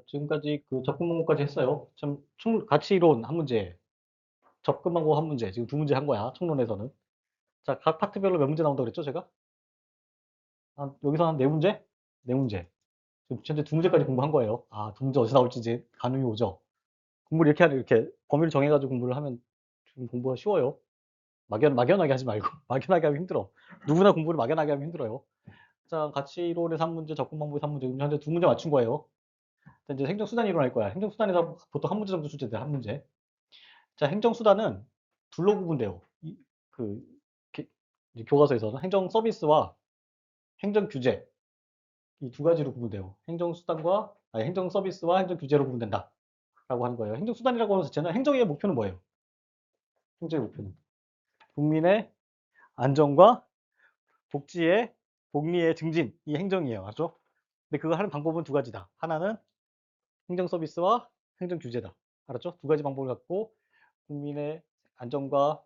지금까지 그 접근 방법까지 했어요. 참 가치 이론 한 문제, 접근 방법 한 문제, 지금 두 문제 한 거야, 총론에서는. 자, 각 파트별로 몇 문제 나온다고 그랬죠, 제가? 여기서 한 네 문제? 네 문제. 지금 현재 두 문제까지 공부한 거예요. 아, 두 문제 어디서 나올지 이제 가늠이 오죠. 공부를 이렇게 이렇게 범위를 정해가지고 공부를 하면 좀 공부가 쉬워요. 막연하게 하지 말고. 막연하게 하면 힘들어. 누구나 공부를 막연하게 하면 힘들어요. 자, 가치 이론에서 한 문제, 접근 방법에서 한 문제. 지금 현재 두 문제 맞춘 거예요. 이제 행정수단 이론 할 거야. 행정수단에서 보통 한 문제 정도 출제돼, 한 문제. 자, 행정수단은 둘로 구분돼요. 그, 이제 교과서에서는 행정 서비스와 행정 규제, 이 두 가지로 구분돼요. 행정 서비스와 행정 규제로 구분된다. 라고 하는 거예요. 행정수단이라고 하는 자체는 행정의 목표는 뭐예요? 행정의 목표는 국민의 안전과 복리의 증진, 이 행정이에요. 맞죠? 근데 그거 하는 방법은 두 가지다. 하나는 행정 서비스와 행정 규제다. 알았죠? 두 가지 방법을 갖고 국민의 안전과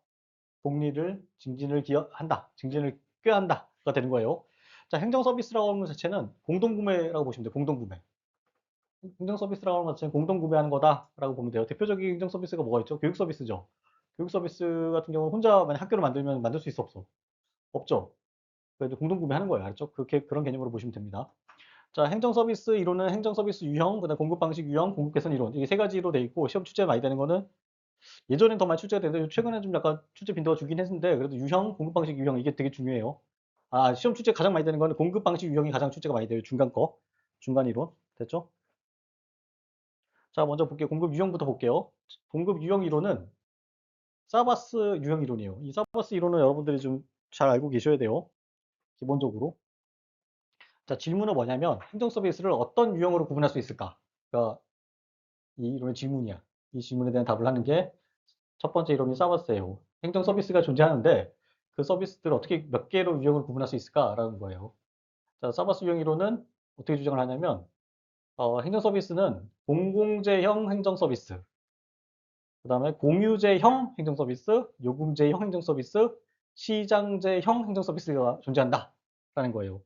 복리를 증진을 꾀한다가 되는 거예요. 자, 행정 서비스라고 하는 것 자체는 공동구매라고 보시면 돼요. 공동구매. 행정 서비스라고 하는 것 자체는 공동구매하는 거다라고 보면 돼요. 대표적인 행정 서비스가 뭐가 있죠? 교육 서비스죠. 교육 서비스 같은 경우는 혼자 만약 학교를 만들면 만들 수 있어 없어? 없죠. 그래도 공동구매하는 거예요. 알았죠? 그런 개념으로 보시면 됩니다. 자, 행정 서비스 이론은 행정 서비스 유형, 그다음 공급 방식 유형, 공급 개선 이론. 이게 세 가지로 돼 있고 시험 출제 많이 되는 거는 예전엔 더 많이 출제가 되는데 최근에 좀 약간 출제 빈도가 줄긴 했는데 그래도 유형, 공급 방식 유형 이게 되게 중요해요. 아, 시험 출제 가장 많이 되는 거는 공급 방식 유형이 가장 출제가 많이 돼요. 중간 이론. 됐죠? 자, 먼저 볼게요. 공급 유형부터 볼게요. 공급 유형 이론은 사바스 유형 이론이에요. 이 사바스 이론은 여러분들이 좀 잘 알고 계셔야 돼요. 기본적으로. 자, 질문은 뭐냐면 행정 서비스를 어떤 유형으로 구분할 수 있을까? 그러니까 이 이론의 질문이야. 이 질문에 대한 답을 하는 게 첫 번째 이론이 사바스예요. 행정 서비스가 존재하는데 그 서비스들을 어떻게 몇 개로 유형을 구분할 수 있을까라는 거예요. 자, 사바스 유형 이론은 어떻게 주장을 하냐면 행정 서비스는 공공재형 행정 서비스, 그다음에 공유제형 행정 서비스, 요금제형 행정 서비스, 시장제형 행정 서비스가 존재한다라는 거예요.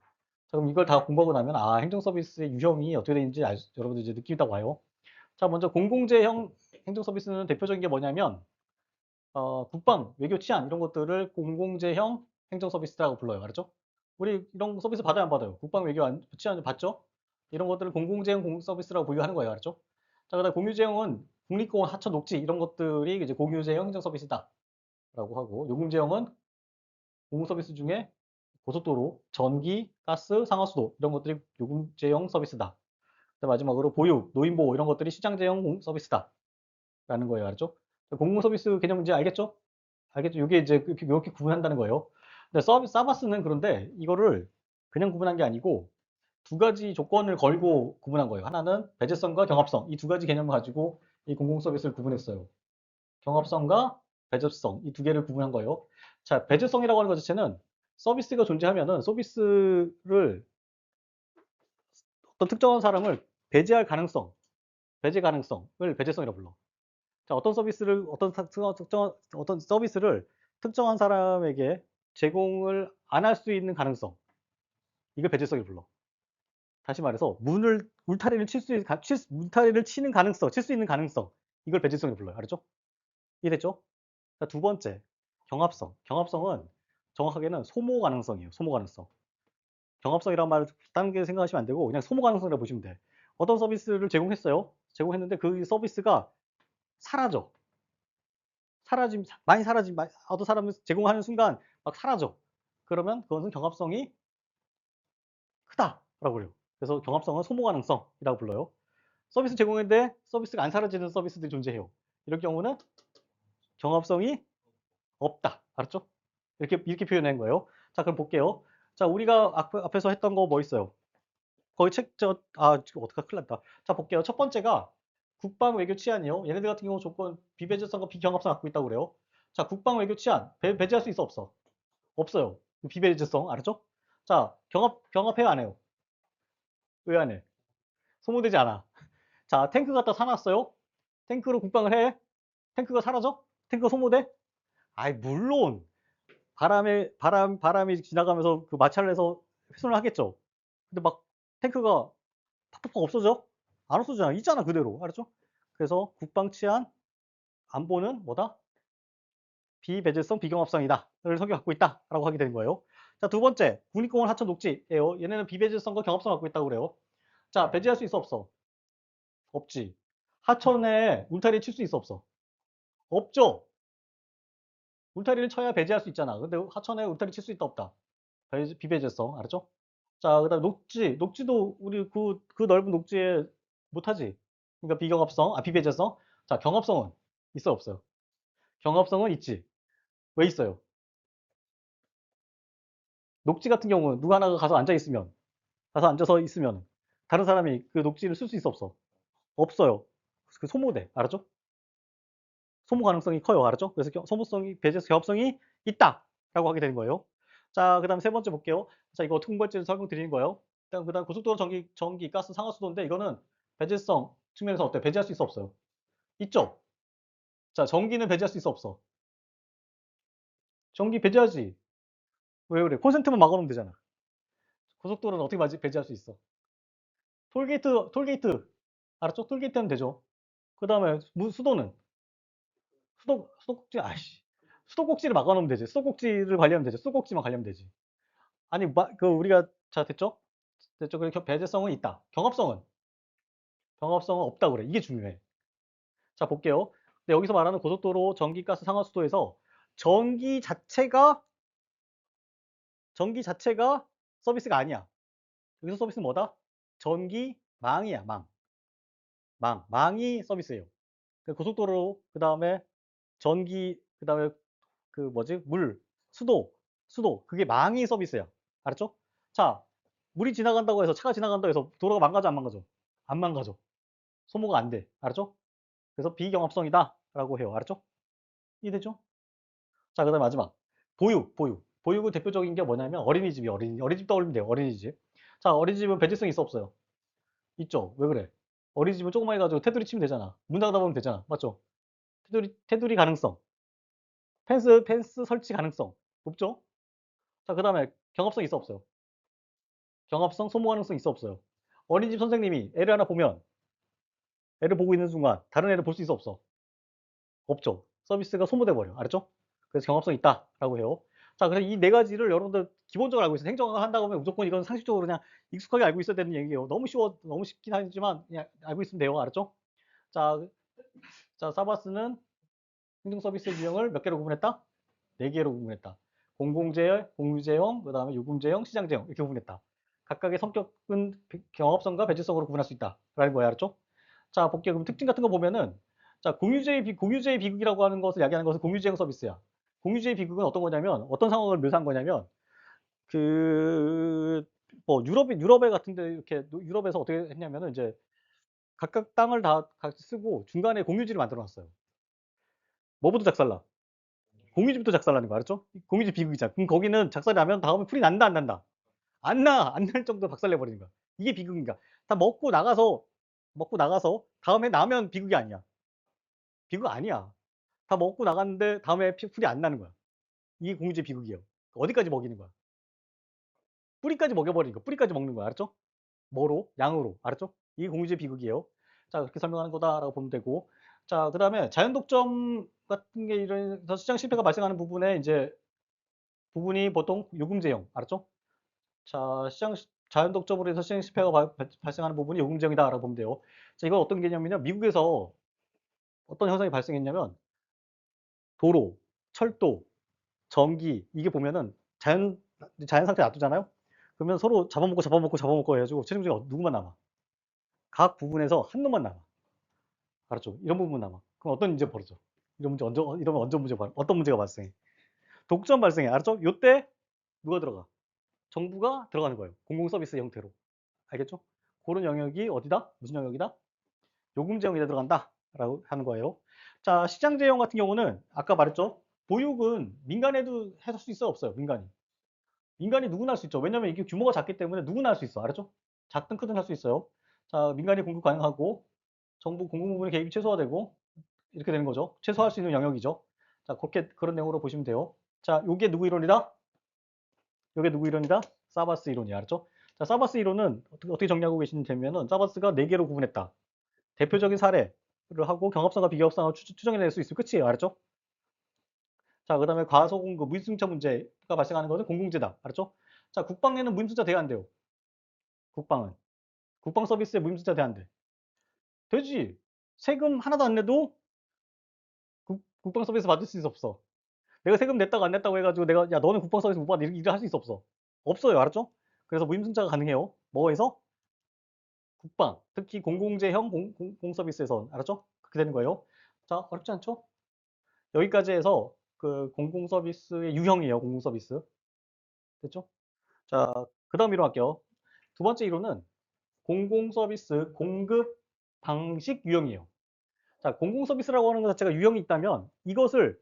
자, 그럼 이걸 다 공부하고 나면 행정 서비스의 유형이 어떻게 되는지 여러분들 이제 느낌이 딱 와요. 자, 먼저 공공재형 행정 서비스는 대표적인 게 뭐냐면 국방, 외교 치안 이런 것들을 공공재형 행정 서비스라고 불러요. 알았죠? 우리 이런 서비스 받아요, 안 받아요? 국방, 외교, 치안 받죠? 이런 것들을 공공재형 공공 서비스라고 분류하는 거예요. 알았죠? 자, 그다음 공유재형은 국립공원, 하천, 녹지 이런 것들이 이제 공유재형 행정 서비스다라고 하고, 요금제형은 공공 서비스 중에 고속도로, 전기, 가스, 상하수도 이런 것들이 요금제형 서비스다. 마지막으로 보육, 노인보호 이런 것들이 시장제형 서비스다라는 거예요. 알았죠? 공공 서비스 개념 이제 알겠죠? 알겠죠? 이게 이제 이렇게 구분한다는 거예요. 근데 사바스는 그런데 이거를 그냥 구분한 게 아니고 두 가지 조건을 걸고 구분한 거예요. 하나는 배제성과 경합성. 이 두 가지 개념을 가지고 이 공공 서비스를 구분했어요. 경합성과 배제성. 이 두 개를 구분한 거예요. 자, 배제성이라고 하는 것 자체는 서비스가 존재하면은 서비스를 어떤 특정한 사람을 배제 가능성을 배제성이라고 불러. 자, 어떤 서비스를 특정한 사람에게 제공을 안 할 수 있는 가능성. 이걸 배제성이 불러. 다시 말해서 울타리를 치는 가능성, 칠 수 있는 가능성. 이걸 배제성이 불러요. 알았죠? 이해됐죠? 자, 두 번째, 경합성. 경합성은 정확하게는 소모 가능성이에요. 소모 가능성. 경합성이란 말을 다른 게 생각하시면 안 되고 그냥 소모 가능성이라고 보시면 돼. 어떤 서비스를 제공했어요. 제공했는데 그 서비스가 사라져. 많이 사라짐, 어떤 사람을 제공하는 순간 막 사라져. 그러면 그것은 경합성이 크다라고 그래요. 그래서 경합성은 소모 가능성이라고 불러요. 서비스 제공인데 서비스가 안 사라지는 서비스들이 존재해요. 이럴 경우는 경합성이 없다. 알았죠? 이렇게 표현한 거예요. 자, 그럼 볼게요. 자, 우리가 앞에서 했던 거 뭐 있어요? 거의 지금 어떡하 큰일 났다. 자, 볼게요. 첫 번째가 국방 외교 치안이요. 얘네들 같은 경우 조건 비배제성과 비경합성 갖고 있다고 그래요. 자, 국방 외교 치안 배제할 수 있어 없어? 없어요. 비배제성 알았죠? 자, 경합해요 안 해요? 왜 안 해? 소모되지 않아. 자, 탱크 갖다 사놨어요. 탱크로 국방을 해. 탱크가 사라져? 탱크가 소모돼? 아이, 물론 바람이 지나가면서 그 마찰을 해서 훼손을 하겠죠. 근데 막 탱크가 팍팍팍 없어져? 안 없어지잖아. 있잖아, 그대로. 알았죠? 그래서 국방 치안 안보는 뭐다? 비배제성 비경합성이다를 성격 갖고 있다라고 하게 되는 거예요. 자, 두 번째, 국립공원 하천 녹지예요. 얘네는 비배제성과 경합성 갖고 있다고 그래요. 자, 배제할 수 있어 없어? 없지. 하천에 울타리 칠 수 있어 없어? 없죠. 울타리를 쳐야 배제할 수 있잖아. 근데 하천에 울타리 칠 수 있다 없다? 비배제성, 알았죠? 자, 그다음 녹지도 우리 그 넓은 녹지에 못하지. 그러니까 비경합성, 비배제성. 자, 경합성은 있어 없어요? 경합성은 있지. 왜 있어요? 녹지 같은 경우는 누가 하나가 가서 앉아 있으면, 가서 앉아서 있으면 다른 사람이 그 녹지를 쓸 수 있어 없어? 없어요. 그 소모돼. 알았죠? 소모 가능성이 커요. 알았죠? 그래서 소모성이 배제해서 경합성이 있다라고 하게 되는 거예요. 자, 그다음 세 번째 볼게요. 자, 이거 어떻게 공부할지 설명드리는 거예요. 그다음 고속도로 전기, 가스, 상하수도인데 이거는 배제성 측면에서 어때? 배제할 수 있어 없어요? 있죠? 자, 전기는 배제할 수 있어 없어? 전기 배제하지. 왜 그래? 콘센트만 막아놓으면 되잖아. 고속도로는 어떻게 배제할 수 있어? 톨게이트. 알았죠? 톨게이트 하면 되죠. 그다음에 수도는? 수도꼭지, 아이씨. 수도꼭지를 막아놓으면 되지. 수도꼭지를 관리하면 되지. 수도꼭지만 관리하면 되지. 아니, 우리가, 자, 됐죠? 됐죠? 그리고 배제성은 있다. 경합성은? 경합성은 없다 그래. 이게 중요해. 자, 볼게요. 근데 여기서 말하는 고속도로, 전기, 가스, 상하수도에서 전기 자체가, 전기 자체가 서비스가 아니야. 여기서 서비스는 뭐다? 전기망이야, 망이 서비스예요. 그 고속도로, 그 다음에 전기, 그 다음에 그 뭐지? 수도. 그게 망이 서비스야. 알았죠? 자, 물이 지나간다고 해서, 차가 지나간다고 해서 도로가 망가져, 안 망가져? 안 망가져. 소모가 안 돼. 알았죠? 그래서 비경합성이다. 라고 해요. 알았죠? 이해되죠? 자, 그 다음에 마지막. 보육. 보육은 대표적인 게 뭐냐면 어린이집이에요. 어린이집 떠올리면 돼요. 어린이집. 자, 어린이집은 배제성 있어 없어요? 있죠. 왜 그래? 어린이집은 조그만 해가지고 테두리 치면 되잖아. 문 닫아 보면 되잖아. 맞죠? 테두리 가능성. 펜스 설치 가능성. 높죠? 자, 그 다음에 경합성 있어 없어요? 경합성, 소모 가능성 있어 없어요? 어린이집 선생님이 애를 하나 보면 애를 보고 있는 순간 다른 애를 볼 수 있어 없어? 없죠. 서비스가 소모돼 버려. 알았죠? 그래서 경합성 있다라고 해요. 자, 그래서 이 네 가지를 여러분들 기본적으로 알고 있어요. 행정학을 한다고 하면 무조건 이건 상식적으로 그냥 익숙하게 알고 있어야 되는 얘기예요. 너무 쉽긴 하지만 그냥 알고 있으면 돼요. 알았죠? 자, 사바스는 행정 서비스 유형을 몇 개로 구분했다? 네 개로 구분했다. 공유제형, 그다음에 유금제형, 시장제형 이렇게 구분했다. 각각의 성격은 경합성과 배제성으로 구분할 수 있다라는 거예요. 알았죠? 자, 볼게요. 그럼 특징 같은 거 보면은, 자, 공유제의 비극이라고 하는 것을 야기하는 것은 공유제형 서비스야. 공유제의 비극은 어떤 거냐면, 어떤 상황을 묘사한 거냐면, 그, 뭐, 유럽에 같은데, 이렇게, 유럽에서 어떻게 했냐면은, 이제, 각각 땅을 다 같이 쓰고, 중간에 공유지를 만들어 놨어요. 뭐부터 작살나? 공유지부터 작살나는 거 알았죠? 공유지 비극이잖아. 그럼 거기는 작살이 나면 다음에 풀이 난다, 안 난다? 안 날 정도로 박살내 버리는 거야. 이게 비극인가? 다 먹고 나가서 다음에 나면 비극이 아니야. 비극 아니야. 다 먹고 나갔는데 다음에 풀이 안 나는 거야. 이게 공유제 비극이에요. 어디까지 먹이는 거야? 뿌리까지 먹여버리는 거. 뿌리까지 먹는 거야. 알았죠? 뭐로? 양으로. 알았죠? 이게 공유제 비극이에요. 자, 그렇게 설명하는 거다라고 보면 되고. 자, 그 다음에 자연 독점 같은 게 이런 시장 실패가 발생하는 부분이 보통 요금제형. 알았죠? 자, 자연 독점으로 해서 시장 실패가 발생하는 부분이 요금제형이다라고 보면 돼요. 자, 이건 어떤 개념이냐? 미국에서 어떤 현상이 발생했냐면 도로, 철도, 전기 이게 보면은 자연 상태 놔두잖아요. 그러면 서로 잡아먹고 해가지고 최종적으로 누구만 남아? 각 부분에서 한 놈만 남아. 알았죠? 이런 부분 남아. 그럼 어떤 문제 벌어져? 이러면 어떤 문제가 발생해? 독점 발생해. 알았죠? 요때 누가 들어가? 정부가 들어가는 거예요. 공공 서비스 형태로. 알겠죠? 그런 영역이 어디다? 무슨 영역이다? 요금 제형에 들어간다라고 하는 거예요. 자, 시장 제형 같은 경우는 아까 말했죠. 보육은 민간에도 해줄 수 있어요, 없어요? 민간이 누구나 할 수 있죠. 왜냐면 이게 규모가 작기 때문에 누구나 할 수 있어. 알았죠? 작든 크든 할 수 있어요. 자, 민간이 공급 가능하고 정부 공공 부분의 개입이 최소화되고 이렇게 되는 거죠. 최소화할 수 있는 영역이죠. 자, 그런 내용으로 보시면 돼요. 자, 요게 누구 이론이다? 요게 누구 이론이다? 사바스 이론이야. 알았죠? 자, 사바스 이론은 어떻게 정리하고 계시냐면은 사바스가 네 개로 구분했다. 대표적인 사례를 하고 경합상과 비경합상을 추정해낼 수 있을 끝이에요. 알았죠? 자, 그 다음에 과소공급, 무임승차 문제가 발생하는 것은 공공재다. 알았죠? 자, 국방에는 무임승차 돼야 안 돼요. 국방은. 국방 서비스에 무임승차 돼야 안 돼. 되지. 세금 하나도 안 내도 국방 서비스 받을 수 없어. 내가 세금 냈다고 안 냈다고 해가지고 내가 야 너는 국방 서비스 못 받아 이렇게 일을 할 수 없어. 없어요. 알았죠? 그래서 무임승차가 가능해요. 뭐에서? 국방, 특히 공공재형 공서비스에서. 알았죠? 그렇게 되는 거예요. 자, 어렵지 않죠? 여기까지 해서 그 공공서비스의 유형이에요. 공공서비스. 됐죠? 자, 그 다음 이론 할게요. 두 번째 이론은 공공서비스 공급 방식 유형이에요. 자, 공공서비스라고 하는 것 자체가 유형이 있다면 이것을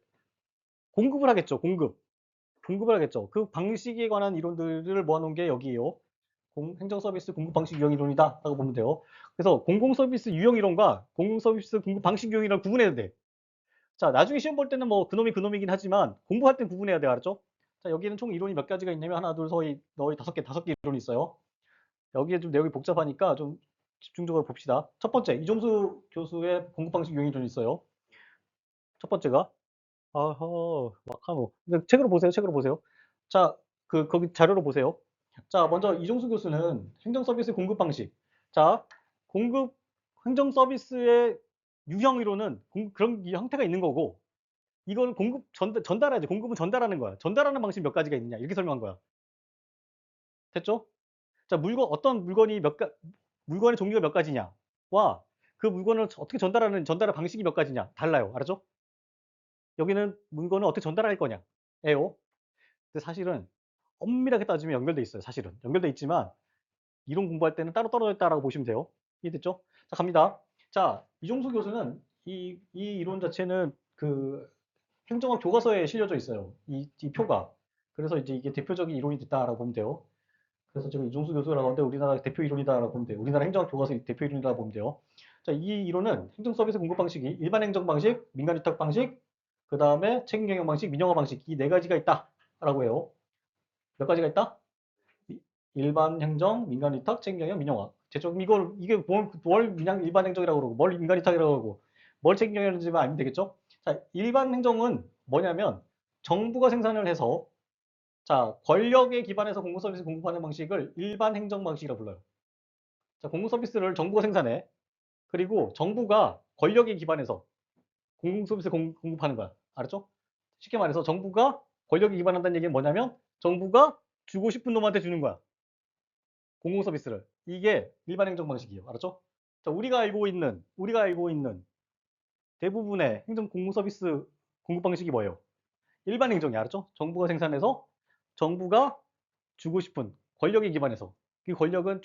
공급을 하겠죠. 공급을 하겠죠. 그 방식에 관한 이론들을 모아놓은 게 여기에요. 행정서비스 공급 방식 유형 이론이다 라고 보면 돼요. 그래서 공공서비스 유형 이론과 공공서비스 공급 방식 유형이랑 구분해야 돼. 자, 나중에 시험 볼 때는 뭐 그놈이 그놈이긴 하지만 공부할 땐 구분해야 돼. 알았죠? 자, 여기는 총 이론이 몇 가지가 있냐면 하나, 둘, 너희 다섯 개 이론이 있어요. 여기에 좀 내용이 복잡하니까 좀 집중적으로 봅시다. 첫 번째, 이종수 교수의 공급 방식 유형 이론이 있어요. 첫 번째가 아허, 와카노. 책으로 보세요. 책으로 보세요. 자, 거기 자료로 보세요. 자, 먼저 이종수 교수는 행정 서비스 공급 방식. 자, 공급 행정 서비스의 유형 이론은 그런 형태가 있는 거고 이건 공급 전달하지. 공급은 전달하는 거야. 전달하는 방식 몇 가지가 있느냐. 이렇게 설명한 거야. 됐죠? 자, 어떤 물건의 종류가 몇 가지냐와 그 물건을 어떻게 전달의 방식이 몇 가지냐. 달라요. 알았죠? 여기는 물건을 어떻게 전달할 거냐. 에요. 근데 사실은 엄밀하게 따지면 연결돼 있어요. 사실은. 연결돼 있지만 이론 공부할 때는 따로 떨어져 있다라고 보시면 돼요. 이해됐죠? 자, 갑니다. 자, 이종수 교수는 이 이론 자체는 그 행정학 교과서에 실려져 있어요. 이 표가. 그래서 이제 이게 대표적인 이론이 됐다라고 보면 돼요. 그래서 지금 이종수 교수라고 하는데 우리나라 대표 이론이다라고 보면 돼요. 우리나라 행정학 교과서 대표 이론이라고 보면 돼요. 자, 이 이론은 행정 서비스 공급 방식이 일반 행정 방식, 민간 위탁 방식, 그 다음에 책임 경영 방식, 민영화 방식 이 네 가지가 있다라고 해요. 몇 가지가 있다? 일반 행정, 민간 위탁, 책임 경영, 민영화. 이게 뭘 일반 행정이라고 그러고 뭘 민간 위탁이라고 그러고 뭘 책임 경영인지만 알면 되겠죠? 자, 일반 행정은 뭐냐면 정부가 생산을 해서 자, 권력에 기반해서 공공 서비스 공급하는 방식을 일반 행정 방식이라고 불러요. 자, 공공 서비스를 정부가 생산해. 그리고 정부가 권력에 기반해서 공공 서비스 공급하는 거야. 알았죠? 쉽게 말해서 정부가 권력에 기반한다는 얘기는 뭐냐면 정부가 주고 싶은 놈한테 주는 거야. 공공 서비스를. 이게 일반 행정 방식이에요. 알았죠? 자, 우리가 알고 있는 대부분의 행정 공공 서비스 공급 방식이 뭐예요? 일반 행정이 알았죠? 정부가 생산해서 정부가 주고 싶은 권력에 기반해서 그 권력은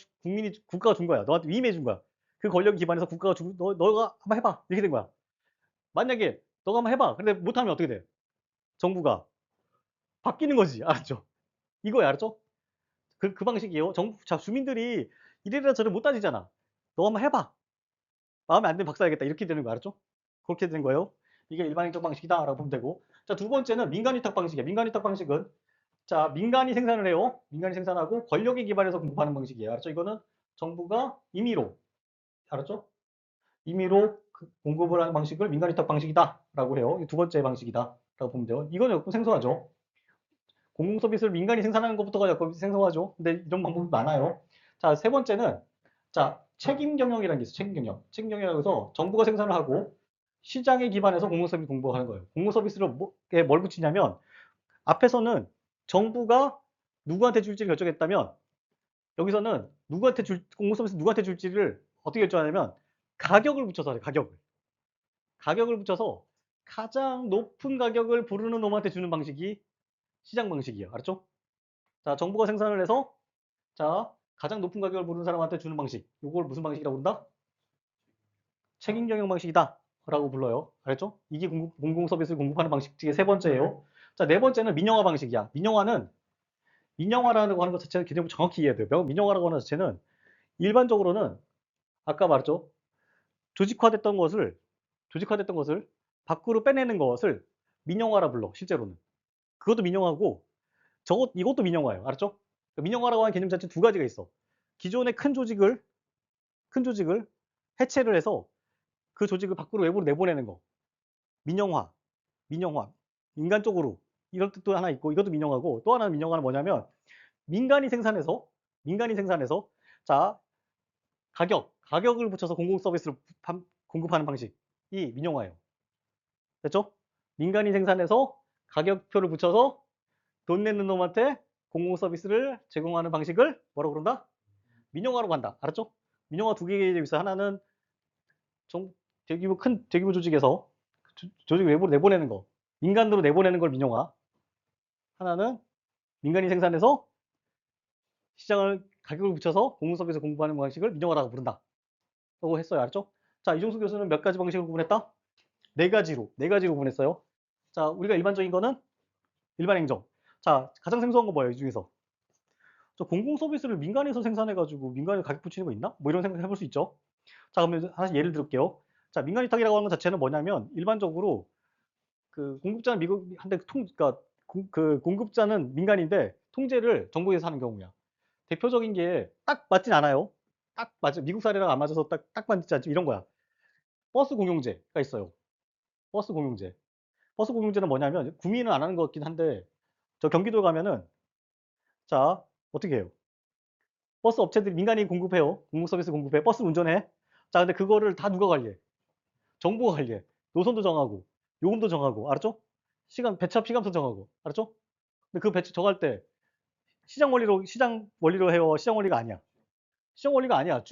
국가가 준 거야. 너한테 위임해 준 거야. 그 권력에 기반해서 국가가 주고 너가 한번 해봐. 이렇게 된 거야. 만약에 너가 한번 해봐. 근데 못하면 어떻게 돼? 정부가 바뀌는 거지. 알았죠? 이거야. 알았죠? 그 방식이에요. 자, 주민들이 이래라 저래 못 따지잖아. 너 한번 해봐. 마음에 안 들면 박살내겠다. 이렇게 되는 거 알았죠? 그렇게 되는 거예요. 이게 일반 행정 방식이다라고 보면 되고. 자, 두 번째는 민간 위탁 방식이야. 민간 위탁 방식은 자, 민간이 생산을 해요. 민간이 생산하고 권력에 기반해서 공급하는 방식이에요. 알았죠? 이거는 정부가 임의로 알았죠? 임의로 공급을 하는 방식을 민간 위탁 방식이다라고 해요. 두 번째 방식이다라고 보면 돼요. 이거는 조금 생소하죠. 공공 서비스를 민간이 생산하는 것부터가 약간 생소하죠. 근데 이런 방법이 많아요. 자, 세 번째는 자, 책임 경영이라는 게 있어요. 책임 경영. 책임 경영이라고 해서 정부가 생산을 하고 시장에 기반해서 공공 서비스 공부하는 거예요. 공공 서비스를 뭘 붙이냐면 앞에서는 정부가 누구한테 줄지를 결정했다면 여기서는 공공 서비스 누구한테 줄지를 어떻게 결정하냐면 가격을 붙여서 해요. 가격을 붙여서 가장 높은 가격을 부르는 놈한테 주는 방식이 시장 방식이에요. 알았죠? 자, 정부가 생산을 해서 자, 가장 높은 가격을 부르는 사람한테 주는 방식. 이걸 무슨 방식이라고 부른다? 책임 경영 방식이다. 라고 불러요. 알았죠? 이게 공공 서비스를 공급하는 방식 중에 세 번째예요. 자, 네 번째는 민영화 방식이야. 민영화라고 하는 것 자체는 개념을 정확히 이해해야 돼요. 민영화라고 하는 것 자체는 일반적으로는 아까 말했죠. 조직화됐던 것을 밖으로 빼내는 것을 민영화라 불러. 실제로는. 그것도 민영화고 이것도 민영화예요. 알았죠? 민영화라고 하는 개념 자체 두 가지가 있어. 기존의 큰 조직을 해체를 해서 그 조직을 밖으로 외부로 내보내는 거. 민영화, 민영화, 인간 쪽으로 이런 뜻도 하나 있고 이것도 민영화고 또 하나는 민영화는 뭐냐면 민간이 생산해서 자 가격을 붙여서 공공 서비스를 공급하는 방식이 민영화예요. 됐죠? 민간이 생산해서 가격표를 붙여서 돈 내는 놈한테 공공 서비스를 제공하는 방식을 뭐라고 그런다? 민영화라고 한다. 알았죠? 민영화 두 개가 있어요. 하나는 큰 대규모 조직에서 조직 외부로 내보내는 거. 민간으로 내보내는 걸 민영화. 하나는 민간이 생산해서 시장을 가격을 붙여서 공공 서비스 공급하는 방식을 민영화라고 부른다. 라고 했어요. 알았죠? 자, 이종수 교수는 몇 가지 방식을 구분했다? 네 가지로 구분했어요. 자, 우리가 일반적인 거는 일반 행정. 자, 가장 생소한 거 뭐예요? 이 중에서. 저 공공 서비스를 민간에서 생산해가지고 민간에 가격 붙이는 거 있나? 뭐 이런 생각 해볼 수 있죠. 자, 그러면 하나씩 예를 들을게요. 자, 민간 위탁이라고 하는 것 자체는 뭐냐면 일반적으로 그 공급자는 미국한테 그러니까 그 공급자는 민간인데 통제를 정부에서 하는 경우야. 대표적인 게 딱 맞진 않아요. 딱 맞아. 미국 사례랑 안 맞아서 딱 맞지 않지. 이런 거야. 버스 공용제가 있어요. 버스 공용제. 버스 공용제는 뭐냐면 구민은 안 하는 것 같긴 한데 저 경기도 가면은 자 어떻게 해요? 버스 업체들이 민간이 공급해요. 공공 서비스 공급해. 버스 운전해. 자 근데 그거를 다 누가 관리해? 정부가 관리해. 노선도 정하고 요금도 정하고 알았죠? 배차 피감도 정하고 알았죠? 근데 그 배차 정할 때 시장 원리로 해요. 시장 원리가 아니야. 시장 원리가 아니야.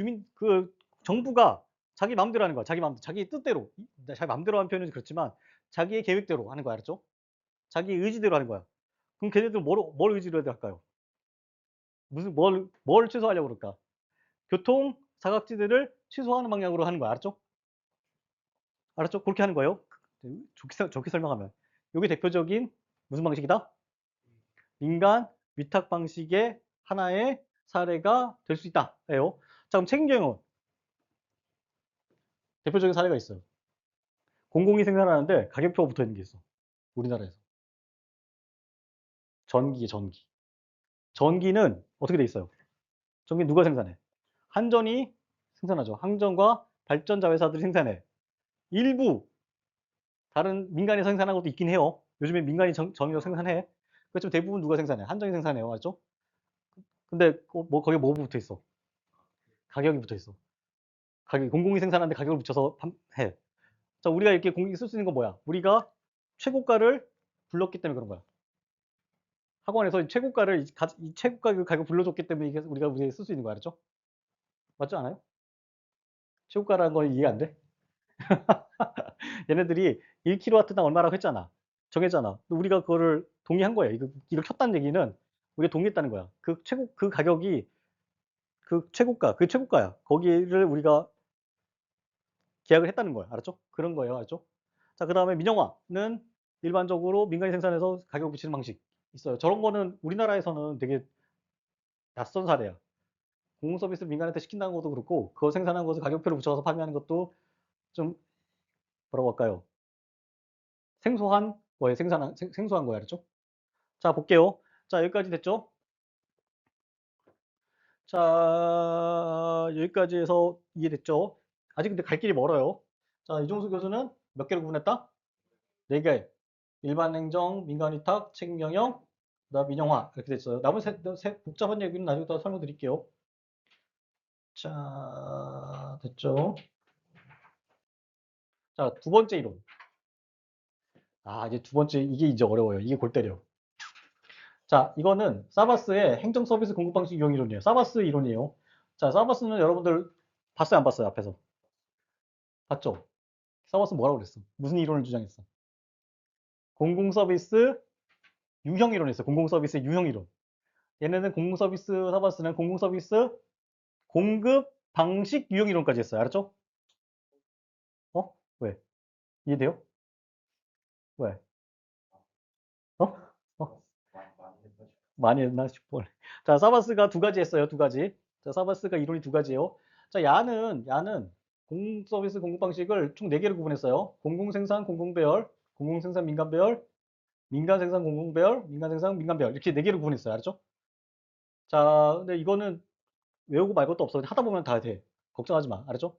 정부가 자기 마음대로 하는 거야. 자기 마음대로. 자기 뜻대로. 자기 마음대로 하는 표현은 그렇지만 자기의 계획대로 하는 거야. 알았죠? 자기 의지대로 하는 거야. 그럼 걔네들은 뭘 의지로 할까요? 뭘 취소하려고 그럴까? 교통 사각지대를 취소하는 방향으로 하는 거야. 알았죠? 알았죠? 그렇게 하는 거예요. 좋게 설명하면. 이게 대표적인 무슨 방식이다? 민간 위탁 방식의 하나의 사례가 될 수 있다. 예요. 자, 그럼 책임경영은 대표적인 사례가 있어요. 공공이 생산하는데 가격표가 붙어 있는 게 있어. 우리나라에서. 전기. 전기는 어떻게 돼 있어요? 전기 누가 생산해? 한전이 생산하죠. 한전과 발전자 회사들이 생산해. 일부 다른 민간이 생산한 것도 있긴 해요. 요즘에 민간이 전기력 생산해. 그렇지만 대부분 누가 생산해? 한전이 생산해요. 맞죠? 근데 거기에 뭐 붙어 있어? 가격이 붙어 있어. 공공이 생산하는데 가격을 붙여서 해. 자, 우리가 이렇게 공익 쓸 수 있는 건 뭐야? 우리가 최고가를 불렀기 때문에 그런 거야. 학원에서 이 최고가 그 가격 불러줬기 때문에 이게 우리가 쓸 수 있는 거 알았죠? 맞지 않아요? 최고가라는 건 이해 안 돼? 얘네들이 1kW당 얼마라고 했잖아. 정했잖아. 우리가 그거를 동의한 거예요. 이걸 켰다는 얘기는 우리가 동의했다는 거야. 그 가격이 그 최고가야. 거기를 우리가 계약을 했다는 거야. 알았죠? 그런 거예요. 알았죠? 자, 그 다음에 민영화는 일반적으로 민간이 생산해서 가격을 붙이는 방식 있어요. 저런 거는 우리나라에서는 되게 낯선 사례야. 공공 서비스를 민간한테 시킨다는 것도 그렇고, 그거 생산한 것을 가격표를 붙여서 판매하는 것도 좀 뭐라고 할까요? 생소한 거야. 알았죠? 자, 볼게요. 자, 여기까지 됐죠? 자, 여기까지 해서 이해됐죠? 아직 근데 갈 길이 멀어요. 자, 이종수 교수는 몇 개를 구분했다? 네 개. 일반 행정, 민간 위탁, 책임 경영, 그다음 민영화 이렇게 됐어요. 나머지 복잡한 얘기는 나중에 또 설명드릴게요. 자, 됐죠? 자, 두 번째 이론. 아, 이제 두 번째 이게 이제 어려워요. 이게 골 때려. 자, 이거는 사바스의 행정 서비스 공급 방식 이용 이론이에요. 사바스 이론이에요. 자, 사바스는 여러분들 봤어요, 안 봤어요, 앞에서? 봤죠? 사바스 뭐라고 그랬어? 무슨 이론을 주장했어? 공공 서비스 유형 이론이었어요. 공공 서비스 유형 이론. 얘네는 공공 서비스 사바스는 공공 서비스 공급 방식 유형 이론까지 했어요. 알았죠? 어? 왜? 이해돼요? 왜? 어? 어? 많이 했나 싶어. 자, 사바스가 두 가지 했어요. 두 가지. 자, 사바스가 이론이 두 가지예요. 자, 야는 공공 서비스 공급 방식을 총 4개로 구분했어요. 공공생산, 공공배열, 공공생산, 민간배열, 민간생산, 공공배열, 민간생산, 민간배열. 이렇게 4개로 구분했어요. 알았죠? 자, 근데 이거는 외우고 말 것도 없어. 하다 보면 다 돼. 걱정하지 마. 알았죠?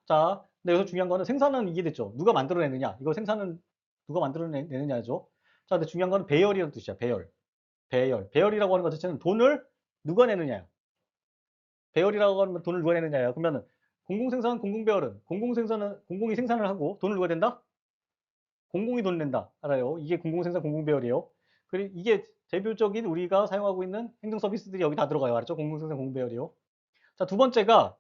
자, 근데 여기서 중요한 거는 생산은 이해됐죠? 누가 만들어내느냐? 이거 생산은 누가 만들어내느냐죠? 자, 근데 중요한 거는 배열이라는 뜻이야. 배열. 배열. 배열이라고 하는 것 자체는 돈을 누가 내느냐. 배열이라고 하면 돈을 누가 내느냐야. 그러면은 공공생산, 공공배열은 공공생산은 공공이 생산을 하고 돈을 누가 낸다? 공공이 돈 낸다. 알아요? 이게 공공생산, 공공배열이에요. 그리고 이게 대표적인 우리가 사용하고 있는 행정 서비스들이 여기 다 들어가요. 알았죠? 공공생산, 공공배열이요. 자, 두 번째가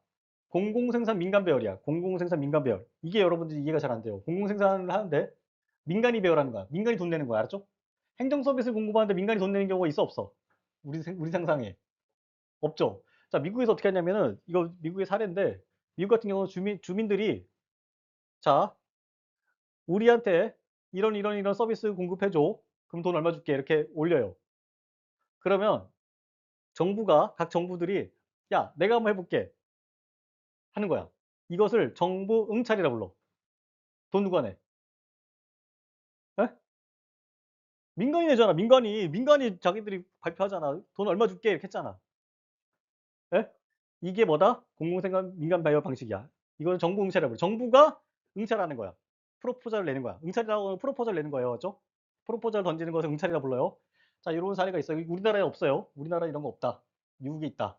공공생산 민간 배열이야. 공공생산 민간 배열. 이게 여러분들이 이해가 잘 안 돼요. 공공생산을 하는데 민간이 배열하는 거야. 민간이 돈 내는 거야. 알았죠? 행정 서비스를 공급하는데 민간이 돈 내는 경우가 있어 없어? 우리 상상에 없죠. 자, 미국에서 어떻게 하냐면은 이거 미국의 사례인데 미국 같은 경우는 주민들이 자, 우리한테 이런 서비스 공급해 줘. 그럼 돈 얼마 줄게. 이렇게 올려요. 그러면 정부가 각 정부들이 야, 내가 한번 해볼게 하는 거야. 이것을 정부 응찰이라 불러. 돈 누가 내? 에? 민간이 내잖아. 민간이 자기들이 발표하잖아. 돈 얼마 줄게 이렇게 했잖아. 에? 이게 뭐다? 공공생산 민간 배열 방식이야. 이거는 정부 응찰이라고 그래. 정부가 응찰하는 거야. 프로포절을 내는 거야. 응찰이라고 하면 프로포절 내는 거예요. 그죠? 프로포절 던지는 것을 응찰이라 불러요. 자, 이런 사례가 있어요. 우리나라에 없어요. 우리나라에 이런 거 없다. 미국에 있다.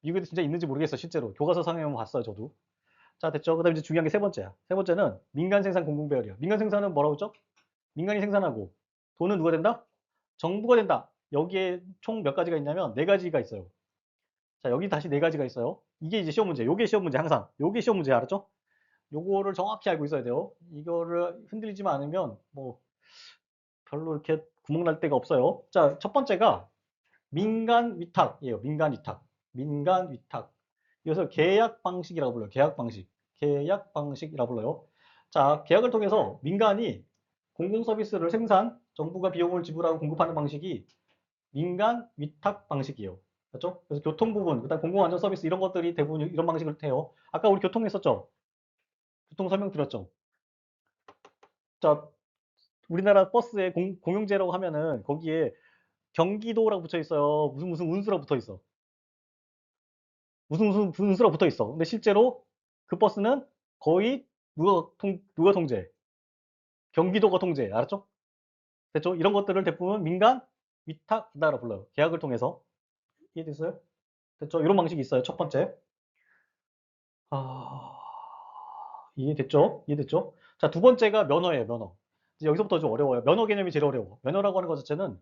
미국에도 진짜 있는지 모르겠어, 실제로. 교과서 상에 만 봤어요, 저도. 자, 됐죠? 그 다음에 이제 중요한 게 세 번째야. 세 번째는 민간 생산 공공 배열이야. 민간 생산은 뭐라고 했죠? 민간이 생산하고 돈은 누가 된다? 정부가 된다. 여기에 총 몇 가지가 있냐면 네 가지가 있어요. 자, 여기 다시 네 가지가 있어요. 이게 이제 시험 문제. 요게 시험 문제 항상. 요게 시험 문제 알았죠? 요거를 정확히 알고 있어야 돼요. 이거를 흔들리지만 않으면 뭐 별로 이렇게 구멍 날 데가 없어요. 자, 첫 번째가 민간 위탁이에요. 민간 위탁. 민간 위탁. 이것을 계약 방식이라고 불러요. 계약 방식. 계약 방식이라고 불러요. 자, 계약을 통해서 민간이 공공 서비스를 정부가 비용을 지불하고 공급하는 방식이 민간 위탁 방식이에요. 그렇죠? 그래서 교통 부분, 그다음 공공안전 서비스 이런 것들이 대부분 이런 방식을 해요. 아까 우리 교통 했었죠? 교통 설명드렸죠? 자, 우리나라 버스에 공영제라고 하면은 거기에 경기도라고 붙어 있어요. 무슨 운수라고 붙어 있어. 무슨 운수라고 붙어 있어. 근데 실제로 그 버스는 거의 누가 통제? 경기도가 통제. 알았죠? 됐죠? 이런 것들을 대부분 민간 위탁이다라고 불러요. 계약을 통해서. 이해됐어요? 됐죠? 이런 방식이 있어요. 첫 번째. 아, 이해됐죠? 이해됐죠? 자, 두 번째가 면허예요, 면허. 이제 여기서부터 좀 어려워요. 면허 개념이 제일 어려워. 면허라고 하는 것 자체는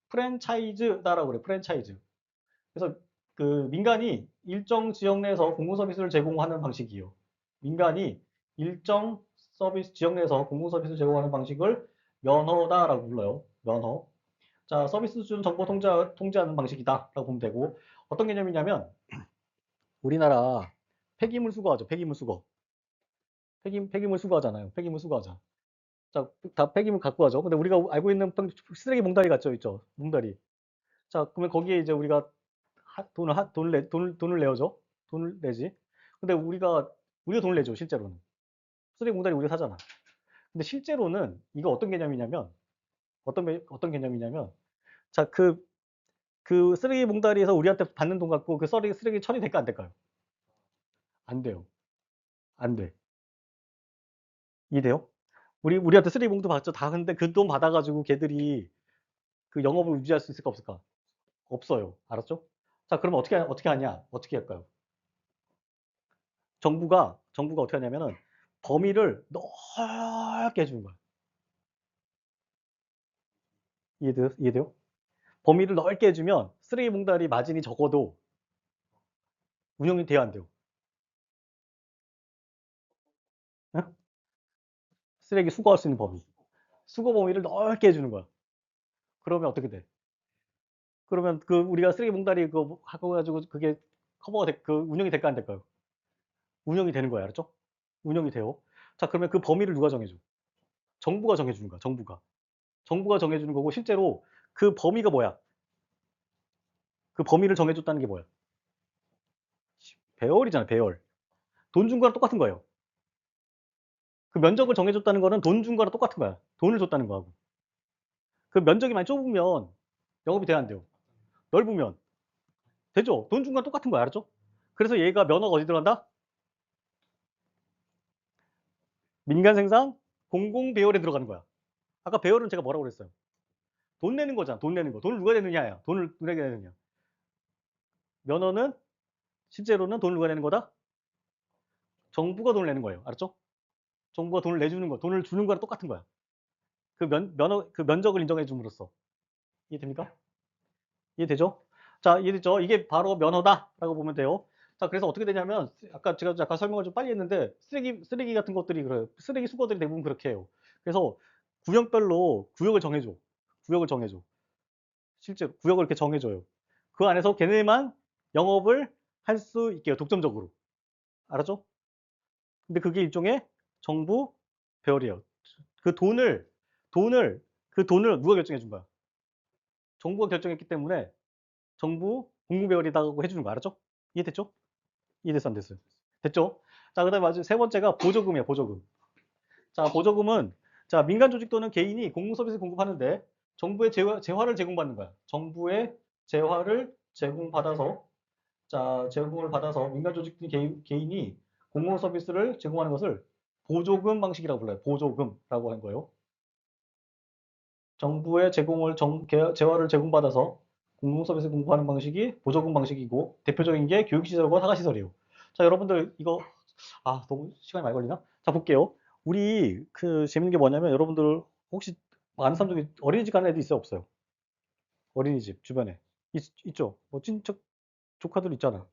프랜차이즈다라고 그래요. 프랜차이즈. 그래서 그 민간이 일정 지역 내에서 공공 서비스를 제공하는 방식이에요. 민간이 일정 서비스 지역 내에서 공공 서비스를 제공하는 방식을 면허다라고 불러요. 면허. 자, 서비스 수준 정보 통제하는 방식이다라고 보면 되고 어떤 개념이냐면 우리나라 폐기물 수거하죠. 폐기물 수거. 폐기물 수거하잖아요. 폐기물 수거하자. 자, 다 폐기물 갖고 가죠. 근데 우리가 알고 있는 쓰레기 봉다리 같죠, 있죠. 봉다리. 자, 그러면 거기에 이제 우리가 돈을 내야죠. 돈을 내지. 근데 우리가 돈을 내죠, 실제로는. 쓰레기 봉다리 우리가 사잖아. 근데 실제로는 이거 어떤 개념이냐면, 어떤 개념이냐면, 자, 그 쓰레기 봉다리에서 우리한테 받는 돈 갖고 그 쓰레기 처리될까 안 될까요? 안 돼요. 안 돼. 이해돼요? 우리한테 쓰레기 봉투 받죠. 다 근데 그 돈 받아가지고 걔들이 그 영업을 유지할 수 있을까 없을까? 없어요. 알았죠? 자, 그러면 어떻게 하냐? 어떻게 할까요? 정부가 어떻게 하냐면은 범위를 넓게 해주는 거야. 이해돼요? 범위를 넓게 해주면 쓰레기 봉다리 마진이 적어도 운영이 돼야 안 돼요. 응? 쓰레기 수거할 수 있는 범위. 수거 범위를 넓게 해주는 거야. 그러면 어떻게 돼? 그러면 그 우리가 쓰레기 봉다리 그거 하고 가지고 그게 운영이 될까 안 될까요? 운영이 되는 거야. 알았죠? 운영이 돼요. 자, 그러면 그 범위를 누가 정해줘? 정부가 정해주는 거야. 정부가 정해주는 거고 실제로 그 범위가 뭐야? 그 범위를 정해줬다는 게 뭐야? 배열이잖아, 배열. 돈 준 거랑 똑같은 거예요. 그 면적을 정해줬다는 거는 돈 준 거랑 똑같은 거야. 돈을 줬다는 거하고. 그 면적이 많이 좁으면 영업이 돼야 안 돼요. 넓으면 되죠. 돈 준 거랑 똑같은 거야. 알았죠? 그래서 얘가 면허가 어디 들어간다? 민간 생산, 공공 배열에 들어가는 거야. 아까 배열은 제가 뭐라고 그랬어요? 돈 내는 거잖아. 돈 내는 거. 돈을 누가 내느냐야. 돈을 누가 내느냐. 면허는 실제로는 돈을 누가 내는 거다? 정부가 돈을 내는 거예요. 알았죠? 정부가 돈을 내주는 거, 돈을 주는 거랑 똑같은 거야. 그 면적을 인정해 줌으로써. 이해됩니까? 이해되죠? 자, 이해됐죠? 이게 바로 면허다라고 보면 돼요. 자, 그래서 어떻게 되냐면 아까 제가 약간 설명을 좀 빨리 했는데 쓰레기 같은 것들이 그래요. 쓰레기 수거들이 대부분 그렇게 해요. 그래서 구역별로 구역을 정해줘. 구역을 정해줘. 실제로 구역을 이렇게 정해줘요. 그 안에서 걔네만 영업을 할 수 있게요. 독점적으로. 알았죠? 근데 그게 일종의 정부 배열이에요. 그 그 돈을 누가 결정해 준 거야? 정부가 결정했기 때문에 정부 공무배열이라고 해주는 거 알았죠? 이해됐죠? 이해됐어 안 됐어요? 됐죠? 자, 그다음에 마지막 세 번째가 보조금이에요. 보조금. 자, 보조금은 자 민간 조직 또는 개인이 공공 서비스 공급하는데 정부의 재화를 제공받는 거야. 정부의 재화를 제공받아서 제공을 받아서 민간 조직 등 개인이 공공 서비스를 제공하는 것을 보조금 방식이라고 불러요. 보조금이라고 하는 거예요. 정부의 재화를 제공받아서 공공 서비스 공급하는 방식이 보조금 방식이고 대표적인 게 교육시설과 사가시설이에요. 자, 여러분들 이거 너무 시간이 많이 걸리나? 자, 볼게요. 우리 그 재밌는 게 뭐냐면 여러분들 혹시 아는 사람 중에 어린이집 가는 애들 있어요, 없어요? 어린이집 주변에 있죠? 뭐 친척 조카들 있잖아.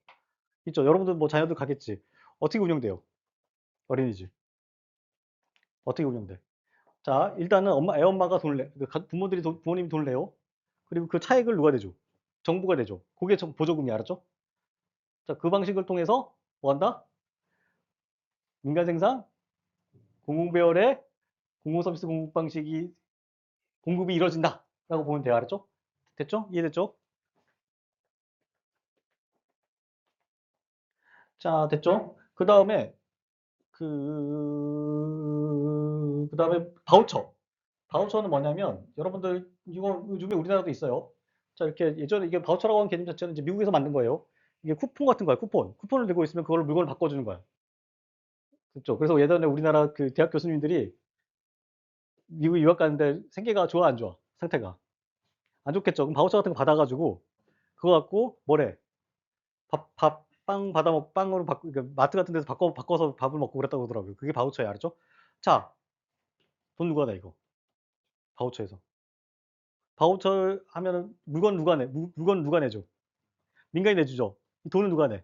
있죠? 여러분들 뭐 자녀들 가겠지. 어떻게 운영돼요? 어린이집 어떻게 운영돼? 자, 일단은 애엄마가 돈을 내, 부모님이 돈을 내요. 그리고 그 차액을 누가 내줘? 정부가 내줘. 그게 보조금이 알았죠? 자, 그 방식을 통해서 뭐 한다? 민간 생산, 공공배열의 공공서비스 공급 방식이 공급이 이루어진다라고 보면 돼요. 알았죠? 됐죠? 이해됐죠? 자, 됐죠? 그다음에 바우처. 바우처는 뭐냐면 여러분들 이거 요즘에 우리나라도 있어요. 자, 이렇게 예전에 이게 바우처라고 하는 개념 자체는 이제 미국에서 만든 거예요. 이게 쿠폰 같은 거야, 쿠폰. 쿠폰을 들고 있으면 그걸로 물건을 바꿔주는 거야. 그렇죠? 그래서 예전에 우리나라 그 대학 교수님들이 미국 유학 가는데 생계가 좋아, 안 좋아? 상태가. 안 좋겠죠? 그럼 바우처 같은 거 받아가지고 그거 갖고 뭐래? 빵 빵으로 그러니까 마트 같은 데서 바꿔서 밥을 먹고 그랬다고 그러더라고요. 그게 바우처예요. 알았죠? 자, 돈 누가 내, 이거? 바우처에서. 바우처 하면은 물건 누가 내? 물건 누가 내줘? 민간이 내주죠. 이 돈은 누가 내?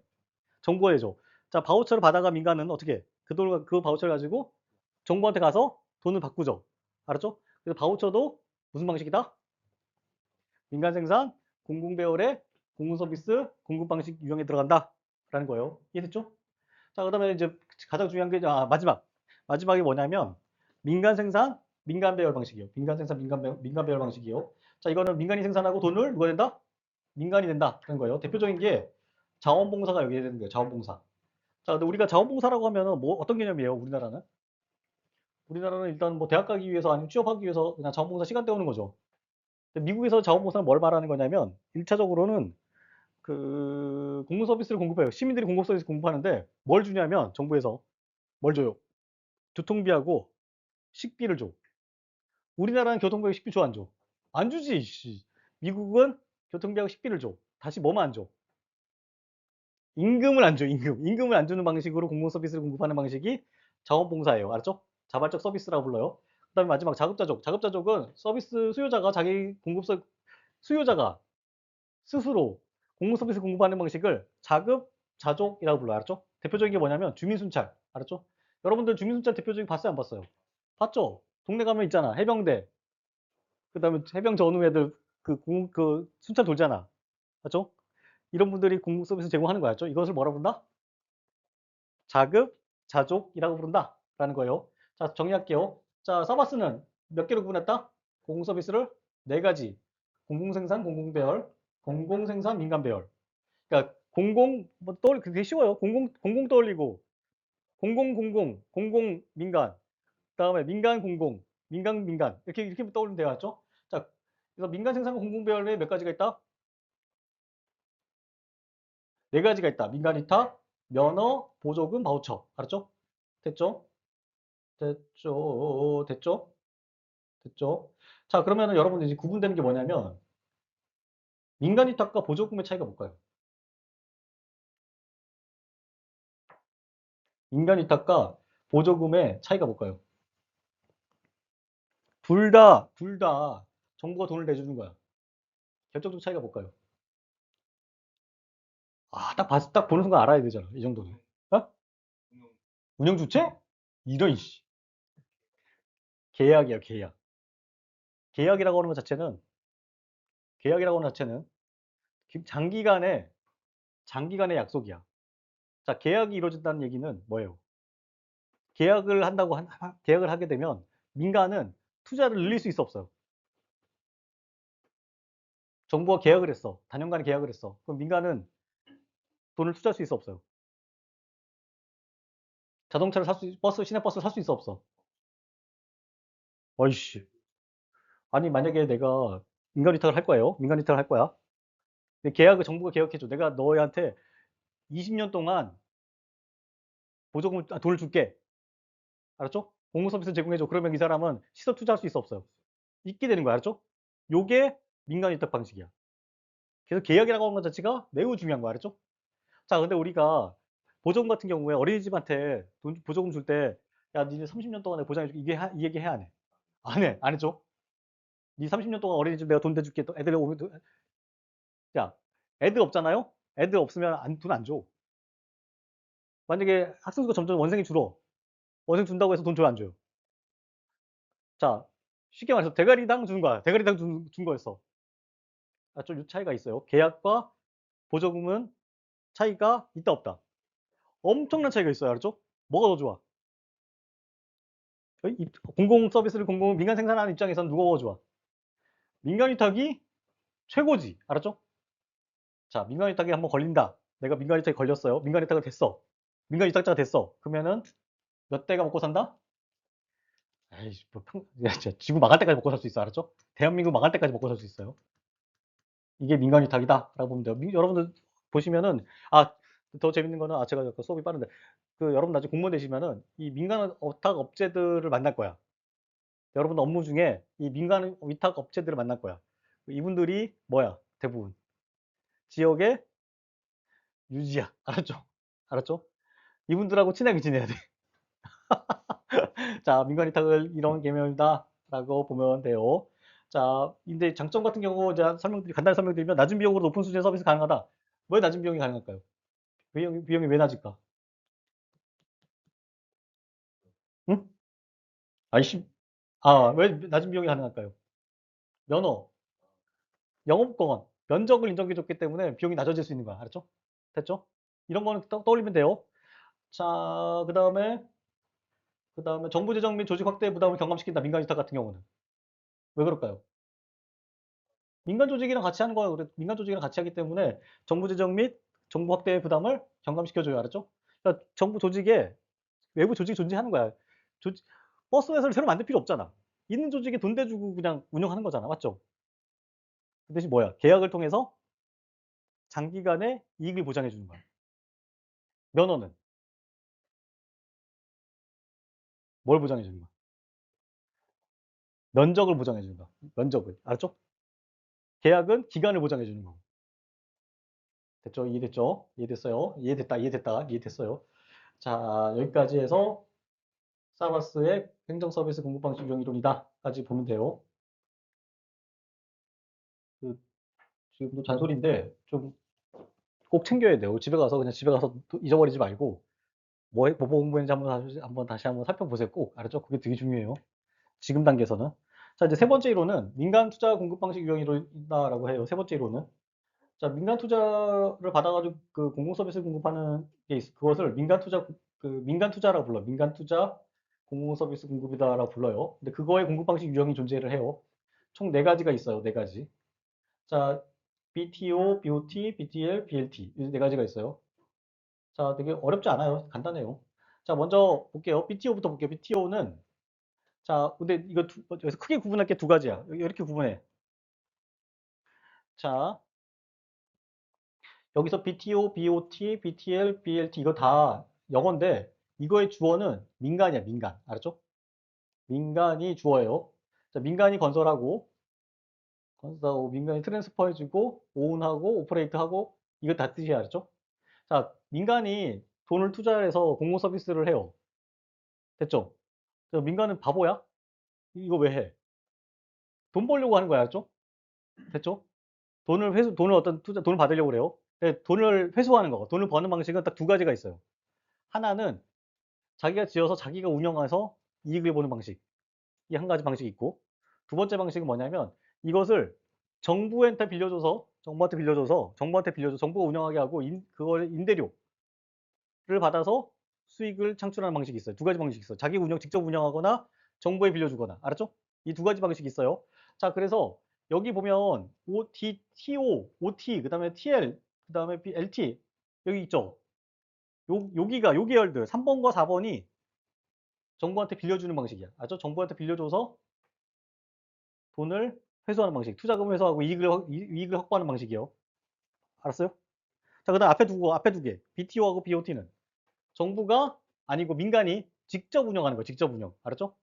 정부가 내죠. 자, 바우처를 받아가 민간은 어떻게 해? 그 바우처를 가지고 정부한테 가서 돈을 바꾸죠. 알았죠? 그래서 바우처도 무슨 방식이다? 민간 생산, 공공 배열의 공공 서비스 공급 방식 유형에 들어간다라는 거예요. 이해됐죠? 자, 그다음에 이제 가장 중요한 게 마지막이 뭐냐면 민간 생산, 민간 배열 방식이요. 민간 생산, 민간 배열 방식이요. 자, 이거는 민간이 생산하고 돈을 누가 낸다? 민간이 낸다라는 거예요. 대표적인 게 자원봉사가 여기에 되는 거예요. 자원봉사. 자, 근데 우리가 자원봉사라고 하면은 뭐 어떤 개념이에요? 우리나라는? 우리나라는 일단 뭐 대학 가기 위해서 아니면 취업하기 위해서 그냥 자원봉사 시간 때우는 거죠. 근데 미국에서 자원봉사는 뭘 말하는 거냐면 1차적으로는 그 공공 서비스를 공급해요. 시민들이 공공 서비스 공급하는데 뭘 주냐면 정부에서 뭘 줘요? 교통비하고 식비를 줘. 우리나라는 교통비하고 식비 줘, 안 줘? 안 주지, 씨. 미국은 교통비하고 식비를 줘. 다시 뭐만 안 줘? 임금을 안 줘, 임금. 임금을 안 주는 방식으로 공공 서비스를 공급하는 방식이 자원봉사예요. 알았죠? 자발적 서비스라고 불러요. 그다음에 마지막 자급자족. 자급자족은 서비스 수요자가 수요자가 스스로 공공 서비스 공급하는 방식을 자급자족이라고 불러요. 알았죠? 대표적인 게 뭐냐면 주민순찰. 알았죠? 여러분들 주민순찰 대표적인 봤어요, 안 봤어요? 봤죠? 동네 가면 있잖아. 해병대. 그다음에 해병 전후 애들 그 순찰 돌잖아. 맞죠? 이런 분들이 공공 서비스 제공하는 거였죠. 이것을 뭐라 부른다? 자급자족이라고 부른다라는 거예요. 자, 정리할게요. 자, 서바스는 몇 개로 구분했다? 공공 서비스를 네 가지. 공공생산, 공공배열, 공공생산, 민간배열. 그러니까 뭐 되게 쉬워요. 공공 떠올리고 공공 민간, 그다음에 민간 공공, 민간 이렇게 떠올리면 돼요. 맞죠? 자, 그래서 민간 생산과 공공 배열에 몇 가지가 있다? 네 가지가 있다. 민간 이타, 면허, 보조금, 바우처. 알았죠? 됐죠? 됐죠? 됐죠? 됐죠? 자, 그러면은 여러분들 이제 구분되는 게 뭐냐면 민간 위탁과 보조금의 차이가 뭘까요? 민간 위탁과 보조금의 차이가 뭘까요? 둘 다 정부가 돈을 내주는 거야. 결정적 차이가 뭘까요? 아, 딱 보는 순간 알아야 되잖아. 이 정도는. 어? 운영 주체? 이런 씨. 계약이야, 계약. 계약이라고 하는 것 자체는 계약이라고 하는 자체는 장기간의 약속이야. 자, 계약이 이루어진다는 얘기는 뭐예요? 계약을 하게 되면 민간은 투자를 늘릴 수 있어 없어요? 정부가 계약을 했어. 단연간의 계약을 했어. 그럼 민간은 돈을 투자할 수 있어 없어요? 자동차를 살 수, 시내버스를 살 수 있어 없어? 어이씨. 아니, 만약에 내가 민간 위탁을 할 거예요. 민간 위탁을 할 거야. 근데 정부가 계약해줘. 내가 너희한테 20년 동안 돈을 줄게. 알았죠? 공공 서비스 제공해줘. 그러면 이 사람은 시설 투자할 수 있어 없어요? 있게 되는 거야. 알았죠? 요게 민간 위탁 방식이야. 그래서 계약이라고 하는 것 자체가 매우 중요한 거야. 알았죠? 자, 근데 우리가 보조금 같은 경우에 어린이집한테 보조금 줄 때, 야, 니네 30년 동안에 보장해줄게. 이 얘기 해, 안 해? 안 해. 안 했죠? 니 30년 동안 어린이집 내가 돈 대줄게. 또 애들 오면, 야, 애들 없잖아요? 애들 없으면 돈 안 줘. 만약에 학생 수가 점점 원생이 줄어. 원생 준다고 해서 돈 줘요, 안 줘요? 자, 쉽게 말해서 대가리당 주는 거야. 대가리당 준 거였어. 아, 좀 차이가 있어요. 계약과 보조금은 차이가 있다 없다. 엄청난 차이가 있어요. 알았죠? 뭐가 더 좋아? 공공 서비스를 민간 생산하는 입장에서는 누가 더 좋아? 민간 위탁이 최고지. 알았죠? 자, 민간 위탁에 한번 걸린다. 내가 민간 위탁에 걸렸어요. 민간 위탁을 됐어. 민간 위탁자가 됐어. 그러면은 몇 대가 먹고 산다? 에이씨, 야, 진짜 지구 망할 때까지 먹고 살 수 있어. 알았죠? 대한민국 망할 때까지 먹고 살 수 있어요. 이게 민간 위탁이다라고 보면 돼요. 여러분들 보시면은 더 재밌는 거는 제가 수업이 빠른데 여러분 나중에 공무원 되시면은 이 민간 위탁 업체들을 만날 거야. 여러분 업무 중에 이 민간 위탁 업체들을 만날 거야. 이분들이 뭐야? 대부분 지역의 유지야. 알았죠? 알았죠? 이분들하고 친하게 지내야 돼. 자, 민간 위탁을 이런 개념이다라고 보면 돼요. 자, 근데 장점 같은 경우 이제 간단히 설명드리면 낮은 비용으로 높은 수준의 서비스 가능하다. 왜 낮은 비용이 가능할까요? 비용이 왜 낮을까? 응? 아이씨. 왜 낮은 비용이 가능할까요? 면허, 영업권, 면적을 인정해줬기 때문에 비용이 낮아질 수 있는 거야. 알았죠? 됐죠? 이런 거는 떠올리면 돼요. 자, 그 다음에 정부 재정 및 조직 확대 부담을 경감시킨다. 민간 위탁 같은 경우는. 왜 그럴까요? 민간 조직이랑 같이 하는 거야. 민간 조직이랑 같이 하기 때문에 정부 재정 및 정부 확대의 부담을 경감시켜줘요. 알았죠? 그러니까 정부 조직에 외부 조직이 존재하는 거야. 조직, 버스 회사를 새로 만들 필요 없잖아. 있는 조직에 돈 대주고 그냥 운영하는 거잖아. 맞죠? 그 대신 뭐야? 계약을 통해서 장기간의 이익을 보장해 주는 거야. 면허는 뭘 보장해 주는 거야? 면적을 보장해 주는 거야. 면적을. 알았죠? 계약은 기간을 보장해 주는 거고. 됐죠? 이해됐죠? 이해됐어요? 이해됐어요. 자, 여기까지 해서 사바스의 행정 서비스 공급 방식 유형 이론이다까지 보면 돼요. 그, 지금도 잔소리인데 좀 꼭 챙겨야 돼요. 집에 가서 잊어버리지 말고 뭐 공부했는지 다시 한번 살펴보세요. 꼭. 알았죠? 그게 되게 중요해요. 지금 단계에서는. 자, 이제 세 번째 이론은 민간 투자 공급 방식 유형 이론이다라고 해요. 세 번째 이론은. 자, 민간 투자를 받아가지고 공공 서비스 공급하는 게 그것을 민간 투자라고 불러. 민간 투자 공공 서비스 공급이다라고 불러요. 근데 그거의 공급 방식 유형이 존재를 해요. 총 네 가지가 있어요. 네 가지. 자, BTO, BOT, BTL, BLT 이 네 가지가 있어요. 자, 되게 어렵지 않아요. 간단해요. 자, 먼저 볼게요. BTO부터 볼게요. BTO는 근데 여기서 크게 구분할 게 두 가지야. 이렇게 구분해. 자, 여기서 BTO, BOT, BTL, BLT 이거 다 영어인데 이거의 주어는 민간이야, 민간. 알았죠? 민간이 주어예요. 자, 민간이 건설하고, 민간이 트랜스퍼해주고, 오운하고, 오퍼레이트하고, 이거 다 뜻이야, 알았죠? 자, 민간이 돈을 투자해서 공공 서비스를 해요. 됐죠? 자, 민간은 바보야? 이거 왜 해? 돈 벌려고 하는 거야, 알았죠? 됐죠? 돈을 어떤 돈을 받으려고 그래요. 근데 돈을 회수하는 거, 돈을 버는 방식은 딱 두 가지가 있어요. 하나는 자기가 지어서 자기가 운영해서 이익을 보는 방식. 이 한 가지 방식이 있고, 두 번째 방식은 뭐냐면 이것을 정부한테 빌려줘서 정부가 운영하게 하고 그걸 임대료를 받아서 수익을 창출하는 방식이 있어요. 두 가지 방식이 있어요. 자기 직접 운영하거나 정부에 빌려주거나. 알았죠? 이 두 가지 방식이 있어요. 자, 그래서 여기 보면 OT, TO, OT, 그다음에 TL, 그다음에 LT 여기 있죠. 요 계열들 3번과 4번이 정부한테 빌려주는 방식이야. 알죠? 정부한테 빌려줘서 돈을 회수하는 방식, 투자금을 회수하고 이익을 확보하는 방식이요. 알았어요? 자, 그다음 앞에 두 개. BTO하고 BOT는 정부가 아니고 민간이 직접 운영하는 거예요. 직접 운영. 알았죠?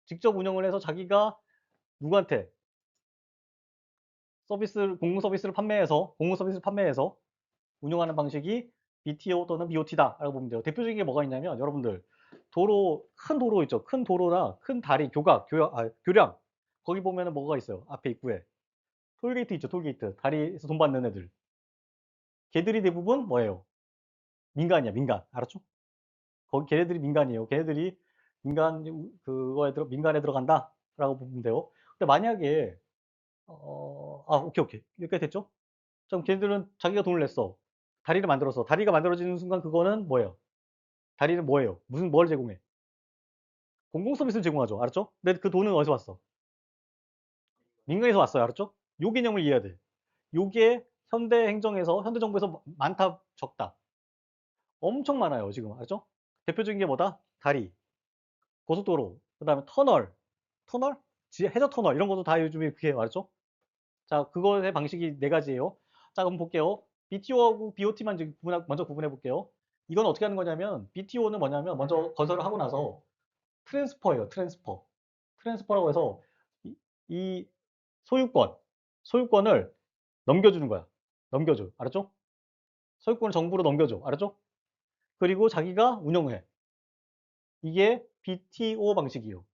직접 운영을 해서 자기가 누구한테 공공 서비스를 판매해서 운영하는 방식이 BTO 또는 BOT다라고 보면 돼요. 대표적인 게 뭐가 있냐면 여러분들 큰 도로 있죠. 큰 도로나 큰 다리, 교량 거기 보면은 뭐가 있어요. 앞에 입구에 톨게이트 있죠. 톨게이트 다리에서 돈 받는 애들. 걔들이 대부분 뭐예요? 민간이야, 민간. 알았죠? 거기 걔네들이 민간이에요. 걔네들이 민간에 들어간다라고 보면 돼요. 근데 만약에 오케이, 오케이. 여기까지 됐죠? 그럼 걔네들은 자기가 돈을 냈어. 다리를 만들어서 다리가 만들어지는 순간 그거는 뭐예요? 다리는 뭐예요? 뭘 제공해? 공공 서비스를 제공하죠. 알았죠? 근데 그 돈은 어디서 왔어? 민간에서 왔어요. 알았죠? 요 개념을 이해해야 돼. 요게 현대 정부에서 많다, 적다. 엄청 많아요, 지금. 알죠? 대표적인 게 뭐다? 다리, 고속도로, 그다음에 터널, 해저 터널 이런 것도 다 요즘에 그게 알죠? 자, 그거의 방식이 네 가지예요. 자, 그럼 볼게요. BTO하고 BOT만 먼저 구분해 볼게요. 이건 어떻게 하는 거냐면 BTO는 뭐냐면 먼저 건설을 하고 나서 트랜스퍼예요. 트랜스퍼라고 해서 이 소유권을 넘겨주는 거야. 넘겨줘. 알았죠? 소유권을 정부로 넘겨줘. 알았죠? 그리고 자기가 운영을 해. 이게 BTO 방식이에요.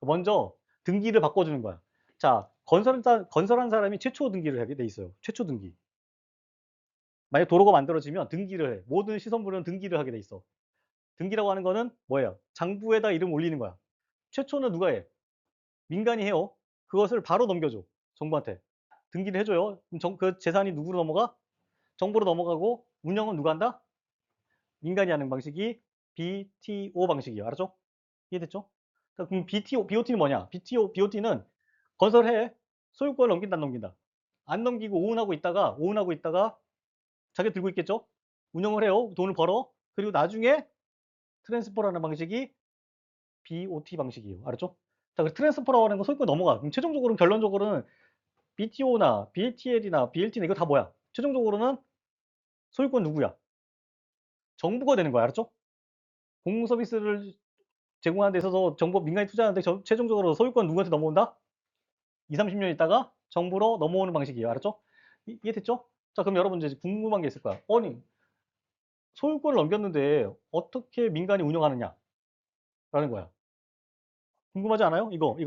먼저 등기를 바꿔주는 거야. 자, 건설한 사람이 최초 등기를 하게 돼 있어요. 최초 등기. 만약 도로가 만들어지면 등기를 해. 모든 시설물은 등기를 하게 돼 있어. 등기라고 하는 거는 뭐예요? 장부에다 이름 올리는 거야. 최초는 누가 해? 민간이 해요. 그것을 바로 넘겨줘. 정부한테. 등기를 해줘요. 그럼 그 재산이 누구로 넘어가? 정부로 넘어가고 운영은 누가 한다? 민간이 하는 방식이 BTO 방식이에요. 알았죠? 이해됐죠? 그럼 BOT는 뭐냐? BOT는 건설해. 소유권을 넘긴다, 안 넘긴다. 안 넘기고 오운하고 있다가 자기가 들고 있겠죠? 운영을 해요. 돈을 벌어. 그리고 나중에 트랜스퍼라는 방식이 BOT 방식이에요. 알았죠? 자, 그 트랜스퍼라고 하는 거 소유권 넘어가. 그럼 결론적으로는 BTO나 BTL이나 BLT나 이거 다 뭐야? 최종적으로는 소유권 누구야? 정부가 되는 거야. 알았죠? 공공 서비스를 제공하는 데 있어서 정부 민간이 투자하는데 최종적으로 소유권 누구한테 넘어온다? 2, 30년 있다가 정부로 넘어오는 방식이에요. 알았죠? 이해됐죠? 자, 그럼 여러분 이제 궁금한 게 있을 거야. 아니, 소유권을 넘겼는데 어떻게 민간이 운영하느냐? 라는 거야. 궁금하지 않아요? 이거.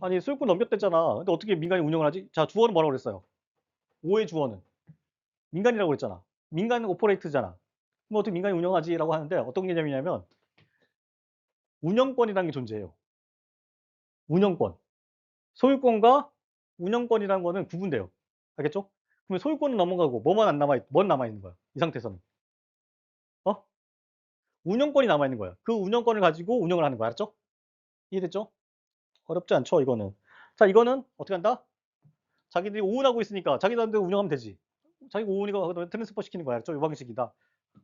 아니, 소유권 넘겼댔잖아. 근데 어떻게 민간이 운영을 하지? 자, 주어는 뭐라고 그랬어요? 오의 주어는. 민간이라고 그랬잖아. 민간은 오퍼레이트잖아. 그럼 어떻게 민간이 운영하지? 라고 하는데 어떤 개념이냐면 운영권이라는 게 존재해요. 운영권. 소유권과 운영권이라는 거는 구분돼요. 알겠죠? 그러면 소유권은 넘어가고 뭔 남아있는 거야? 이 상태에서는. 어? 운영권이 남아있는 거야. 그 운영권을 가지고 운영을 하는 거야. 알았죠? 이해됐죠? 어렵지 않죠, 이거는. 자, 이거는 어떻게 한다? 자기들이 오운하고 있으니까 자기들한테 운영하면 되지. 자기가 오운이고 그다음에 트랜스퍼 시키는 거야. 알았죠? 이 방식이다.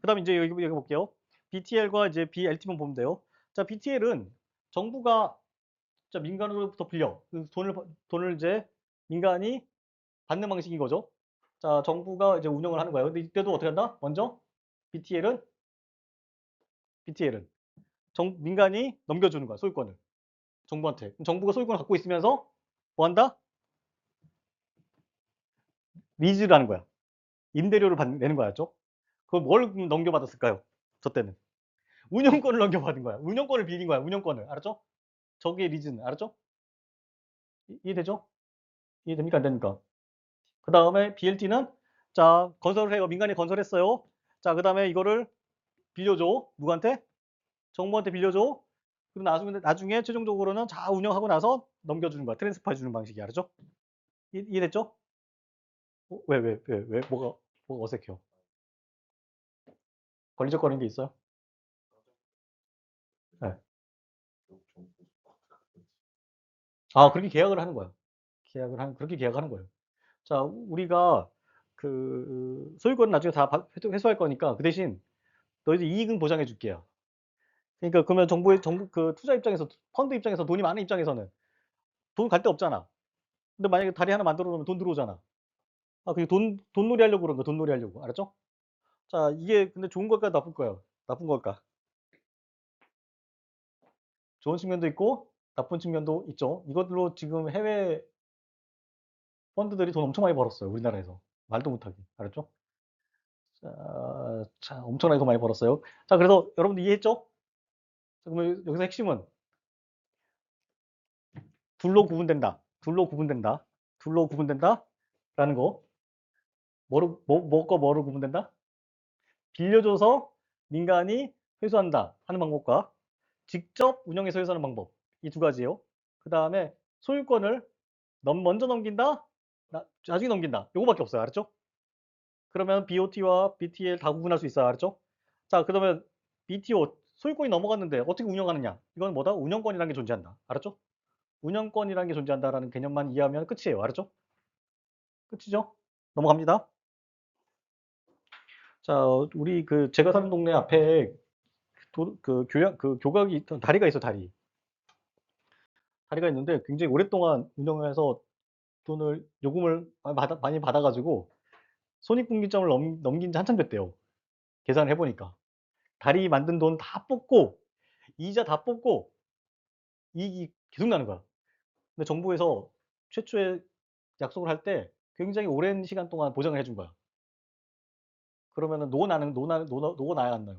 그다음에 이제 여기 볼게요. BTL과 이제 BLT만 보면 돼요. 자, BTL은 정부가 민간으로부터 빌려 그 돈을 이제 민간이 받는 방식인 거죠. 자, 정부가 이제 운영을 하는 거예요. 근데 이때도 어떻게 한다? 먼저 BTL은 BTL은 민간이 넘겨주는 거야, 소유권을. 정부한테. 그럼 정부가 소유권을 갖고 있으면서 뭐 한다? 리즈라는 거야. 임대료를 내는 거였죠. 그걸 뭘 넘겨받았을까요? 저 때는. 운영권을 넘겨받은 거야. 운영권을 빌린 거야, 운영권을. 알았죠? 저게 리즈는. 알았죠? 이해되죠? 이해됩니까? 안 됩니까? 그 다음에 BLT는 자, 건설을 해요. 민간이 건설했어요. 자, 그 다음에 이거를 빌려줘. 누구한테? 정부한테 빌려줘. 그리고 나중에 최종적으로는 자, 운영하고 나서 넘겨주는 거야. 트랜스퍼 해주는 방식이. 알았죠? 이해됐죠? 왜? 뭐가 어색해요? 권리적거리는 게 있어요? 네. 아, 그렇게 계약을 하는 거야. 그렇게 계약하는 거예요. 자, 우리가 그 소유권은 나중에 다 회수할 거니까 그 대신 너희들 이익은 보장해 줄게요. 그러니까 그러면 정부 그 투자 입장에서 펀드 입장에서 돈이 많은 입장에서는 돈 갈 데 없잖아. 근데 만약에 다리 하나 만들어 놓으면 돈 들어오잖아. 아, 그게 돈놀이 하려고 그런 거야. 돈놀이 하려고. 알았죠? 자, 이게 근데 좋은 걸까 나쁜 거예요? 나쁜 걸까? 좋은 측면도 있고 나쁜 측면도 있죠. 이것들로 지금 해외 펀드들이 돈 엄청 많이 벌었어요. 우리나라에서. 말도 못하게. 알았죠? 자, 엄청나게 돈 많이 벌었어요. 자, 그래서 여러분들 이해했죠? 자, 그러면 여기서 핵심은 둘로 구분된다. 둘로 구분된다. 둘로 구분된다. 라는 거. 뭐과 뭐로 구분된다? 빌려줘서 민간이 회수한다 하는 방법과 직접 운영해서 회수하는 방법. 이 두 가지예요. 그 다음에 소유권을 먼저 넘긴다, 나중에 넘긴다. 요거밖에 없어요. 알았죠? 그러면 BOT와 BTL 다 구분할 수 있어요. 알았죠? 자, 그러면 BTO 소유권이 넘어갔는데 어떻게 운영하느냐? 이건 뭐다? 운영권이라는 게 존재한다. 알았죠? 운영권이라는 게 존재한다라는 개념만 이해하면 끝이에요. 알았죠? 끝이죠? 넘어갑니다. 자, 우리 그 제가 사는 동네 앞에 그 교각이 있던 다리가 있어, 다리. 다리가 있는데 굉장히 오랫동안 운영해서 요금을 많이 받아가지고 손익분기점을 넘긴 지 한참 됐대요. 계산을 해보니까. 다리 만든 돈 다 뽑고, 이자 다 뽑고, 이익이 계속 나는 거야. 근데 정부에서 최초에 약속을 할 때 굉장히 오랜 시간 동안 보장을 해준 거야. 그러면은 노고 나야 안 나요?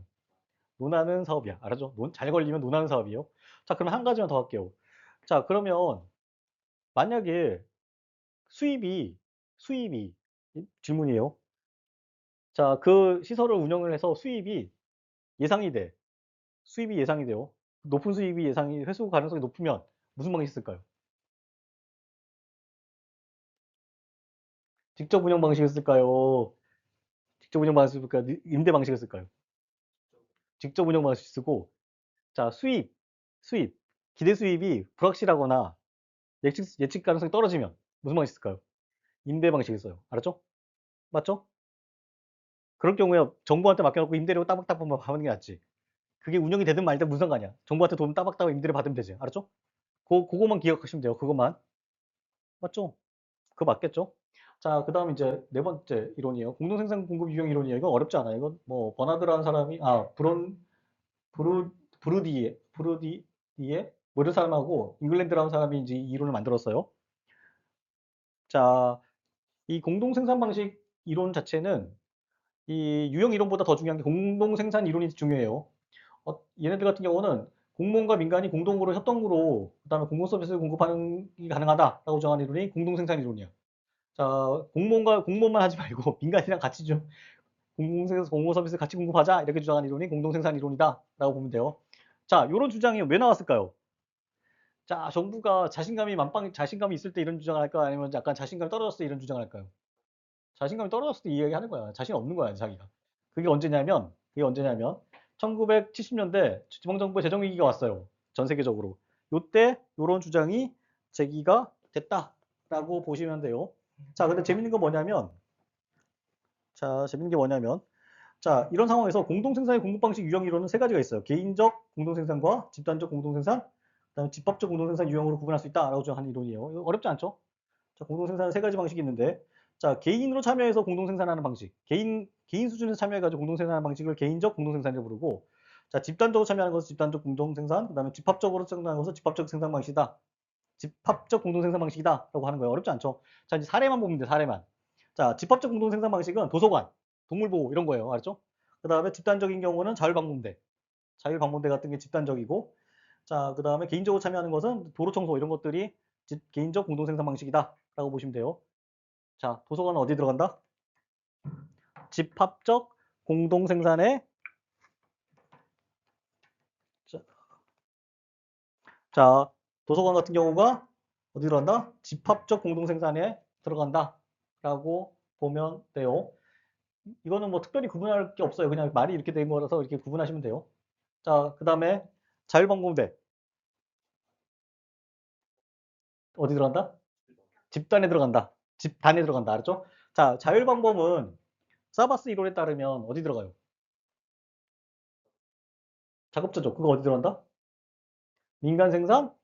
노나는 사업이야. 알았죠? 잘 걸리면 노나는 사업이에요. 자, 그럼 한 가지만 더 할게요. 자, 그러면 만약에 수입이 질문이에요. 자, 그 시설을 운영을 해서 수입이 예상이 돼. 수입이 예상이 돼요. 높은 수입이 회수 가능성이 높으면 무슨 방식이 있을까요? 직접 운영 방식을 쓸까요? 직접 운영 방식을 쓸까요? 임대 방식을 쓸까요? 직접 운영 방식 쓰고, 자, 수입, 기대 수입이 불확실하거나 예측 가능성이 떨어지면 무슨 방식 쓸까요? 임대 방식을 써요. 알았죠? 맞죠? 그럴 경우에 정부한테 맡겨놓고 임대료 따박따박 하는 게 낫지. 그게 운영이 되든 말든 무슨 상관이야. 정부한테 돈 따박따박 임대료 받으면 되지. 알았죠? 그거만 기억하시면 돼요. 그것만. 맞죠? 그거 맞겠죠? 자, 그 다음 이제 네 번째 이론이에요. 공동생산 공급 유형 이론이에요. 이건 어렵지 않아요. 이건 뭐 버나드라는 사람이 브루 브루디에 뭐 이런 사람하고 잉글랜드라는 사람이 이제 이 이론을 만들었어요. 자, 이 공동생산 방식 이론 자체는 이 유형 이론보다 더 중요한 게 공동생산 이론이 중요해요. 얘네들 같은 경우는 공무원과 민간이 공동으로 협동으로 그다음에 공공 서비스 공급하는 게 가능하다라고 정하는 이론이 공동생산 이론이야. 자, 공무원만 하지 말고 민간이랑 같이 좀 공공 서비스 같이 공급하자 이렇게 주장하는 이론이 공동생산 이론이다라고 보면 돼요. 자, 이런 주장이 왜 나왔을까요? 자, 정부가 자신감이 있을 때 이런 주장을 할까 아니면 약간 자신감이 떨어졌을 때 이런 주장을 할까요? 자신감이 떨어졌을 때 이 이야기 하는 거야. 자신 없는 거야, 자기가. 그게 언제냐면 1970년대 지방정부의 재정위기가 왔어요. 전 세계적으로. 요때 요런 주장이 제기가 됐다라고 보시면 돼요. 자, 근데 재밌는 게 뭐냐면 자, 이런 상황에서 공동생산의 공급방식 유형 이론은 세 가지가 있어요. 개인적 공동생산과 집단적 공동생산, 그다음에 집합적 공동생산 유형으로 구분할 수 있다라고 주장하는 이론이에요. 이거 어렵지 않죠? 자, 공동생산은 세 가지 방식이 있는데, 자, 개인으로 참여해서 공동생산하는 방식, 개인 수준에서 참여해가지고 공동생산하는 방식을 개인적 공동생산이라고 부르고, 자, 집단적으로 참여하는 것은 집단적 공동생산, 그 다음에 집합적으로 생산하는 것은 집합적 생산 방식이다. 집합적 공동생산 방식이다. 라고 하는 거예요. 어렵지 않죠? 자, 이제 사례만 보면 돼, 사례만. 자, 집합적 공동생산 방식은 도서관, 동물보호 이런 거예요. 알았죠? 그 다음에 집단적인 경우는 자율방문대. 자율방문대 같은 게 집단적이고, 자, 그 다음에 개인적으로 참여하는 것은 도로청소 이런 것들이 개인적 공동생산 방식이다. 라고 보시면 돼요. 자, 도서관은 어디 들어간다? 집합적 공동생산에, 자, 도서관 같은 경우가 어디 들어간다? 집합적 공동생산에 들어간다. 라고 보면 돼요. 이거는 뭐 특별히 구분할 게 없어요. 그냥 말이 이렇게 된 거라서 이렇게 구분하시면 돼요. 자, 그 다음에 자율방공대. 어디 들어간다? 집단에 들어간다. 집단에 들어간다. 알았죠? 자, 자율방범은 사바스 이론에 따르면 어디 들어가요? 작업자족. 그거 어디 들어간다? 민간 생산?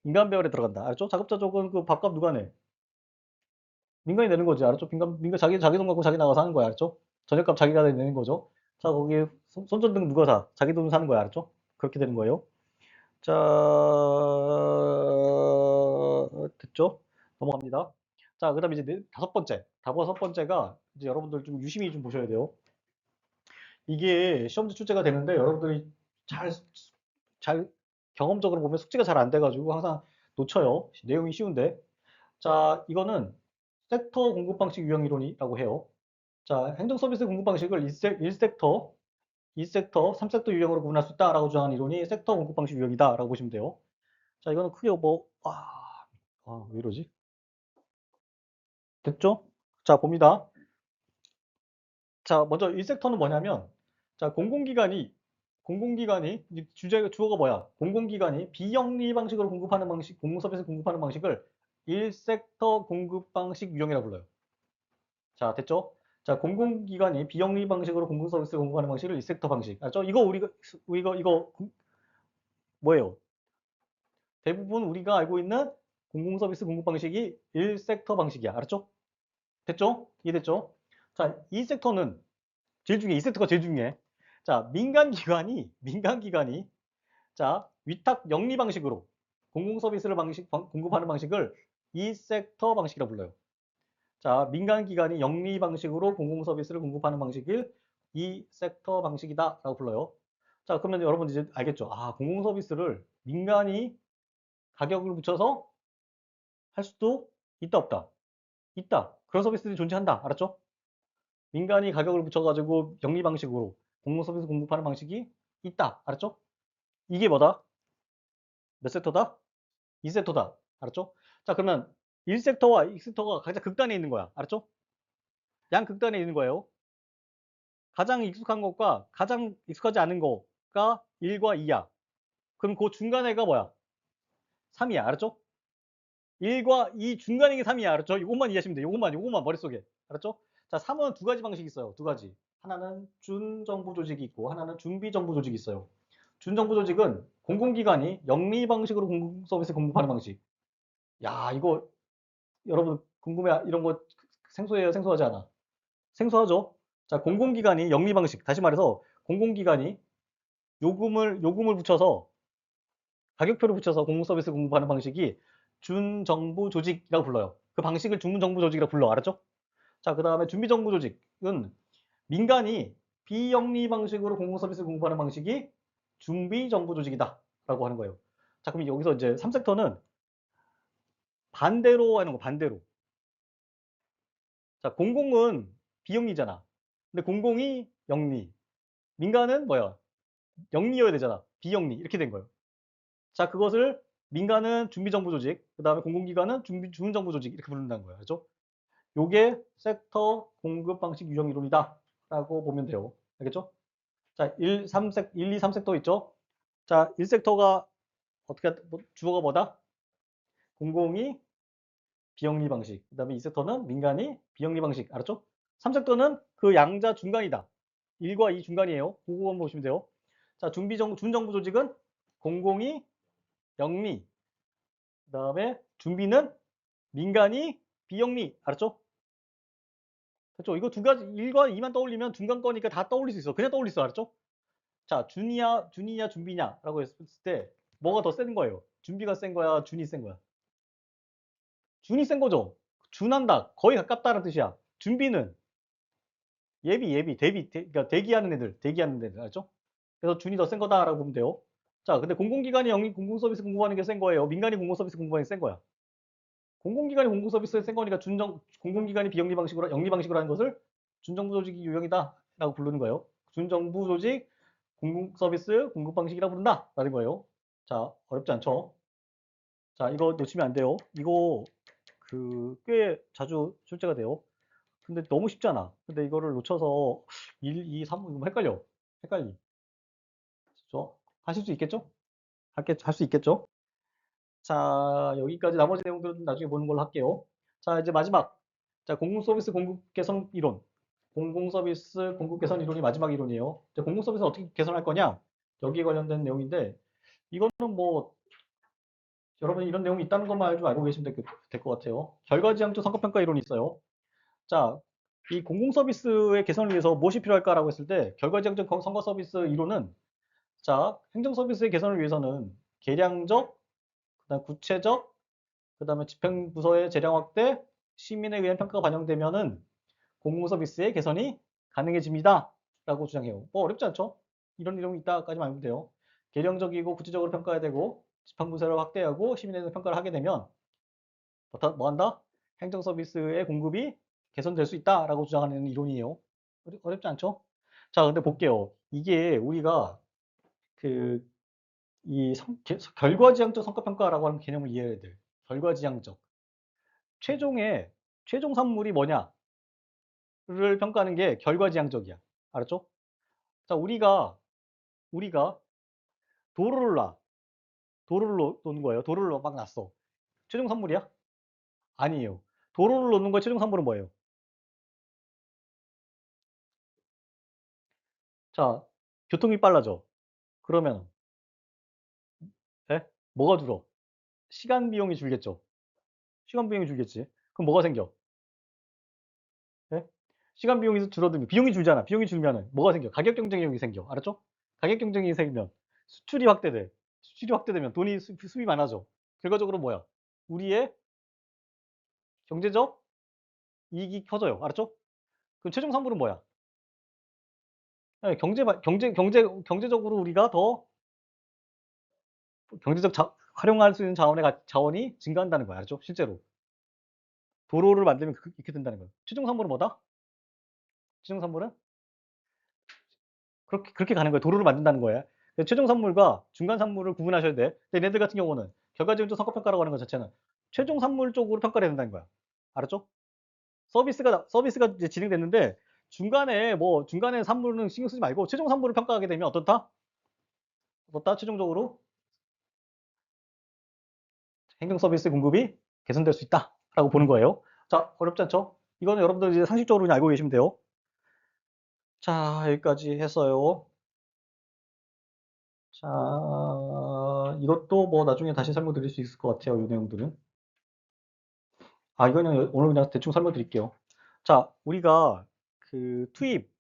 인간 배열에 들어간다. 알았죠? 작업자족은 그 밥값 누가 내? 민간이 내는 거지. 알았죠? 민간 자기 돈 갖고 자기 나가서 하는 거야. 알았죠? 저녁값 자기가 내는 거죠. 자, 거기 손전등 누가 사? 자기 돈 사는 거야. 알았죠? 그렇게 되는 거예요. 자, 됐죠? 넘어갑니다. 자, 그 다음에 이제 다섯 번째. 다섯 번째가 이제 여러분들 좀 유심히 좀 보셔야 돼요. 이게 시험지 출제가 되는데 여러분들이 잘 경험적으로 보면 숙제가 잘 안 돼가지고 항상 놓쳐요. 내용이 쉬운데. 자, 이거는 섹터 공급 방식 유형 이론이라고 해요. 자, 행정 서비스 공급 방식을 1섹터, 2섹터, 3섹터 유형으로 구분할 수 있다라고 주장하는 이론이 섹터 공급 방식 유형이다라고 보시면 돼요. 자, 이거는 크게 뭐, 왜 이러지? 됐죠? 자, 봅니다. 자, 먼저 1섹터는 뭐냐면, 자, 공공기관이, 이제 주어가 뭐야? 공공기관이 비영리 방식으로 공급하는 방식, 공공서비스 공급하는 방식을 1섹터 공급 방식 유형이라고 불러요. 자, 됐죠? 자, 공공기관이 비영리 방식으로 공공서비스를 공급하는 방식을 1섹터 방식. 알죠? 이거 뭐예요? 대부분 우리가 알고 있는 공공서비스 공급 방식이 1섹터 방식이야. 알았죠? 됐죠? 이해됐죠? 자, 2섹터는 제일 중요해. 2섹터가 제일 중요해. 자, 민간기관이, 자, 위탁 영리 방식으로 공공서비스를 공급하는 방식을 2섹터 방식이라고 불러요. 자, 민간기관이 영리 방식으로 공공서비스를 공급하는 방식을 2섹터 방식이다라고 불러요. 자, 그러면 여러분 이제 알겠죠? 아, 공공서비스를 민간이 가격을 붙여서 할 수도 있다, 없다? 있다. 그런 서비스들이 존재한다. 알았죠? 민간이 가격을 붙여가지고 영리 방식으로 공공서비스 공급하는 방식이 있다. 알았죠? 이게 뭐다? 몇 섹터다? 2섹터다. 알았죠? 자, 그러면 1섹터와 2섹터가 각자 극단에 있는 거야. 알았죠? 양극단에 있는 거예요. 가장 익숙한 것과 가장 익숙하지 않은 거가 1과 2야. 그럼 그 중간에가 뭐야? 3이야. 알았죠? 1과 2 중간에 게 3이야. 알았죠? 이것만 이해하시면 돼. 요것만 머릿속에. 알았죠? 자, 3은 두 가지 방식이 있어요. 두 가지. 하나는 준정부 조직이 있고 하나는 준비정부 조직이 있어요. 준정부 조직은 공공기관이 영리 방식으로 공공서비스 공급하는 방식. 야, 이거 여러분 궁금해. 이런 거 생소해요? 생소하지 않아? 생소하죠? 자, 공공기관이 영리 방식. 다시 말해서 공공기관이 요금을 붙여서 가격표를 붙여서 공공서비스 공급하는 방식이 준정부 조직이라고 불러요. 그 방식을 준정부 조직이라고 불러. 알았죠? 자, 그 다음에 준비정부 조직은 민간이 비영리 방식으로 공공서비스 공급하는 방식이 준비정부 조직이다. 라고 하는 거예요. 자, 그럼 여기서 이제 3섹터는 반대로 하는 거, 반대로. 자, 공공은 비영리잖아. 근데 공공이 영리. 민간은 뭐야? 영리여야 되잖아. 비영리. 이렇게 된 거예요. 자, 그것을 민간은 준비정부 조직, 그 다음에 공공기관은 준정부 조직 이렇게 부른다는 거예요. 그죠? 요게 섹터 공급 방식 유형 이론이다. 라고 보면 돼요. 알겠죠? 자, 1, 2, 3섹터 있죠? 자, 1섹터가 주어가 뭐다? 공공이 비영리 방식. 그 다음에 2섹터는 민간이 비영리 방식. 알았죠? 3섹터는 그 양자 중간이다. 1과 2 중간이에요. 그거만 보시면 돼요. 자, 준정부 조직은 공공이 영리. 그 다음에 준비는 민간이 비영리. 알았죠? 그렇죠? 이거 두 가지 1과 2만 떠올리면 중간 거니까 다 떠올릴 수 있어. 그냥 떠올릴 수 있어. 알았죠? 자, 준이냐, 준비냐라고 했을 때 뭐가 더 센 거예요? 준비가 센 거야, 준이 센 거야? 준이 센 거죠. 준한다, 거의 가깝다는 뜻이야. 준비는 그러니까 대기하는 애들, 알죠? 그래서 준이 더 센 거다라고 보면 돼요. 자, 근데 공공기관이 공공 서비스 공급하는 게 센 거예요. 민간이 공공 서비스 공급하는 게 센 거야. 공공기관이 공공 서비스에 센 거니까 공공기관이 비영리 방식으로 영리 방식으로 하는 것을 준정부 조직이 유형이다라고 부르는 거예요. 준정부 조직 공공 서비스 공급 방식이라고 부른다라는 거예요. 자, 어렵지 않죠? 자, 이거 놓치면 안 돼요. 이거 꽤 자주 출제가 돼요. 근데 너무 쉽잖아. 근데 이거를 놓쳐서 1, 2, 3 이거 헷갈리. 그렇죠? 하실 수 있겠죠? 할 수 있겠죠? 자, 여기까지 나머지 내용들은 나중에 보는 걸로 할게요. 자, 이제 마지막. 자, 공공 서비스 공급 개선 이론. 공공 서비스 공급 개선 이론이 마지막 이론이에요. 이제 공공 서비스는 어떻게 개선할 거냐? 여기에 관련된 내용인데, 이거는 뭐, 여러분이 이런 내용이 있다는 것만 좀 알고 계시면 될 것 같아요. 결과지향적 성과평가 이론이 있어요. 자, 이 공공 서비스의 개선을 위해서 무엇이 필요할까라고 했을 때, 결과지향적 성과 서비스 이론은, 자, 행정 서비스의 개선을 위해서는 계량적, 그다음 구체적, 그다음에 집행부서의 재량 확대, 시민에 의한 평가가 반영되면은 공공 서비스의 개선이 가능해집니다. 라고 주장해요. 뭐 어렵지 않죠? 이런 내용이 있다까지만 알면 돼요. 계량적이고 구체적으로 평가해야 되고 집행부서를 확대하고 시민에 대한 평가를 하게 되면 뭐 한다? 행정 서비스의 공급이 개선될 수 있다라고 주장하는 이론이에요. 어렵지 않죠? 자, 근데 볼게요. 이게 우리가 그 이 결과지향적 성과평가라고 하는 개념을 이해해야 돼. 결과지향적. 최종 산물이 뭐냐를 평가하는 게 결과지향적이야. 알았죠? 자, 우리가 도로를 놔. 도로를 놓는 거예요. 도로를 막 놨어. 최종 산물이야? 아니에요. 도로를 놓는 거의 최종 산물은 뭐예요? 자, 교통이 빨라져. 그러면 예? 뭐가 줄어? 시간 비용이 줄겠죠. 시간 비용이 줄겠지. 그럼 뭐가 생겨? 예? 시간 비용이 줄어들면 비용이 줄잖아. 비용이 줄면은 뭐가 생겨? 가격 경쟁력이 생겨. 알았죠? 가격 경쟁이 생기면 수출이 확대돼. 수출이 확대되면 돈이 수입이 많아져. 결과적으로 뭐야? 우리의 경제적 이익이 커져요. 알았죠? 그럼 최종 산물은 뭐야? 예, 경제적으로 우리가 더 활용할 수 있는 자원이 증가한다는 거야. 알았죠? 실제로. 도로를 만들면 이렇게 된다는 거야. 최종 산물은 뭐다? 최종 산물은 그렇게 가는 거야. 도로를 만든다는 거야. 최종 산물과 중간 산물을 구분하셔야 돼. 근데 얘네들 같은 경우는 결과적인 성과평가라고 하는 것 자체는 최종 산물 쪽으로 평가를 해야 된다는 거야. 알았죠? 서비스가 이제 진행됐는데 중간에 산물은 신경 쓰지 말고 최종 산물을 평가하게 되면 어떻다? 최종적으로 행정 서비스 공급이 개선될 수 있다라고 보는 거예요. 자, 어렵지 않죠? 이거는 여러분들 이제 상식적으로 그냥 알고 계시면 돼요. 자, 여기까지 했어요. 자, 이것도 뭐 나중에 다시 설명드릴 수 있을 것 같아요. 이 내용들은. 아, 이거는 오늘 그냥 대충 설명드릴게요. 자, 우리가 투입,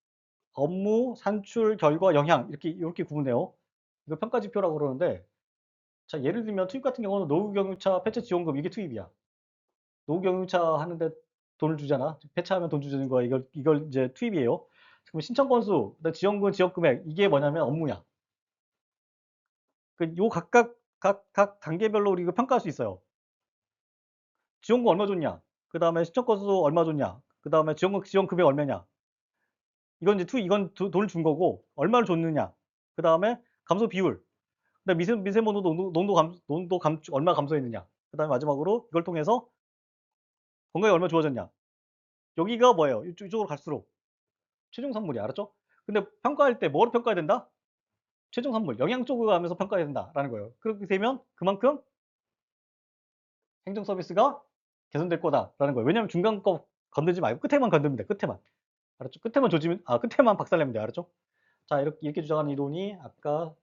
업무, 산출, 결과, 영향 이렇게 구분해요. 이거 평가지표라고 그러는데, 자, 예를 들면 투입 같은 경우는 노후경유차 폐차 지원금 이게 투입이야. 노후경유차 하는데 돈을 주잖아. 폐차하면 돈 주는 거야. 이걸 이제 투입이에요. 그럼 신청 건수, 그다음 지원금, 지역 금액 이게 뭐냐면 업무야. 요 각 단계별로 우리 이거 평가할 수 있어요. 지원금 얼마 줬냐? 그 다음에 신청 건수 얼마 줬냐? 그 다음에 지원 금액 얼마냐? 이건 이제 돈을 준 거고 얼마를 줬느냐? 그 다음에 감소 비율, 그다음 미세먼지 얼마 감소했느냐? 그 다음에 마지막으로 이걸 통해서 건강에 얼마 좋아졌냐? 여기가 뭐예요? 이쪽으로 갈수록 최종 산물이 알았죠? 근데 평가할 때 뭐로 평가해야 된다? 최종 산물, 영양 쪽으로 가면서 평가해야 된다라는 거예요. 그렇게 되면 그만큼 행정 서비스가 개선될 거다라는 거예요. 왜냐하면 중간 거 건들지 말고 끝에만 건드면 돼. 끝에만. 알았죠? 끝에만 박살내면 돼. 알았죠? 자, 이렇게 주장하는 이론이 아까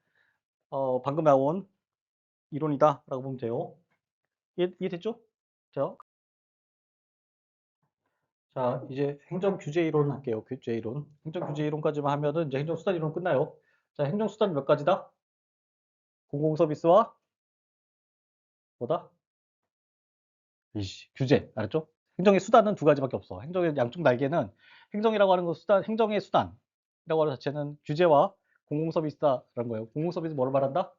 방금 나온 이론이다라고 보면 돼요. 이해됐죠? 자, 이제 행정 규제 이론 할게요. 규제 이론. 행정 규제 이론까지만 하면은 이제 행정 수단 이론 끝나요. 자, 행정수단 몇 가지다? 공공서비스와 뭐다? 규제. 알았죠? 행정의 수단은 두 가지밖에 없어. 행정의 양쪽 날개는 행정이라고 하는 거 수단, 행정의 수단이라고 하는 자체는 규제와 공공서비스다라는 거예요. 공공서비스 뭐를 말한다?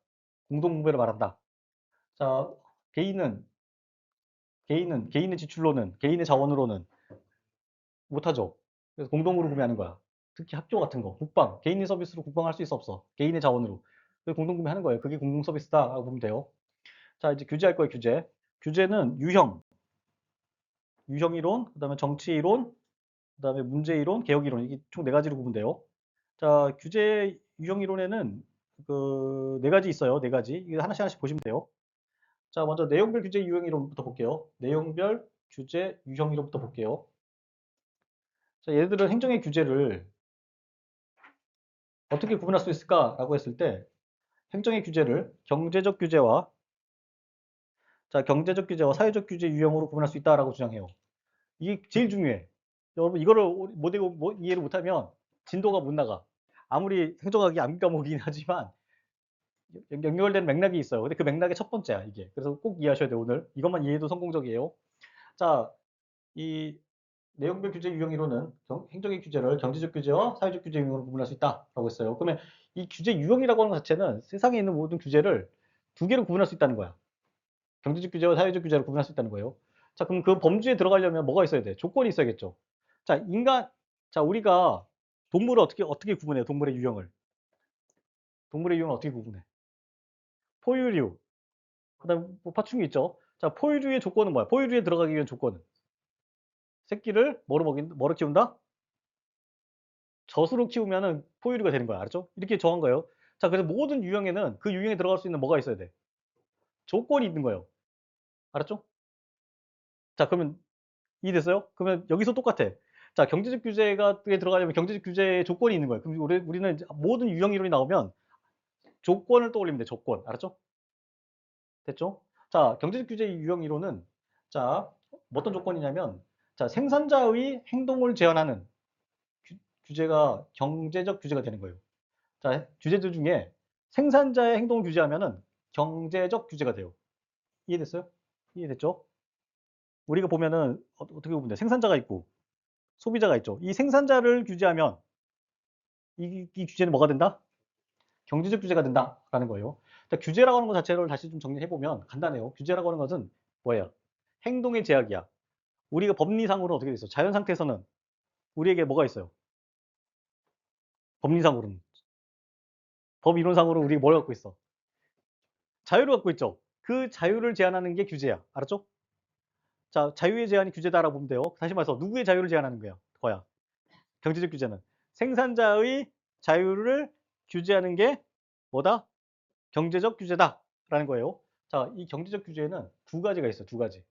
공동분배를 말한다. 자, 개인은 개인의 지출로는 개인의 자원으로는 못하죠. 그래서 공동으로 구매하는 거야. 특히 학교 같은 거, 국방, 개인의 서비스로 국방할 수 있어 없어? 개인의 자원으로. 그래서 공동 구매하는 거예요. 그게 공공 서비스다라고 보면 돼요. 자, 이제 규제할 거예요. 규제. 규제는 유형 이론, 그다음에 정치 이론, 그다음에 문제 이론, 개혁 이론. 이게 총 네 가지로 구분 돼요. 자, 규제 유형 이론에는 그 네 가지 있어요. 네 가지. 이거 하나씩 하나씩 보시면 돼요. 자, 먼저 내용별 규제 유형 이론부터 볼게요. 내용별 규제 유형 이론부터 볼게요. 자, 얘들은 행정의 규제를 어떻게 구분할 수 있을까라고 했을 때 행정의 규제를 경제적 규제와 사회적 규제 유형으로 구분할 수 있다라고 주장해요. 이게 제일 중요해. 여러분 이거를 이해를 못하면 진도가 못 나가. 아무리 행정학이 암기 과목이긴 하지만 연결된 맥락이 있어요. 근데 그 맥락의 첫 번째야 이게. 그래서 꼭 이해하셔야 돼요. 오늘 이것만 이해해도 성공적이에요. 자, 이 내용별 규제 유형 이론은 행정의 규제를 경제적 규제와 사회적 규제 유형으로 구분할 수 있다라고 했어요. 그러면 이 규제 유형이라고 하는 것 자체는 세상에 있는 모든 규제를 두 개로 구분할 수 있다는 거야. 경제적 규제와 사회적 규제로 구분할 수 있다는 거예요. 자, 그럼 그 범주에 들어가려면 뭐가 있어야 돼? 조건이 있어야겠죠. 자, 우리가 동물을 어떻게 구분해요? 동물의 유형을. 동물의 유형을 어떻게 구분해? 포유류, 그다음에 뭐 파충류 있죠. 자, 포유류의 조건은 뭐야? 포유류에 들어가기 위한 조건은 새끼를 뭐로 키운다? 젖으로 키우면은 포유류가 되는 거야. 알았죠? 이렇게 정한 거예요. 자, 그래서 모든 유형에는 그 유형에 들어갈 수 있는 뭐가 있어야 돼? 조건이 있는 거예요. 알았죠? 자, 그러면 이해됐어요? 그러면 여기서 똑같아. 자, 경제적 규제가 들어가려면 경제적 규제의 조건이 있는 거예요. 그럼 우리는 이제 모든 유형 이론이 나오면 조건을 떠올리면 돼. 조건. 알았죠? 됐죠? 자, 경제적 규제 유형 이론은 자, 어떤 조건이냐면 자, 생산자의 행동을 제한하는 규제가 경제적 규제가 되는 거예요. 자, 규제들 중에 생산자의 행동을 규제하면은 경제적 규제가 돼요. 이해됐어요? 이해됐죠? 우리가 보면은 어떻게 보면 돼? 생산자가 있고 소비자가 있죠. 이 생산자를 규제하면 이 규제는 뭐가 된다? 경제적 규제가 된다라는 거예요. 자, 규제라고 하는 것 자체를 다시 좀 정리해 보면 간단해요. 규제라고 하는 것은 뭐예요? 행동의 제약이야. 우리가 법리상으로는 어떻게 돼 있어? 자연 상태에서는 우리에게 뭐가 있어요? 법리상으로는 법 이론상으로 우리가 뭘 갖고 있어? 자유를 갖고 있죠. 그 자유를 제한하는 게 규제야. 알았죠? 자, 자유의 제한이 규제다라고 보면 돼요. 다시 말해서 누구의 자유를 제한하는 거야? 경제적 규제는 생산자의 자유를 규제하는 게 뭐다? 경제적 규제다라는 거예요. 자, 이 경제적 규제에는 두 가지가 있어요. 두 가지.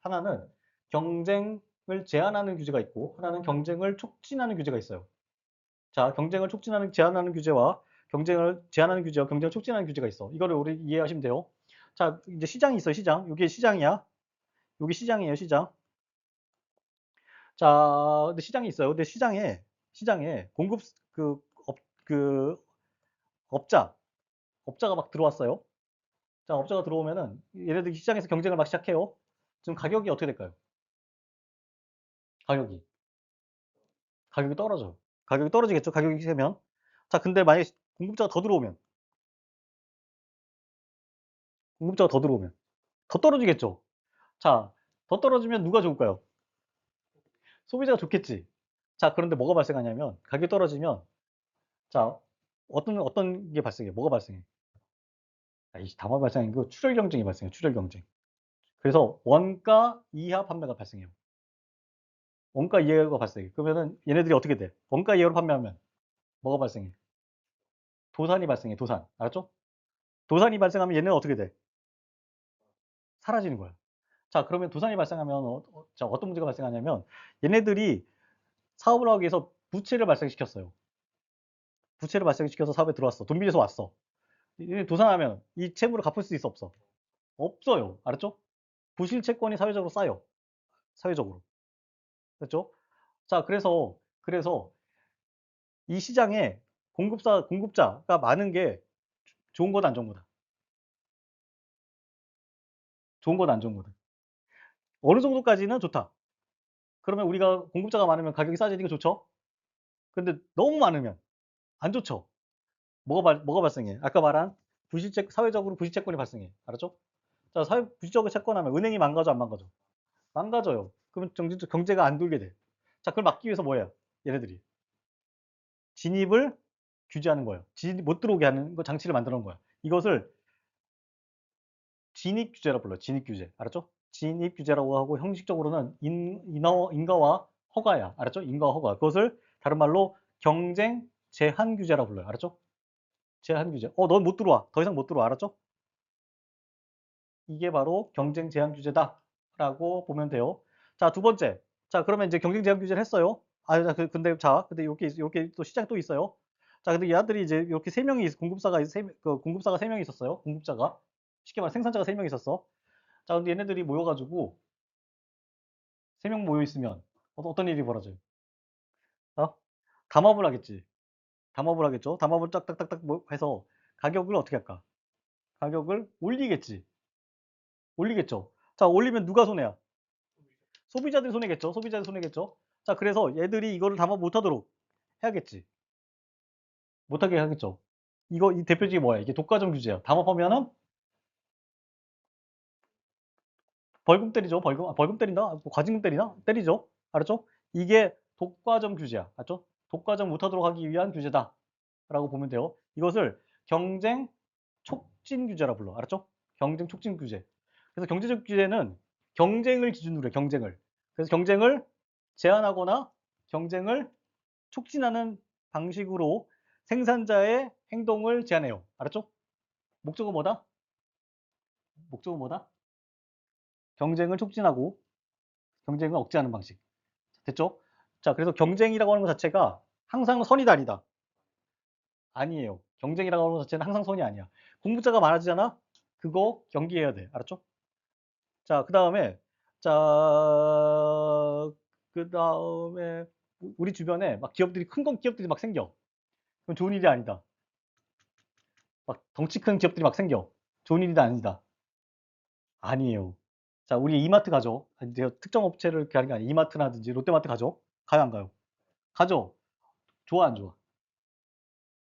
하나는 경쟁을 제한하는 규제가 있고 하나는 경쟁을 촉진하는 규제가 있어요. 자, 경쟁을 제한하는 규제와 경쟁을 제한하는 규제와 경쟁을 촉진하는 규제가 있어. 이거를 우리 이해하시면 돼요. 자, 이제 시장이 있어요. 시장. 이게 시장이야. 여기 시장이에요. 시장. 자, 근데 시장이 있어요. 근데 시장에 공급 그 업자 업자가 막 들어왔어요. 자, 업자가 들어오면은 얘네들이 시장에서 경쟁을 막 시작해요. 지금 가격이 어떻게 될까요? 가격이 가격이 떨어져. 가격이 떨어지겠죠. 가격이 세면. 자, 근데 만약에 공급자가 더 들어오면 공급자가 더 들어오면 더 떨어지겠죠. 자, 더 떨어지면 누가 좋을까요? 소비자가 좋겠지. 자, 그런데 뭐가 발생하냐면 가격이 떨어지면 자, 어떤 게 발생해? 뭐가 발생해? 이 다만 발생한 거 출혈 경쟁이 발생해요. 출혈 경쟁. 그래서 원가 이하 판매가 발생해요. 원가 이하가 발생해. 그러면은 얘네들이 어떻게 돼? 원가 이하로 판매하면 뭐가 발생해? 도산이 발생해. 도산. 알았죠? 도산이 발생하면 얘네는 어떻게 돼? 사라지는 거야. 자, 그러면 도산이 발생하면 자, 어떤 문제가 발생하냐면 얘네들이 사업을 하기 위해서 부채를 발생시켰어요. 부채를 발생시켜서 사업에 들어왔어. 돈 빌려서 왔어. 얘네 도산하면 이 채무를 갚을 수 있어 없어? 없어요. 알았죠? 부실 채권이 사회적으로 쌓여. 사회적으로. 됐죠? 자, 그래서 이 시장에 공급자가 많은 게 좋은 거다, 안 좋은 거다? 좋은 거다, 안 좋은 거다? 어느 정도까지는 좋다. 그러면 우리가 공급자가 많으면 가격이 싸지니까 좋죠? 근데 너무 많으면 안 좋죠? 뭐가 발생해? 아까 말한 사회적으로 부실채권이 발생해. 알았죠? 자, 부실적으로 채권하면 은행이 망가져, 안 망가져? 망가져요. 그러면 경제가 안 돌게 돼. 자, 그걸 막기 위해서 뭐 해요? 얘네들이. 진입을 규제하는 거예요. 진입 못 들어오게 하는 거 장치를 만들어 놓은 거야. 이것을 진입 규제라고 불러요. 진입 규제. 알았죠? 진입 규제라고 하고 형식적으로는 인가와 허가야. 알았죠? 인가와 허가. 그것을 다른 말로 경쟁 제한 규제라고 불러요. 알았죠? 제한 규제. 넌 못 들어와. 더 이상 못 들어와. 알았죠? 이게 바로 경쟁 제한 규제다라고 보면 돼요. 자, 두 번째. 자, 그러면 이제 경쟁 제한 규제를 했어요. 근데 이렇게 또 시장이 또 있어요. 자, 근데 얘들이 이제 이렇게 세 명이 공급사가 세 명이 있었어요. 공급자가 쉽게 말해 생산자가 세 명이 있었어. 자, 근데 얘네들이 모여가지고 세 명 모여 있으면 어떤 일이 벌어져요? 어? 담합을 하겠지. 담합을 하겠죠. 담합을 딱딱딱딱 해서 가격을 어떻게 할까? 가격을 올리겠지. 올리겠죠. 자, 올리면 누가 손해야? 소비자들이 손해겠죠. 소비자들이 손해겠죠. 자, 그래서 얘들이 이거를 담합 못하도록 해야겠지. 못하게 하겠죠. 이 대표적인 뭐야? 이게 독과점 규제야. 담합하면은 벌금 때리죠. 벌금 때린다? 뭐 과징금 때리나? 때리죠. 알았죠? 이게 독과점 규제야. 알았죠? 독과점 못하도록 하기 위한 규제다. 라고 보면 돼요. 이것을 경쟁 촉진 규제라 불러. 알았죠? 경쟁 촉진 규제. 그래서 경제적 규제는 경쟁을 기준으로 해. 경쟁을. 그래서 경쟁을 제한하거나 경쟁을 촉진하는 방식으로 생산자의 행동을 제한해요. 알았죠? 목적은 뭐다? 목적은 뭐다? 경쟁을 촉진하고 경쟁을 억제하는 방식. 됐죠? 자, 그래서 경쟁이라고 하는 것 자체가 항상 선이다, 아니다? 아니에요. 경쟁이라고 하는 것 자체는 항상 선이 아니야. 공급자가 많아지잖아? 그거 경계해야 돼. 알았죠? 자, 자, 그 다음에 우리 주변에 막 기업들이 막 생겨. 그건 좋은 일이 아니다. 막 덩치 큰 기업들이 막 생겨. 좋은 일이다, 아니다? 아니에요. 자, 우리 이마트 가죠. 이제 특정 업체를 이렇게 하는 게 아니라 이마트라든지 롯데마트 가죠. 가요, 안 가요? 가죠. 좋아, 안 좋아?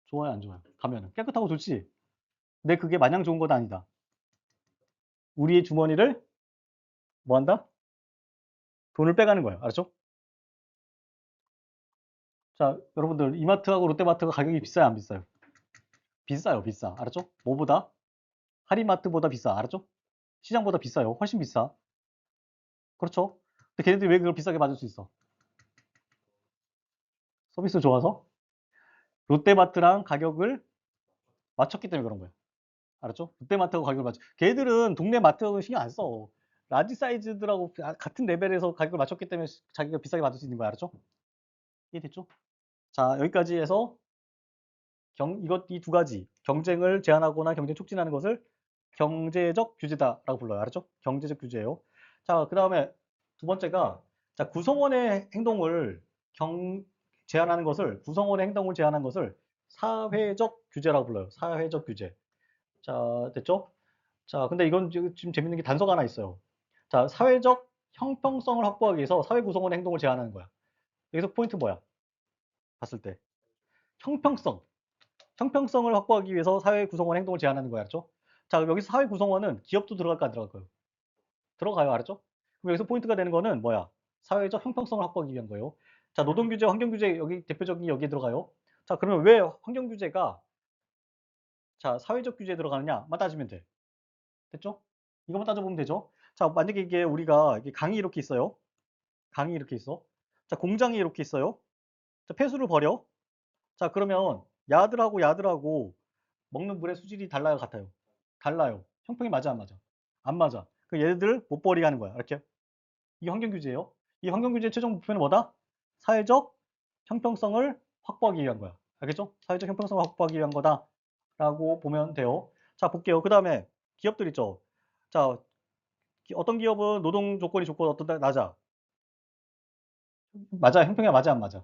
좋아요, 안 좋아요? 가면은 깨끗하고 좋지. 근데 그게 마냥 좋은 건 아니다. 우리의 주머니를 뭐 한다? 돈을 빼가는 거예요. 알았죠? 자, 여러분들 이마트하고 롯데마트가 가격이 비싸요, 안 비싸요? 비싸요, 비싸. 알았죠? 뭐보다? 할인마트보다 비싸. 알았죠? 시장보다 비싸요. 훨씬 비싸. 그렇죠? 근데 걔네들이 왜 그걸 비싸게 받을 수 있어? 서비스 좋아서 롯데마트랑 가격을 맞췄기 때문에 그런 거예요. 알았죠? 롯데마트하고 가격을 맞춰. 걔들은 동네 마트하고 신경 안 써. 라지 사이즈들하고 같은 레벨에서 가격을 맞췄기 때문에 자기가 비싸게 받을 수 있는 거야. 알았죠? 이해됐죠? 자, 여기까지 해서 이 두 가지 경쟁을 제한하거나 경쟁 촉진하는 것을 경제적 규제다라고 불러요. 알았죠? 경제적 규제예요. 자, 그 다음에 두 번째가 자, 구성원의 행동을 제한하는 것을 사회적 규제라고 불러요. 사회적 규제. 자, 됐죠? 자, 근데 이건 지금 재밌는 게 단서가 하나 있어요. 자, 사회적 형평성을 확보하기 위해서 사회 구성원의 행동을 제한하는 거야. 여기서 포인트 뭐야? 봤을 때. 형평성. 형평성을 확보하기 위해서 사회 구성원 행동을 제한하는 거야. 알았죠? 자, 그럼 여기서 사회 구성원은 기업도 들어갈까 안 들어갈까요? 들어가요. 알았죠? 그럼 여기서 포인트가 되는 거는 뭐야? 사회적 형평성을 확보하기 위한 거예요. 자, 노동규제, 환경규제 여기 대표적인 게 여기에 들어가요. 자, 그러면 왜 환경규제가 자, 사회적 규제에 들어가느냐만 따지면 돼. 됐죠? 이것만 따져보면 되죠? 자, 만약에 이게 우리가 이게 강이 이렇게 있어요. 강이 이렇게 있어. 자, 공장이 이렇게 있어요. 자, 폐수를 버려. 자, 그러면 야들하고 먹는 물의 수질이 달라요, 같아요? 달라요. 형평이 맞아, 안 맞아? 안 맞아. 그 얘들 못 버리게 하는 거야. 이렇게. 이게 환경 규제예요. 이 환경 규제의 최종 목표는 뭐다? 사회적 형평성을 확보하기 위한 거야. 알겠죠? 사회적 형평성을 확보하기 위한 거다라고 보면 돼요. 자, 볼게요. 그 다음에 기업들 있죠. 자, 어떤 기업은 노동 조건이 좋고 어떤 데 낮아. 맞아. 형평이 맞아, 안 맞아?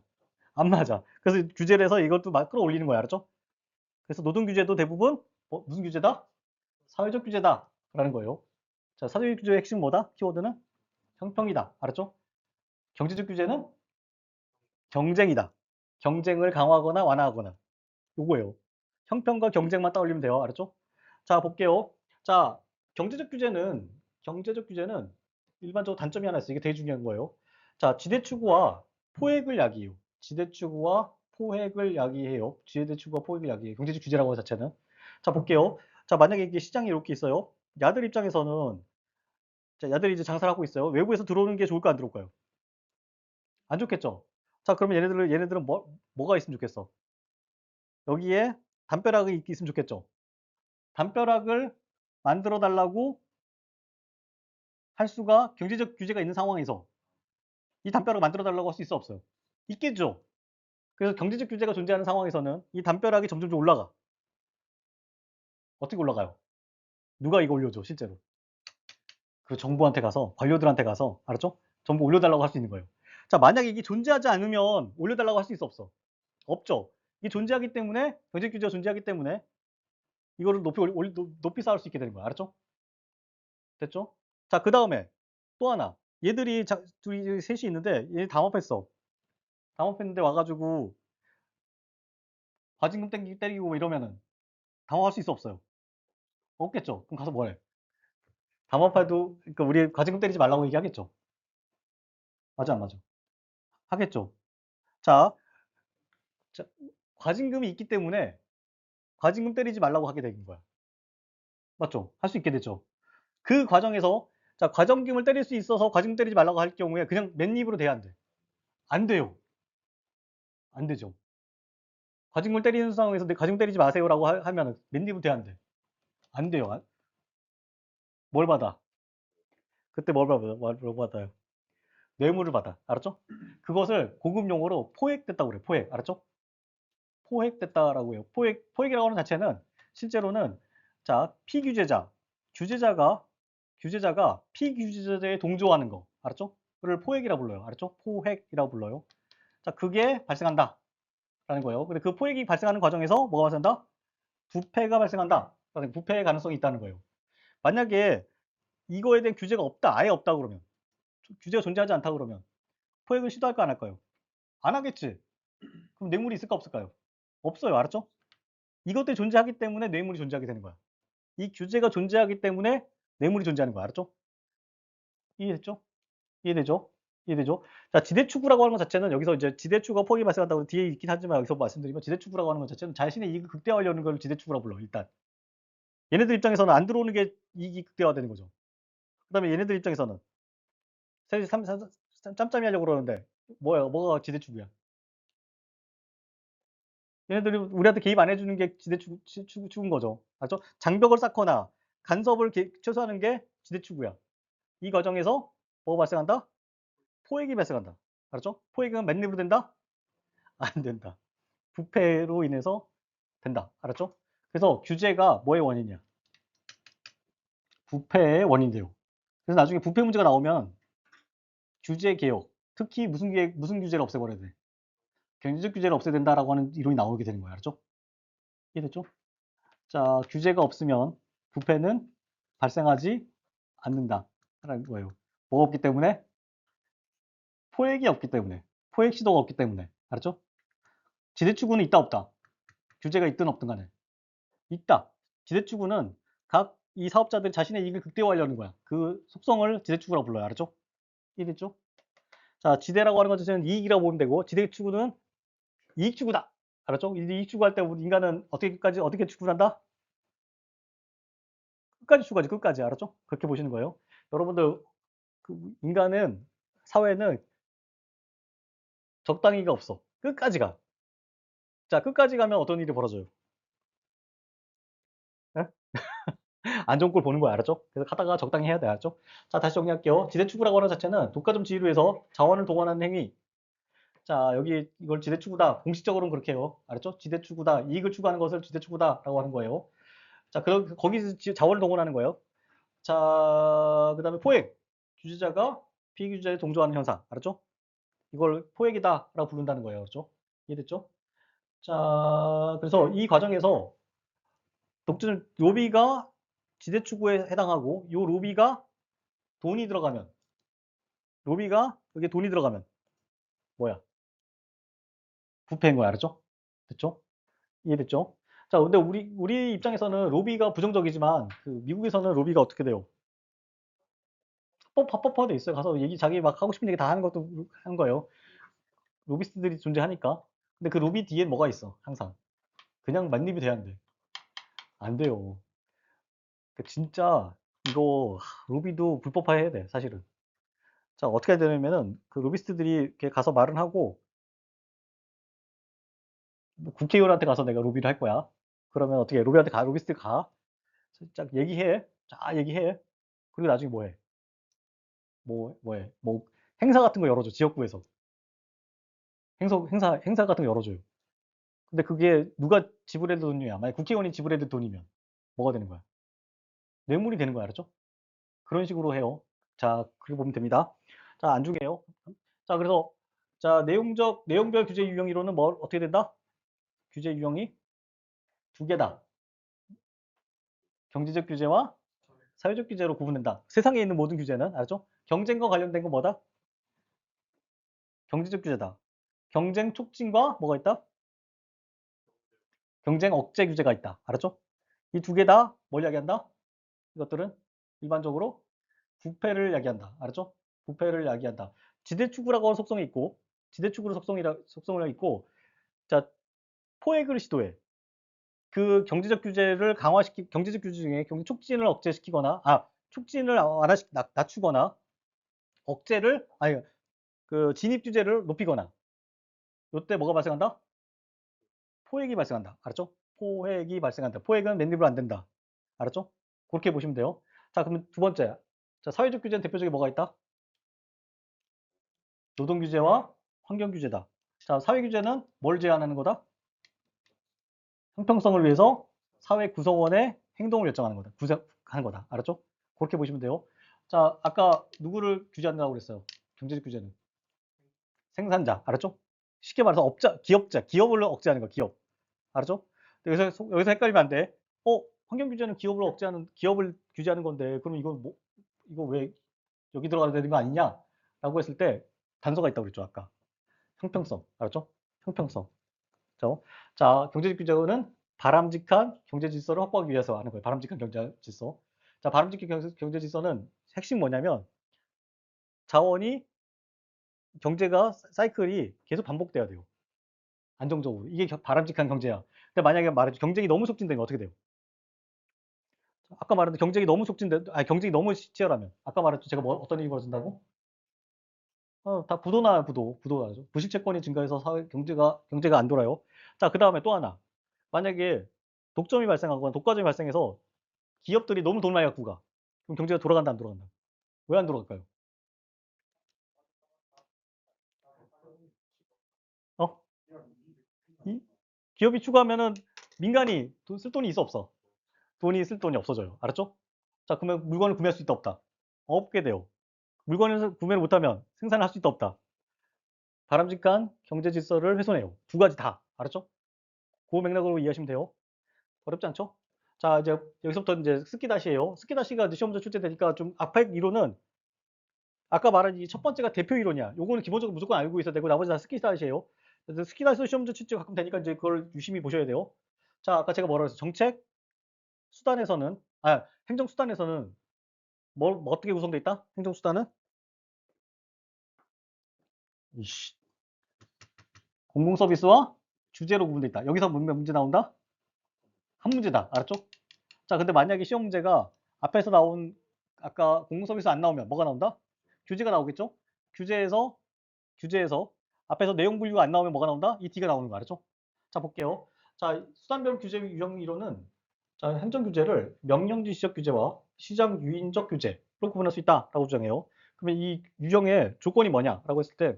안 맞아. 그래서 규제를 해서 이것도 막 끌어올리는 거야. 알았죠? 그래서 노동 규제도 대부분 무슨 규제다? 사회적 규제다. 라는 거예요. 자, 사회적 규제의 핵심 뭐다? 키워드는 형평이다. 알았죠? 경제적 규제는 경쟁이다. 경쟁을 강화하거나 완화하거나. 요거예요. 형평과 경쟁만 따올리면 돼요. 알았죠? 자, 볼게요. 자, 경제적 규제는 일반적으로 단점이 하나 있어요. 이게 되게 중요한 거예요. 자, 지대추구와 포획을 야기해요. 지대추구와 포획을 야기해요. 지대추구와 포획을 야기해요. 경제적 규제라고 하는 자체는. 자, 볼게요. 자, 만약에 이게 시장이 이렇게 있어요. 야들 입장에서는 자, 야들이 이제 장사를 하고 있어요. 외부에서 들어오는 게 좋을까 안 들어올까요? 안 좋겠죠. 자, 그러면 얘네들은 뭐가 있으면 좋겠어? 여기에 담벼락이 있으면 좋겠죠. 담벼락을 만들어 달라고 할 수가 경제적 규제가 있는 상황에서 이 담벼락을 만들어 달라고 할 수 있어 없어요? 있겠죠. 그래서 경제적 규제가 존재하는 상황에서는 이 담벼락이 점점 올라가. 어떻게 올라가요? 누가 이거 올려줘 실제로? 그 정부한테 가서 관료들한테 가서 알았죠? 전부 올려달라고 할 수 있는 거예요. 자, 만약에 이게 존재하지 않으면 올려달라고 할 수 있어 없어? 없죠. 이게 존재하기 때문에 경제적 규제가 존재하기 때문에 이거를 높이 쌓을 수 있게 되는 거야. 알았죠? 됐죠? 자, 그 다음에 또 하나. 얘들이 둘이 셋이 있는데 얘 담합했어. 담합했는데 와가지고 과징금 때리고 뭐 이러면은 담합할 수 있어 없어요? 없겠죠. 그럼 가서 뭐해? 담합해도 그러니까 우리 과징금 때리지 말라고 얘기하겠죠. 맞아 안 맞아? 하겠죠. 자, 자, 과징금이 있기 때문에 과징금 때리지 말라고 하게 되는 거야. 맞죠? 할 수 있게 되죠. 그 과정에서 자, 과징금을 때릴 수 있어서 과징금 때리지 말라고 할 경우에 그냥 맨입으로 돼야 안 돼. 안 돼요. 안 되죠. 과징금을 때리는 상황에서 내 과징금 때리지 마세요라고 하면은 맨입으로 돼야 안 돼. 안 돼요. 뭘 받아? 그때 뭘 받아요? 뇌물을 받아. 알았죠? 그것을 고급 용어로 포획됐다고 그래요. 포획. 알았죠? 포획됐다라고 해요. 포획이라고 하는 자체는 실제로는 자, 피규제자, 규제자가 피규제자에 동조하는 거. 알았죠? 그를 포획이라고 불러요. 알았죠? 포획이라고 불러요. 자, 그게 발생한다. 라는 거예요. 근데 그 포획이 발생하는 과정에서 뭐가 발생한다? 부패가 발생한다. 부패의 가능성이 있다는 거예요. 만약에 이거에 대한 규제가 없다. 아예 없다 그러면. 규제가 존재하지 않다 그러면 포획을 시도할까 안 할까요? 안 하겠지. 그럼 뇌물이 있을까 없을까요? 없어요. 알았죠? 이것들이 존재하기 때문에 뇌물이 존재하게 되는 거야. 이 규제가 존재하기 때문에 뇌물이 존재하는 거야. 알았죠? 이해됐죠? 이해되죠? 이해되죠? 자, 지대추구라고 하는 것 자체는 여기서 이제 지대추구가 포획이 발생한다고 뒤에 있긴 하지만 여기서 말씀드리면 지대추구라고 하는 것 자체는 자신의 이익을 극대화하려는 걸 지대추구라고 불러. 일단 얘네들 입장에서는 안 들어오는 게 이익이 극대화되는 거죠. 그다음에 얘네들 입장에서는 셋이 짬짬이 하려고 그러는데 뭐가 지대추구야? 얘네들이 우리한테 개입 안 해주는 게 지대추구인 거죠. 맞죠? 장벽을 쌓거나 간섭을 최소화하는 게 지대추구야. 이 과정에서 뭐가 발생한다? 포획이 발생한다. 알았죠? 포획은 맨입으로 된다? 안 된다. 부패로 인해서 된다. 알았죠? 그래서 규제가 뭐의 원인이야? 부패의 원인이 돼요. 그래서 나중에 부패 문제가 나오면 규제 개혁, 특히 무슨 규제를 없애버려야 돼? 경제적 규제를 없애야 된다라고 하는 이론이 나오게 되는 거야. 알았죠? 이해됐죠? 자, 규제가 없으면 부패는 발생하지 않는다라는 거예요. 뭐가 없기 때문에? 포획이 없기 때문에. 포획 시도가 없기 때문에. 알았죠? 지대추구는 있다 없다. 규제가 있든 없든 간에. 있다. 지대추구는 각 이 사업자들이 자신의 이익을 극대화하려는 거야. 그 속성을 지대추구라고 불러요. 알았죠? 이해됐죠? 자, 지대라고 하는 것 자체는 이익이라고 보면 되고, 지대추구는 이익추구다. 알았죠? 이익추구 할 때 우리 인간은 어떻게 추구를 한다? 끝까지 추구하지, 끝까지. 알았죠? 그렇게 보시는 거예요. 여러분들, 인간은, 사회는 적당히가 없어. 끝까지 가. 자, 끝까지 가면 어떤 일이 벌어져요? 예? 안 좋은 꼴 보는 거야. 알았죠? 그래서 가다가 적당히 해야 돼. 알았죠? 자, 다시 정리할게요. 지대추구라고 하는 자체는 독과점 지휘로해서 자원을 동원하는 행위. 자, 여기 이걸 지대추구다. 공식적으로는 그렇게 해요. 알았죠? 지대추구다. 이익을 추구하는 것을 지대추구다라고 하는 거예요. 자, 거기서 자원을 동원하는 거예요. 자, 그 다음에 포획. 규제자가 피규제자에 동조하는 현상. 알았죠? 이걸 포획이다라고 부른다는 거예요. 그렇죠? 이해됐죠? 자, 그래서 이 과정에서 독점 로비가 지대추구에 해당하고 요 로비가 돈이 들어가면 로비가 여기에 돈이 들어가면 뭐야? 부패인 거야, 알았죠? 됐죠? 이해됐죠? 자, 근데 우리 입장에서는 로비가 부정적이지만 그 미국에서는 로비가 어떻게 돼요? 합법화돼 있어요. 가서 얘기 자기 막 하고 싶은 얘기 다 하는 것도 하는 거예요. 로비스트들이 존재하니까. 근데 그 로비 뒤엔 뭐가 있어? 항상 그냥 만립이 돼야 안 돼. 안 돼요. 그 진짜 이거 로비도 불법화해야 돼, 사실은. 자, 어떻게 해야 되냐면은 그 로비스트들이 이렇게 가서 말을 하고 뭐 국회의원한테 가서 내가 로비를 할 거야. 그러면 어떻게 해? 로비한테 가, 로비스트 가. 쫙 얘기해. 자, 얘기해. 그리고 나중에 뭐 해? 뭐 해? 뭐 행사 같은 거 열어줘. 지역구에서. 행사 같은 거 열어줘요. 근데 그게 누가 지불해도 돈이야. 만약 국회의원이 지불해도 돈이면 뭐가 되는 거야? 뇌물이 되는 거야. 알았죠? 그런 식으로 해요. 자, 그렇게 보면 됩니다. 자, 안중에요. 자, 그래서 자, 내용별 규제 유형 이론은 뭐 어떻게 된다? 규제 유형이 두 개다. 경제적 규제와 사회적 규제로 구분된다. 세상에 있는 모든 규제는 알죠? 경쟁과 관련된 건 뭐다? 경제적 규제다. 경쟁 촉진과 뭐가 있다? 경쟁 억제 규제가 있다. 알았죠? 이 두 개 다 뭘 이야기한다? 이것들은 일반적으로 부패를 이야기한다. 알았죠? 부패를 이야기한다. 지대추구라고 하는 속성이 있고, 지대추구로 속성을 있고, 자, 포획을 시도해. 그 경제적 규제를 경제적 규제 중에 경제 촉진을 억제시키거나, 촉진을 낮추거나, 억제를, 아니, 그 진입 규제를 높이거나, 요때 뭐가 발생한다? 포획이 발생한다. 알았죠? 포획이 발생한다. 포획은 맨입으로 안 된다. 알았죠? 그렇게 보시면 돼요. 자, 그러면 두 번째. 자, 사회적 규제는 대표적인 뭐가 있다? 노동 규제와 환경 규제다. 자, 사회 규제는 뭘 제한하는 거다? 형평성을 위해서 사회 구성원의 행동을 결정하는 거다. 구성하는 거다. 알았죠? 그렇게 보시면 돼요. 자, 아까 누구를 규제한다고 그랬어요? 경제적 규제는 생산자. 알았죠? 쉽게 말해서 기업을 억제하는 거, 기업. 알았죠? 여기서 헷갈리면 안 돼. 환경 규제는 기업을 규제하는 건데, 그럼 이거 왜 여기 들어가야 되는 거 아니냐? 라고 했을 때 단서가 있다고 그랬죠, 아까. 형평성. 알았죠? 형평성. 그죠? 자, 경제적 규제는 바람직한 경제 질서를 확보하기 위해서 하는 거예요. 바람직한 경제 질서. 자, 바람직한 경제 질서는 핵심 뭐냐면 자원이 경제가 사이클이 계속 반복돼야 돼요. 안정적으로. 이게 바람직한 경제야. 근데 만약에 말해줘 경쟁이 너무 촉진되면 어떻게 돼요? 아까 말했던 경쟁이 너무 경쟁이 너무 치열하면 아까 말했죠. 제가 어떤 일이 벌어진다고? 다 부도나 부도나죠. 부실채권이 증가해서 경제가 안 돌아요. 자, 그 다음에 또 하나. 만약에 독점이 발생하거나 독과점이 발생해서 기업들이 너무 돈 많이 갖고 가. 그럼 경제가 돌아간다, 안 돌아간다? 왜 안 돌아갈까요? 어? 이? 기업이 추구하면은 민간이 쓸 돈이 있어, 없어? 돈이 쓸 돈이 없어져요. 알았죠? 자, 그러면 물건을 구매할 수 있다, 없다? 없게 돼요. 물건을 구매를 못하면 생산을 할 수 있다, 없다? 바람직한 경제 질서를 훼손해요. 두 가지 다. 알았죠? 그 맥락으로 이해하시면 돼요. 어렵지 않죠? 자, 이제 여기서부터 이제 스키다시예요. 스키다시가 이제 시험자 출제되니까 좀 앞에 이론은 아까 말한 이 첫 번째가 대표 이론이야. 요거는 기본적으로 무조건 알고 있어야 되고 나머지 다 스키다시예요. 그래서 스키다시 시험자 출제가 가끔 되니까 이제 그걸 유심히 보셔야 돼요. 자, 아까 제가 뭐라 그랬어요? 정책 수단에서는 행정 수단에서는 뭐 어떻게 구성돼 있다? 행정 수단은 이씨, 공공 서비스와 주제로 구분돼 있다. 여기서 문제 나온다? 한 문제다. 알았죠? 자, 근데 만약에 시험 문제가 앞에서 나온 아까 공공 서비스 안 나오면 뭐가 나온다? 규제가 나오겠죠? 규제에서 규제에서 앞에서 내용 분류가 안 나오면 뭐가 나온다? 이 D가 나오는 거 알았죠? 자, 볼게요. 자, 수단별 규제 유형 이론은 자, 행정 규제를 명령지시적 규제와 시장 유인적 규제로 구분할 수 있다라고 주장해요. 그러면 이 유형의 조건이 뭐냐라고 했을 때,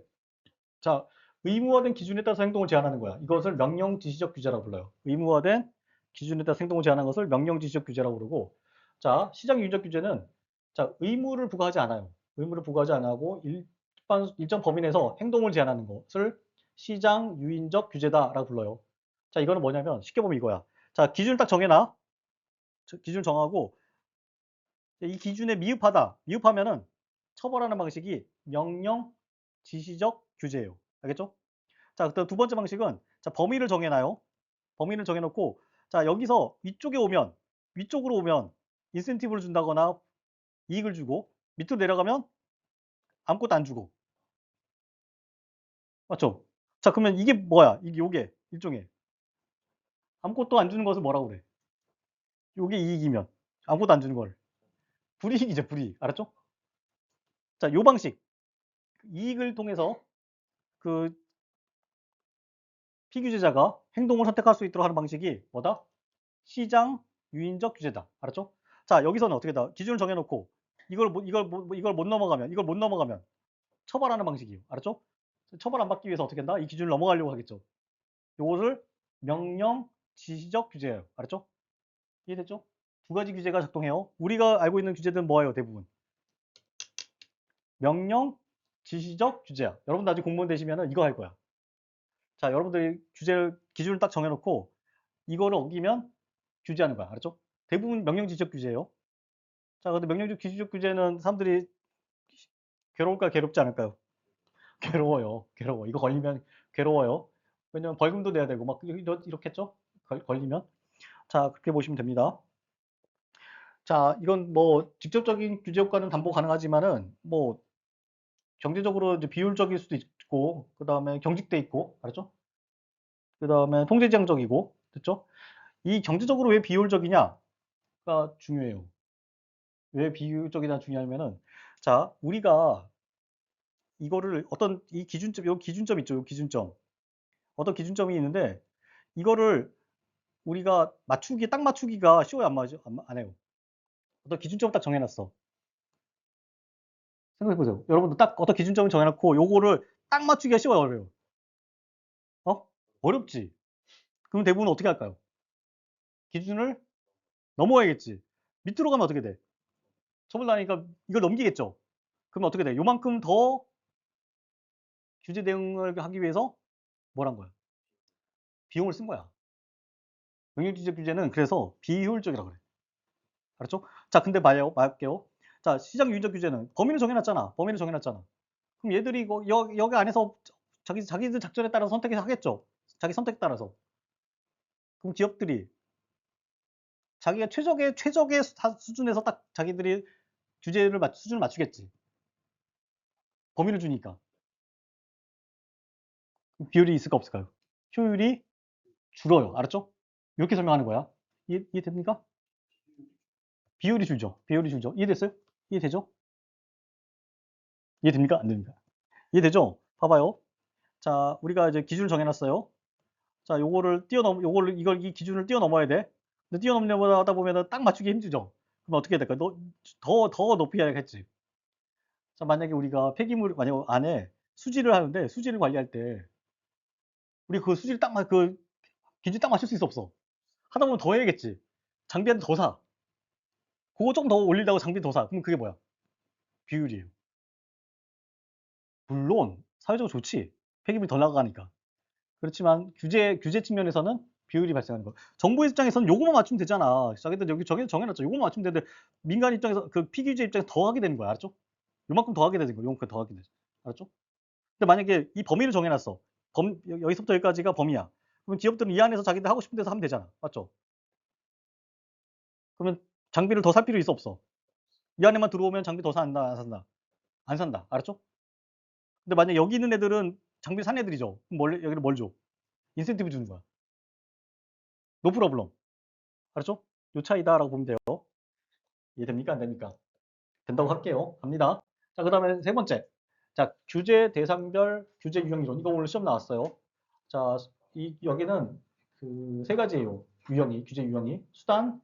자, 의무화된 기준에 따라서 행동을 제한하는 거야. 이것을 명령지시적 규제라고 불러요. 의무화된 기준에 따라서 행동을 제한하는 것을 명령지시적 규제라고 부르고, 자, 시장 유인적 규제는 자, 의무를 부과하지 않아요. 의무를 부과하지 않고 일정 범위 내에서 행동을 제한하는 것을 시장 유인적 규제다라고 불러요. 자, 이거는 뭐냐면 쉽게 보면 이거야. 자, 기준을 딱 정해놔. 기준 정하고 이 기준에 미흡하다. 미흡하면은 처벌하는 방식이 명령 지시적 규제예요. 알겠죠? 자, 그다음 두 번째 방식은 자, 범위를 정해놔요. 범위를 정해놓고 자, 여기서 위쪽으로 오면 인센티브를 준다거나 이익을 주고 밑으로 내려가면 아무것도 안 주고 맞죠? 자, 그러면 이게 뭐야? 이게 요게 일종의 아무것도 안 주는 것을 뭐라고 그래? 요게 이익이면 아무것도 안 주는 걸 불이익이죠, 불이익. 알았죠? 자, 요 방식 이익을 통해서 그 피규제자가 행동을 선택할 수 있도록 하는 방식이 뭐다? 시장 유인적 규제다. 알았죠? 자, 여기서는 어떻게 다 기준을 정해놓고 이걸 못 넘어가면 처벌하는 방식이에요. 알았죠? 처벌 안 받기 위해서 어떻게 한다? 이 기준을 넘어가려고 하겠죠. 요것을 명령 지시적 규제예요. 알았죠? 이해됐죠? 두 가지 규제가 작동해요. 우리가 알고 있는 규제들은 뭐예요? 대부분 명령 지시적 규제야. 여러분 나중에 공무원 되시면은 이거 할 거야. 자, 여러분들이 기준을 딱 정해놓고 이거를 어기면 규제하는 거야. 알았죠? 대부분 명령 지시적 규제예요. 자, 근데 명령 지시적 규제는 사람들이 괴로울까 괴롭지 않을까요? 괴로워요. 괴로워. 이거 걸리면 괴로워요. 왜냐면 벌금도 내야 되고 막 이렇겠죠? 걸리면. 자, 그렇게 보시면 됩니다. 자, 이건 뭐 직접적인 규제 효과는 담보 가능하지만은 뭐 경제적으로 이제 비효율적일 수도 있고 그다음에 경직돼 있고 알았죠? 그다음에 통제지향적이고 됐죠? 이 경제적으로 왜 비효율적이냐가 중요해요. 왜 비효율적이냐 중요하면은 자, 우리가 이거를 어떤 이 기준점 요 기준점 있죠? 요 기준점. 어떤 기준점이 있는데 이거를 우리가 딱 맞추기가 쉬워요, 안 맞아요? 안 해요? 어떤 기준점을 딱 정해 놨어. 생각해 보세요. 여러분도 딱 어떤 기준점을 정해 놓고 요거를 딱 맞추기가 쉬워요, 어려워요? 어? 어렵지. 그럼 대부분 어떻게 할까요? 기준을 넘어야겠지. 밑으로 가면 어떻게 돼? 처벌나니까 이걸 넘기겠죠. 그러면 어떻게 돼? 요만큼 더 규제 대응을 하기 위해서 뭘 한 거야? 비용을 쓴 거야. 명령지적 규제는 그래서 비효율적이라고 그래. 알았죠? 자, 근데 말할게요. 자, 시장 유인적 규제는 범위를 정해놨잖아. 범위를 정해놨잖아. 그럼 얘들이 이거 여기 안에서 자기들 작전에 따라서 선택해서 하겠죠. 자기 선택에 따라서. 그럼 기업들이 자기가 최적의 수준에서 딱 자기들이 수준을 맞추겠지. 범위를 주니까. 비율이 있을까 없을까요? 효율이 줄어요. 알았죠? 이렇게 설명하는 거야. 이해됩니까? 비율이 줄죠. 비율이 줄죠. 이해됐어요? 이해되죠? 이해됩니까? 안 됩니까? 이해되죠? 봐봐요. 자, 우리가 이제 기준을 정해놨어요. 자, 이 기준을 뛰어넘어야 돼. 근데 뛰어넘려고 하다 보면은 딱 맞추기 힘들죠. 그럼 어떻게 해야 될까? 더 높이 해야겠지. 자, 만약에 우리가 만약 안에 수질을 하는데 수질을 관리할 때 우리 그 수질 그 기준 딱 맞출 수 있어 없어? 하다 보면 더 해야겠지. 장비한테 더 사. 그거 좀 더 올리려고 장비 더 사. 그럼 그게 뭐야? 비율이에요. 물론 사회적으로 좋지. 폐기물이 덜 나가니까. 그렇지만 규제 측면에서는 비율이 발생하는 거. 정부 입장에서는 요거만 맞추면 되잖아. 자기들 여기 정해놨죠. 요거만 맞추면 되는데 민간 입장에서 그 피규제 입장에서 더 하게 되는 거야. 알았죠? 요만큼 더 하게 되는 거야. 요만큼 더 하게 되죠. 알았죠? 근데 만약에 이 범위를 정해놨어. 여기서부터 여기까지가 범위야. 그러면 기업들은 이 안에서 자기들 하고 싶은 데서 하면 되잖아. 맞죠? 그러면 장비를 더 살 필요 있어 없어? 이 안에만 들어오면 장비 더 산다 안 산다? 안 산다. 알았죠? 근데 만약 여기 있는 애들은 장비 산 애들이죠. 그럼 여기를 뭘 줘? 인센티브 주는 거야. 노 프로블럼. 알았죠? 요 차이다라고 보면 돼요. 이해됩니까? 안 됩니까? 된다고 할게요. 갑니다. 자, 그 다음에 세 번째. 자, 규제 대상별 규제 유형 이론. 이거 오늘 시험 나왔어요. 자, 여기는 그 세 가지예요. 규제 유형이. 수단,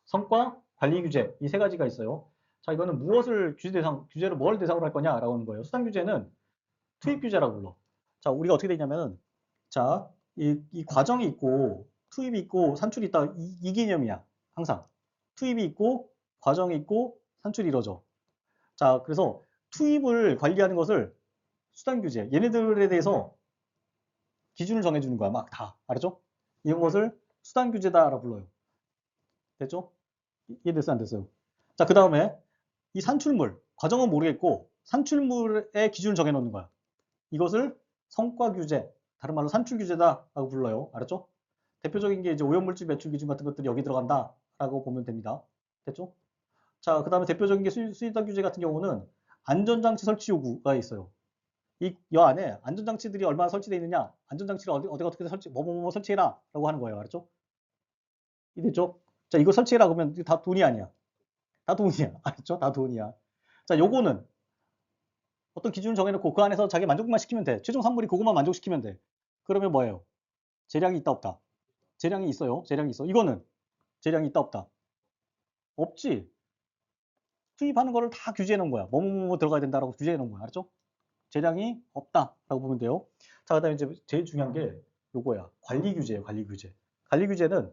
성과, 관리 규제. 이 세 가지가 있어요. 자, 이거는 규제를 뭘 대상으로 할 거냐라고 하는 거예요. 수단 규제는 투입 규제라고 불러. 자, 우리가 어떻게 되냐면은, 자, 이 과정이 있고, 투입이 있고, 산출이 있다. 이 개념이야. 항상. 투입이 있고, 과정이 있고, 산출이 이루어져. 자, 그래서 투입을 관리하는 것을 수단 규제. 얘네들에 대해서 기준을 정해주는 거야. 막 다. 알았죠? 이런 것을 수단 규제다라고 불러요. 됐죠? 이해됐어요? 안 됐어요? 자, 그 다음에 이 산출물, 과정은 모르겠고 산출물의 기준을 정해놓는 거야. 이것을 성과 규제, 다른 말로 산출 규제다라고 불러요. 알았죠? 대표적인 게 이제 오염물질 배출 기준 같은 것들이 여기 들어간다라고 보면 됩니다. 됐죠? 자, 그 다음에 대표적인 게 수입단 규제 같은 경우는 안전장치 설치 요구가 있어요. 이 안에 안전장치들이 얼마나 설치되어 있느냐, 안전장치를 어떻게 설치, 뭐뭐 설치해라 라고 하는 거예요. 알았죠? 이됐죠? 자, 이거 설치해라 그러면 다 돈이 아니야. 다 돈이야. 알았죠? 다 돈이야. 자, 요거는 어떤 기준을 정해놓고 그 안에서 자기 만족만 시키면 돼. 최종 산물이 그것만 만족시키면 돼. 그러면 뭐예요? 재량이 있다 없다? 재량이 있어요. 재량이 있어. 이거는 재량이 있다 없다? 없지. 투입하는 거를 다 규제해 놓은 거야. 뭐뭐 들어가야 된다라고 규제해 놓은 거야. 알았죠? 재량이 없다라고 보면 돼요. 자, 그다음에 이제 제일 중요한 게 요거야. 관리 규제예요. 관리 규제. 관리 규제는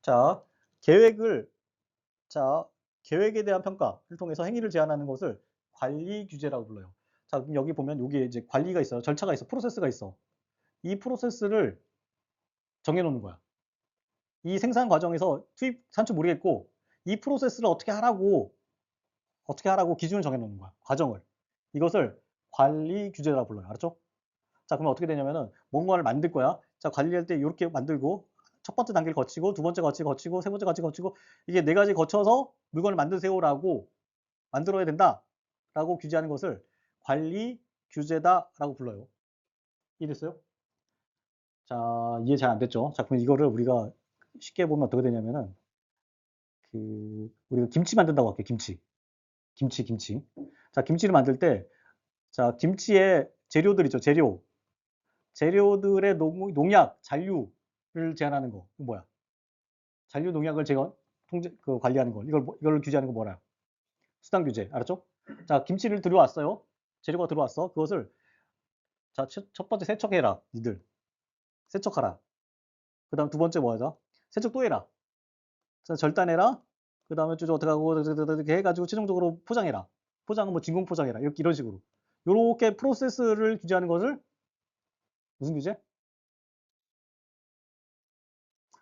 자, 계획을 자, 계획에 대한 평가를 통해서 행위를 제한하는 것을 관리 규제라고 불러요. 자, 그럼 여기 보면 여기에 이제 관리가 있어요. 절차가 있어. 프로세스가 있어. 이 프로세스를 정해 놓는 거야. 이 생산 과정에서 투입 산출 모르겠고 이 프로세스를 어떻게 하라고 기준을 정해 놓는 거야. 과정을. 이것을 관리 규제라고 불러요. 알았죠? 자, 그러면 어떻게 되냐면은 뭔가를 만들 거야. 자, 관리할 때 이렇게 만들고 첫 번째 단계를 거치고 두 번째 거치고 세 번째 거치고 이게 네 가지 거쳐서 물건을 만드세요라고 만들어야 된다라고 규제하는 것을 관리 규제다라고 불러요. 이해됐어요? 자, 이해 잘 안 됐죠? 자, 그럼 이거를 우리가 쉽게 보면 어떻게 되냐면은 우리가 김치 만든다고 할게요. 김치. 자, 김치를 만들 때 자, 김치의 재료들 있죠. 재료들의 농약, 잔류를 제한하는 거. 이거 뭐야? 잔류 농약을 제가 관리하는 거. 이걸 규제하는 거 뭐라? 수단 규제. 알았죠? 자, 김치를 들어왔어요. 재료가 들어왔어. 그것을 자, 첫 번째 세척해라. 니들. 세척하라. 그 다음 두 번째 뭐하자? 세척 또 해라. 자, 절단해라. 그 다음에 쭉 어떻게 하고 이렇게 해가지고 최종적으로 포장해라. 포장은 뭐 진공 포장해라. 이런 식으로. 요렇게 프로세스를 규제하는 것을 무슨 규제?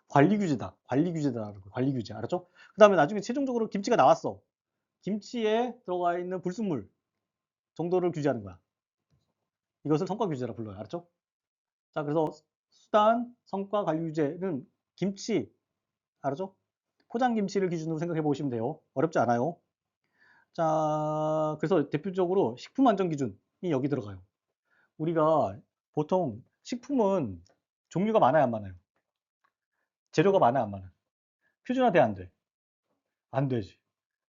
관리 규제다. 관리 규제다. 관리 규제. 알았죠? 그 다음에 나중에 최종적으로 김치가 나왔어. 김치에 들어가 있는 불순물 정도를 규제하는 거야. 이것을 성과 규제라 불러요. 알았죠? 자, 그래서 수단, 성과, 관리 규제는 김치, 알았죠? 포장 김치를 기준으로 생각해 보시면 돼요. 어렵지 않아요. 자, 그래서 대표적으로 식품 안전 기준이 여기 들어가요. 우리가 보통 식품은 종류가 많아요, 안 많아요? 재료가 많아요, 안 많아요? 표준화돼, 안 돼? 안 되지.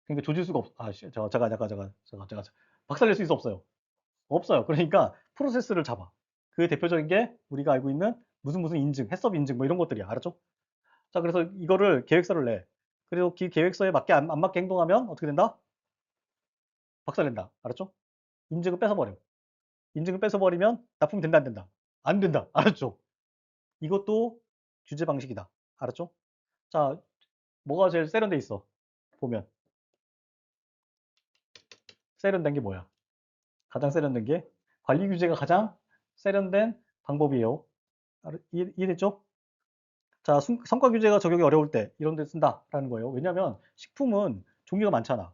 그러니까 조질 수가 없어. 아, 잠깐. 박살낼 수 있어, 없어요? 없어요. 그러니까 프로세스를 잡아. 그 대표적인 게 우리가 알고 있는 무슨 인증, 해썹 인증 뭐 이런 것들이야. 알았죠? 자, 그래서 이거를 계획서를 내. 그리고 그 계획서에 맞게 안 맞게 행동하면 어떻게 된다? 박살낸다. 알았죠? 인증을 뺏어버려. 인증을 뺏어버리면 납품 된다, 안 된다? 안 된다. 알았죠? 이것도 규제 방식이다. 알았죠? 자, 뭐가 제일 세련돼 있어? 보면 세련된 게 뭐야? 가장 세련된 게 관리 규제가 가장 세련된 방법이에요. 이해됐죠? 자, 성과 규제가 적용이 어려울 때 이런 데 쓴다라는 거예요. 왜냐하면 식품은 종류가 많잖아.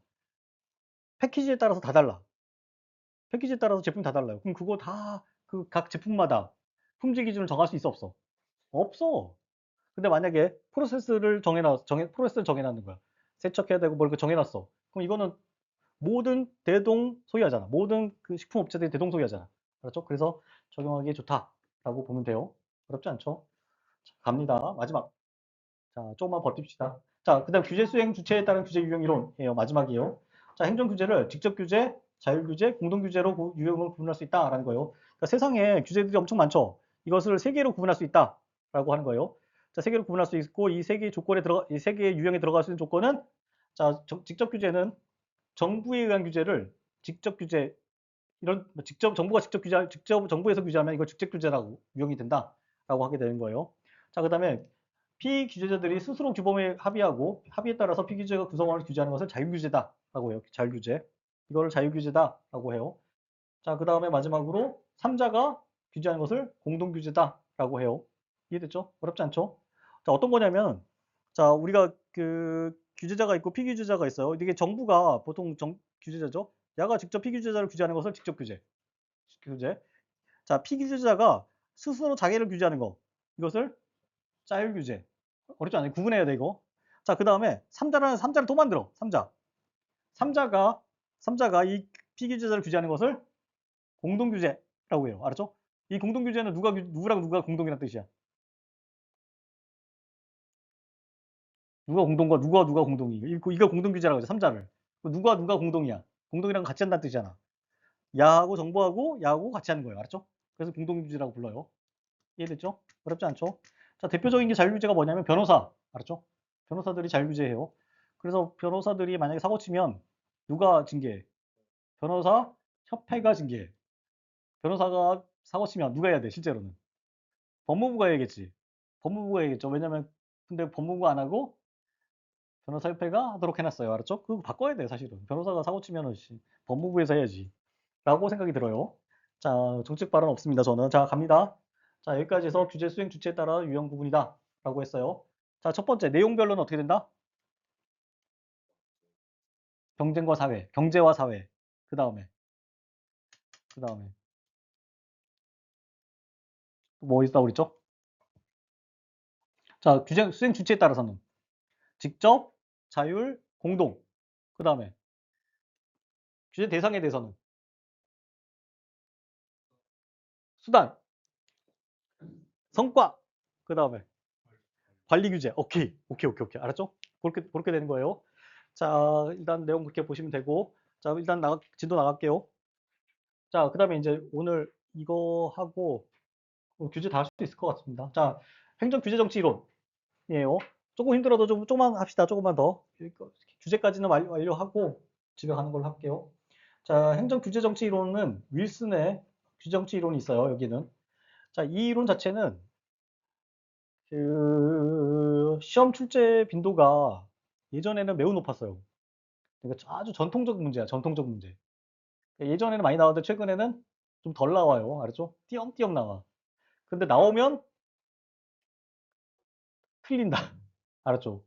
패키지에 따라서 다 달라. 패키지에 따라서 제품이 다 달라요. 그럼 그거 다 그 각 제품마다 품질 기준을 정할 수 있어 없어? 없어. 근데 만약에 프로세스를 정해놨는 거야. 세척해야 되고 뭘 이렇게 정해놨어. 그럼 이거는 모든 대동소이하잖아. 모든 그 식품 업체들이 대동소이하잖아. 그렇죠? 그래서 적용하기 좋다라고 보면 돼요. 어렵지 않죠? 자, 갑니다. 마지막. 자, 조금만 버팁시다. 자, 그 다음 규제 수행 주체에 따른 규제 유형 이론이에요. 마지막이에요. 자, 행정 규제를 직접 규제, 자율 규제, 공동 규제로 유형을 구분할 수 있다라는 거예요. 그러니까 세상에 규제들이 엄청 많죠. 이것을 세 개로 구분할 수 있다라고 하는 거예요. 자, 세 개로 구분할 수 있고 이 세 개의 이 세 개의 유형에 들어갈 수 있는 조건은 자, 직접 규제는 정부에 의한 규제를 직접 규제 정부가 직접 정부에서 규제하면 이걸 직접 규제라고 유형이 된다라고 하게 되는 거예요. 자, 그다음에 피규제자들이 스스로 규범에 합의하고 합의에 따라서 피규제가 구성원을 규제하는 것을 자율규제다라고 해요. 자율규제. 이거를 자율규제다라고 해요. 자, 그 다음에 마지막으로 3자가 규제하는 것을 공동규제다라고 규제라고 해요. 이해됐죠? 어렵지 않죠? 자, 어떤 거냐면, 자, 우리가 그 규제자가 있고 피규제자가 있어요. 이게 정부가 보통 규제자죠. 야가 직접 피규제자를 규제하는 것을 직접 규제. 자, 피규제자가 스스로 자기를 규제하는 거. 이것을 자율 규제. 어렵지 않아요. 구분해야 돼, 이거. 자, 그 다음에 삼자를 또 만들어. 삼자가 이 피규제자를 규제하는 것을 공동 규제라고 해요. 알았죠? 이 공동 규제는 누구랑 누가 공동이라는 뜻이야. 누가 공동과 누가 공동이. 이거 공동 규제라고 하죠. 삼자를. 누가 공동이야. 공동이랑 같이 한다는 뜻이잖아. 야하고 정부하고 야하고 같이 하는 거예요. 알았죠? 그래서 공동 규제라고 불러요. 이해됐죠? 어렵지 않죠? 자, 대표적인 게 자율규제가 뭐냐면 변호사. 알았죠? 변호사들이 자율규제해요. 그래서 변호사들이 만약에 사고 치면 누가 징계해? 변호사 협회가 징계해. 변호사가 사고 치면 누가 해야 돼? 실제로는. 법무부가 해야겠지. 법무부가 해야겠죠. 왜냐면 근데 법무부가 안 하고 변호사협회가 하도록 해놨어요. 알았죠? 그거 바꿔야 돼, 사실은. 변호사가 사고 치면은 법무부에서 해야지. 라고 생각이 들어요. 자, 정책 발언 없습니다, 저는. 자, 갑니다. 자, 여기까지 해서 규제 수행 주체에 따라 유형 구분이다. 라고 했어요. 자, 첫 번째, 내용별로는 어떻게 된다? 경쟁과 사회, 경제와 사회. 그 다음에 뭐 있다고 그랬죠? 자, 규제 수행 주체에 따라서는 직접, 자율, 공동. 그 다음에 규제 대상에 대해서는 수단, 성과. 그 다음에 관리 규제. 오케이. 알았죠? 그렇게 되는 거예요. 자, 일단 내용 그렇게 보시면 되고. 자, 일단 진도 나갈게요. 자, 그 다음에 이제 오늘 이거 하고 규제 다 할 수 있을 것 같습니다. 자, 행정 규제 정치 이론이에요. 조금 힘들어도 조금만 합시다. 조금만 더. 규제까지는 완료하고 집에 가는 걸로 할게요. 자, 행정 규제 정치 이론은 윌슨의 규제 정치 이론이 있어요. 여기는. 자, 이 이론 자체는 그 시험 출제 빈도가 예전에는 매우 높았어요. 그러니까 아주 전통적 문제야. 전통적 문제. 예전에는 많이 나왔는데 최근에는 좀 덜 나와요. 알았죠? 띄엄띄엄 나와. 근데 나오면 틀린다. 알았죠?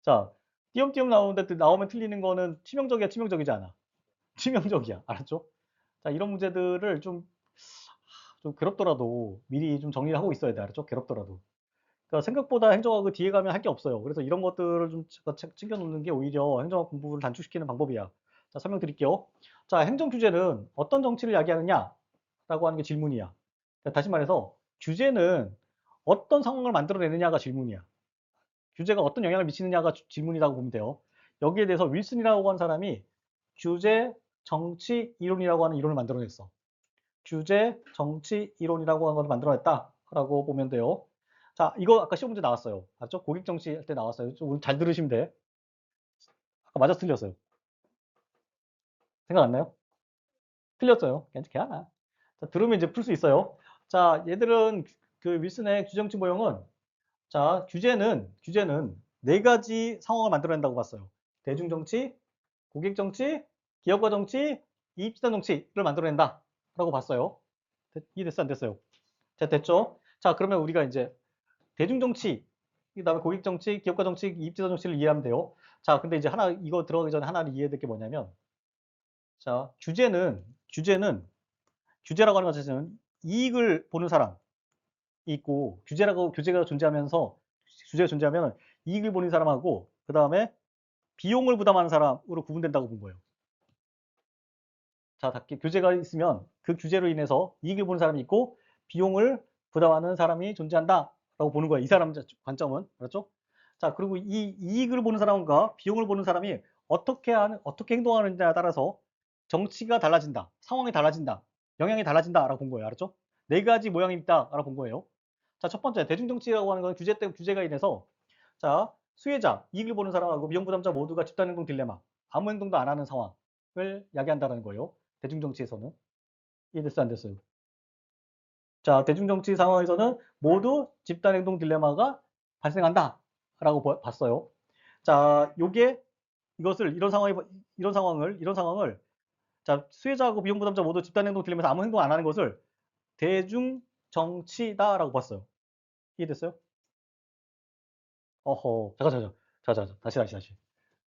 자, 띄엄띄엄 나오는데 나오면 틀리는 거는 치명적이야, 치명적이지 않아? 치명적이야. 알았죠? 자, 이런 문제들을 좀 괴롭더라도 미리 좀 정리를 하고 있어야 돼. 알았죠? 괴롭더라도. 그러니까 생각보다 행정학을 뒤에 가면 할 게 없어요. 그래서 이런 것들을 좀 챙겨 놓는 게 오히려 행정학 공부를 단축시키는 방법이야. 자, 설명드릴게요. 자, 행정 규제는 어떤 정치를 야기하느냐? 라고 하는 게 질문이야. 다시 말해서 규제는 어떤 상황을 만들어내느냐가 질문이야. 규제가 어떤 영향을 미치느냐가 질문이라고 보면 돼요. 여기에 대해서 윌슨이라고 하는 사람이 규제 정치 이론이라고 하는 이론을 만들어냈어. 규제 정치 이론이라고 하는 걸 만들어냈다라고 보면 돼요. 자, 이거 아까 시험 문제 나왔어요. 맞죠? 고객 정치 할 때 나왔어요. 좀 잘 들으시면 돼. 아까 맞아 틀렸어요. 생각 안 나요? 틀렸어요. 괜찮아. 자, 들으면 이제 풀 수 있어요. 자, 얘들은 그 윌슨의 규정치 모형은 자, 규제는 네 가지 상황을 만들어낸다고 봤어요. 대중정치, 고객정치, 기업가 정치, 이익집단 정치를 만들어낸다. 라고 봤어요. 이해됐어, 안 됐어요? 자, 됐죠? 자, 그러면 우리가 이제 대중정치, 그 다음에 고객정치, 기업가 정치, 이익집단 정치를 이해하면 돼요. 자, 근데 이제 이거 들어가기 전에 하나를 이해해야 될 게 뭐냐면, 자, 규제라고 하는 것 자체는 이익을 보는 사람이 있고, 규제가 존재하면서, 규제가 존재하면 이익을 보는 사람하고, 그 다음에 비용을 부담하는 사람으로 구분된다고 본 거예요. 자, 규제가 있으면 그 규제로 인해서 이익을 보는 사람이 있고 비용을 부담하는 사람이 존재한다라고 보는 거예요. 이 사람 관점은. 그렇죠? 자, 그리고 이 이익을 보는 사람과 비용을 보는 사람이 어떻게 행동하느냐에 따라서 정치가 달라진다. 상황이 달라진다. 영향이 달라진다라고 본 거예요. 알았죠? 네 가지 모양이 있다라고 본 거예요. 자, 첫 번째 대중정치라고 하는 건 규제가 인해서 자, 수혜자, 이익을 보는 사람하고 비용 부담자 모두가 집단행동 딜레마, 아무 행동도 안 하는 상황을 야기한다는 거예요. 대중정치에서는. 이해됐어요, 안 됐어요? 자, 대중정치 상황에서는 모두 집단행동 딜레마가 발생한다라고 봤어요. 자, 이런 상황을 자, 수혜자하고 비용 부담자 모두 집단행동 딜레마에서 아무 행동 안 하는 것을 대중 정치다라고 봤어요. 이해됐어요? 어허. 잠깐. 다시.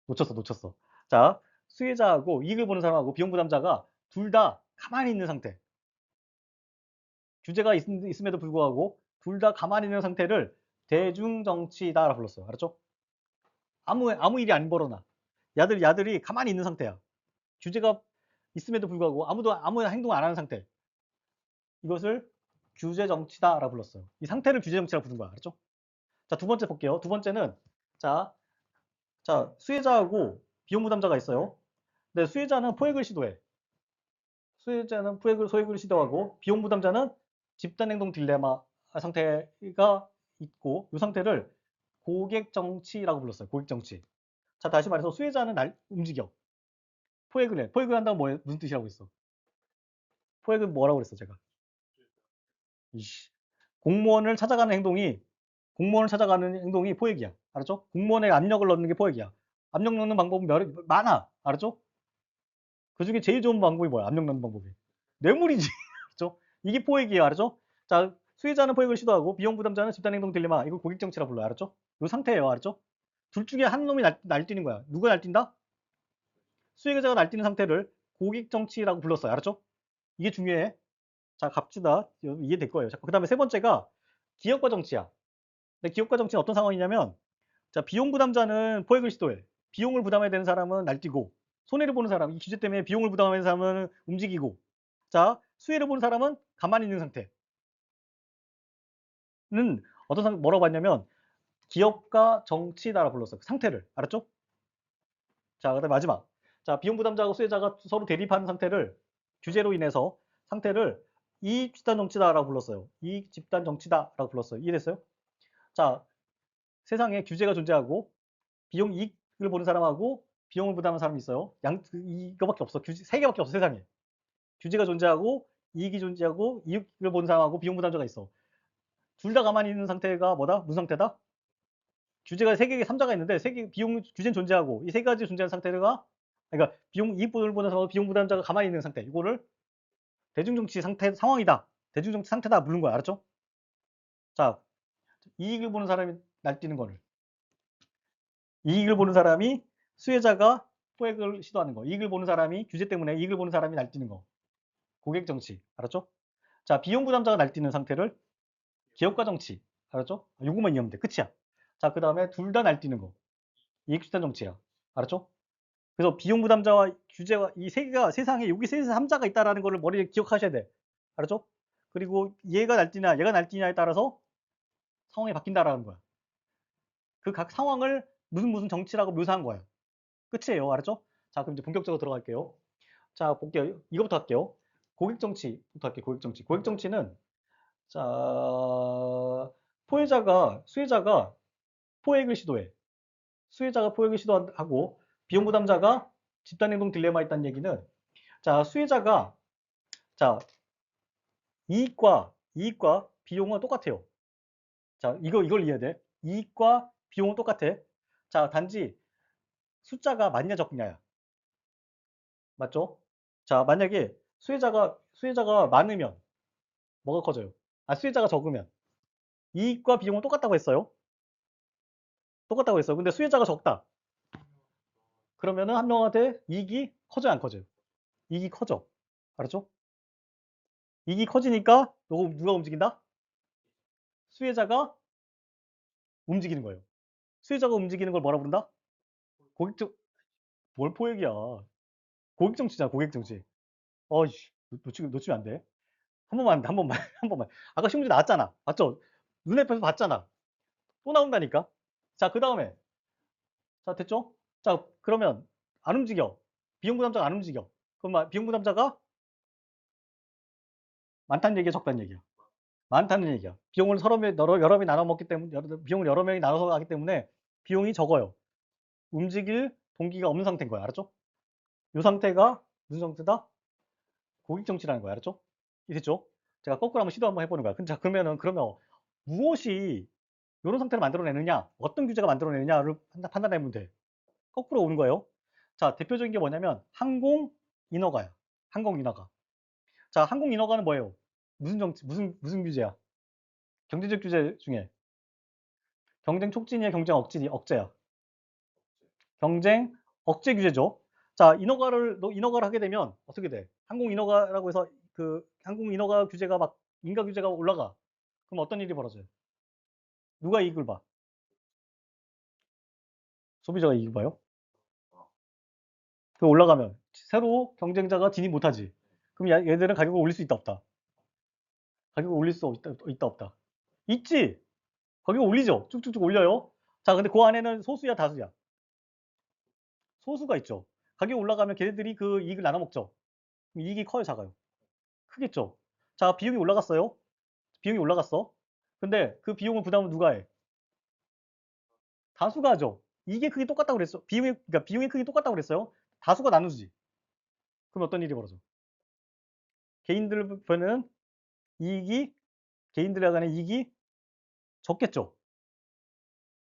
놓쳤어. 자, 수혜자하고 이익을 보는 사람하고 비용 부담자가 둘 다 가만히 있는 상태. 규제가 있음에도 불구하고 둘 다 가만히 있는 상태를 대중정치다라고 불렀어요. 알았죠? 아무 일이 안 벌어나. 야들이 가만히 있는 상태야. 규제가 있음에도 불구하고 아무 행동을 안 하는 상태. 이것을 규제정치다라고 불렀어요. 이 상태를 규제정치라고 부른 거야. 알았죠? 자, 두 번째 볼게요. 두 번째는 자, 수혜자하고 비용 부담자가 있어요. 근데 수혜자는 포획을 시도해. 수혜자는 소액을 시도하고 비용 부담자는 집단 행동 딜레마 상태가 있고 이 상태를 고객 정치라고 불렀어요. 고객 정치. 자, 다시 말해서 수혜자는 움직여. 포획을 해. 포획을 한다고 무슨 뜻이라고 했어? 포획은 뭐라고 그랬어, 제가? 이씨. 공무원을 찾아가는 행동이 포획이야. 알았죠? 공무원에 압력을 넣는 게 포획이야. 압력 넣는 방법은 많아. 알았죠? 그 중에 제일 좋은 방법이 뭐야? 압력 넣는 방법이. 뇌물이지. 알았죠? 이게 포획이에요. 알았죠? 자, 수혜자는 포획을 시도하고 비용 부담자는 집단행동 딜레마. 이거 고객정치라 불러요. 알았죠? 이 상태예요. 알았죠? 둘 중에 한 놈이 날뛰는 거야. 누가 날뛴다? 수혜자가 날뛰는 상태를 고객정치라고 불렀어요. 알았죠? 이게 중요해. 자, 갑시다. 이해될 거예요. 자, 그 다음에 세 번째가 기업과 정치야. 근데 기업과 정치는 어떤 상황이냐면, 자, 비용 부담자는 포획을 시도해. 비용을 부담해야 되는 사람은 날뛰고, 손해를 보는 사람, 이 규제 때문에 비용을 부담해야 되는 사람은 움직이고, 자, 수혜를 보는 사람은 가만히 있는 상태는 뭐라고 봤냐면, 기업과 정치다라고 불렀어요. 그 상태를. 알았죠? 자, 그다음에 마지막. 자, 비용 부담자하고 수혜자가 서로 대립하는 상태를 규제로 인해서 상태를 이익 집단 정치다라고 불렀어요. 이익 집단 정치다라고 불렀어요. 이해됐어요? 자, 세상에 규제가 존재하고 비용 이익을 보는 사람하고 비용을 부담하는 사람이 있어요. 이거밖에 없어. 규제 세 개밖에 없어, 세상에. 규제가 존재하고 이익이 존재하고 이익을 보는 사람하고 비용 부담자가 있어. 둘 다 가만히 있는 상태가 뭐다? 무슨 상태다? 규제가 세 개의 삼자가 있는데 세 개 비용 규제는 존재하고 이 세 가지 존재하는 상태가 그러니까 비용 이익을 보는 사람하고 비용 부담자가 가만히 있는 상태. 이거를 대중정치 상태 상황이다. 대중정치 상태다 부른 거야. 알았죠? 자, 이익을 보는 사람이 날뛰는 거를 이익을 보는 사람이 수혜자가 포획을 시도하는 거. 이익을 보는 사람이 규제 때문에 이익을 보는 사람이 날뛰는 거. 고객 정치. 알았죠? 자, 비용 부담자가 날뛰는 상태를 기업가 정치. 알았죠? 요것만 이해하면 돼. 끝이야. 자, 그 다음에 둘 다 날뛰는 거. 이익 집단 정치야. 알았죠? 그래서 비용 부담자와 규제와 이 세 개가 세상에 여기 세 삼자가 있다라는 거를 머리에 기억하셔야 돼. 알았죠? 그리고 얘가 날뛰냐에 따라서 상황이 바뀐다라는 거야. 그 각 상황을 무슨 정치라고 묘사한 거야. 끝이에요. 알았죠? 자, 그럼 이제 본격적으로 들어갈게요. 자, 볼게요. 이거부터 할게요. 고객 정치부터 할게요. 고객 정치. 고객 정치는 자, 수혜자가 포획을 시도해. 수혜자가 포획을 시도하고 비용 부담자가 집단행동 딜레마에 있다는 얘기는 자, 수혜자가 자, 이익과 비용은 똑같아요. 자, 이걸 이해해야 돼. 이익과 비용은 똑같아. 자, 단지 숫자가 많냐 적냐야. 맞죠? 자, 만약에 수혜자가 많으면 뭐가 커져요? 수혜자가 적으면 이익과 비용은 똑같다고 했어요. 똑같다고 했어요. 근데 수혜자가 적다. 그러면은 한 명한테 이익이 커져요, 안 커져요? 이익이 커져. 알았죠? 이익이 커지니까 누가 움직인다? 수혜자가 움직이는 거예요. 수혜자가 움직이는 걸 뭐라 부른다? 고객정 뭘 포획이야. 고객정치잖아, 고객정치. 어이씨, 놓치면 안 돼. 한 번만, 한 번만. 아까 시험문제 나왔잖아. 맞죠? 눈에 앞에서 봤잖아. 또 나온다니까. 자, 그 다음에. 자, 됐죠? 자, 그러면 안 움직여. 비용 부담자가 안 움직여. 그럼 비용 부담자가 많다는 얘기야, 적다는 얘기야? 많다는 얘기야. 비용을 여러 명이 나눠 먹기 때문에, 비용을 여러 명이 나눠서 하기 때문에 비용이 적어요. 움직일 동기가 없는 상태인 거야. 알았죠? 이 상태가 무슨 상태다? 고객정치라는 거야. 알았죠? 이해됐죠? 제가 거꾸로 한번 시도 한번 해보는 거야. 자, 그러면 무엇이 이런 상태를 만들어내느냐, 어떤 규제가 만들어내느냐를 판단해보면 돼. 거꾸로 오는 거예요. 자, 대표적인 게 뭐냐면 항공 인허가야. 항공 인허가. 자, 항공 인허가는 뭐예요? 무슨 정치, 무슨 규제야? 경제적 규제 중에 경쟁 촉진이야, 경쟁 억제야? 경쟁 억제 규제죠. 자, 인허가를 하게 되면 어떻게 돼? 항공 인허가라고 해서 그 항공 인허가 규제가 막 인가 규제가 올라가. 그럼 어떤 일이 벌어져요? 누가 이익을 봐? 소비자가 이익을 봐요? 그 올라가면 새로 경쟁자가 진입 못하지. 그럼 얘들은 가격을 올릴 수 있다 없다? 가격을 올릴 수 있다 없다? 있지. 가격을 올리죠. 쭉쭉쭉 올려요. 자, 근데 그 안에는 소수야 다수야? 소수가 있죠. 가격이 올라가면 걔네들이 그 이익을 나눠 먹죠. 그럼 이익이 커요, 작아요? 크겠죠. 자, 비용이 올라갔어요. 비용이 올라갔어. 근데 그 비용을 부담은 누가 해? 다수가 하죠. 이게 크기 똑같다고 그랬어. 그러니까 비용의 크기 똑같다고 그랬어요. 다수가 나누지. 그럼 어떤 일이 벌어져? 개인들 보는 이익이 개인들에 관한 이익이 적겠죠.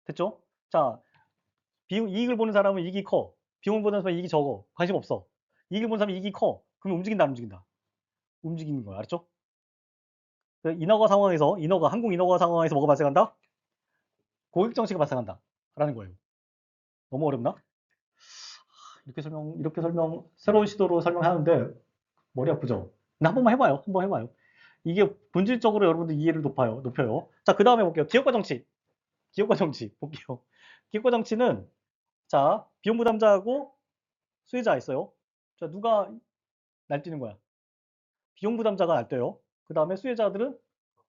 됐죠? 자, 이익을 보는 사람은 이익이 커. 비용을 보는 사람은 이익이 적어. 관심 없어. 이익을 보는 사람은 이익이 커. 그럼 움직인다, 안 움직인다? 움직이는 거야. 알았죠? 그 항공 인허가 상황에서 뭐가 발생한다? 고객 정치가 발생한다. 라는 거예요. 너무 어렵나? 이렇게 설명, 새로운 시도로 설명하는데 머리 아프죠? 근데 한 번만 해봐요. 한번 해봐요. 이게 본질적으로 여러분들 이해를 높여요. 자, 그 다음에 볼게요. 기업과 정치. 기업과 정치. 볼게요. 기업과 정치는, 자, 비용 부담자하고 수혜자 있어요. 자, 누가 날뛰는 거야? 비용 부담자가 날뛰어요. 그 다음에 수혜자들은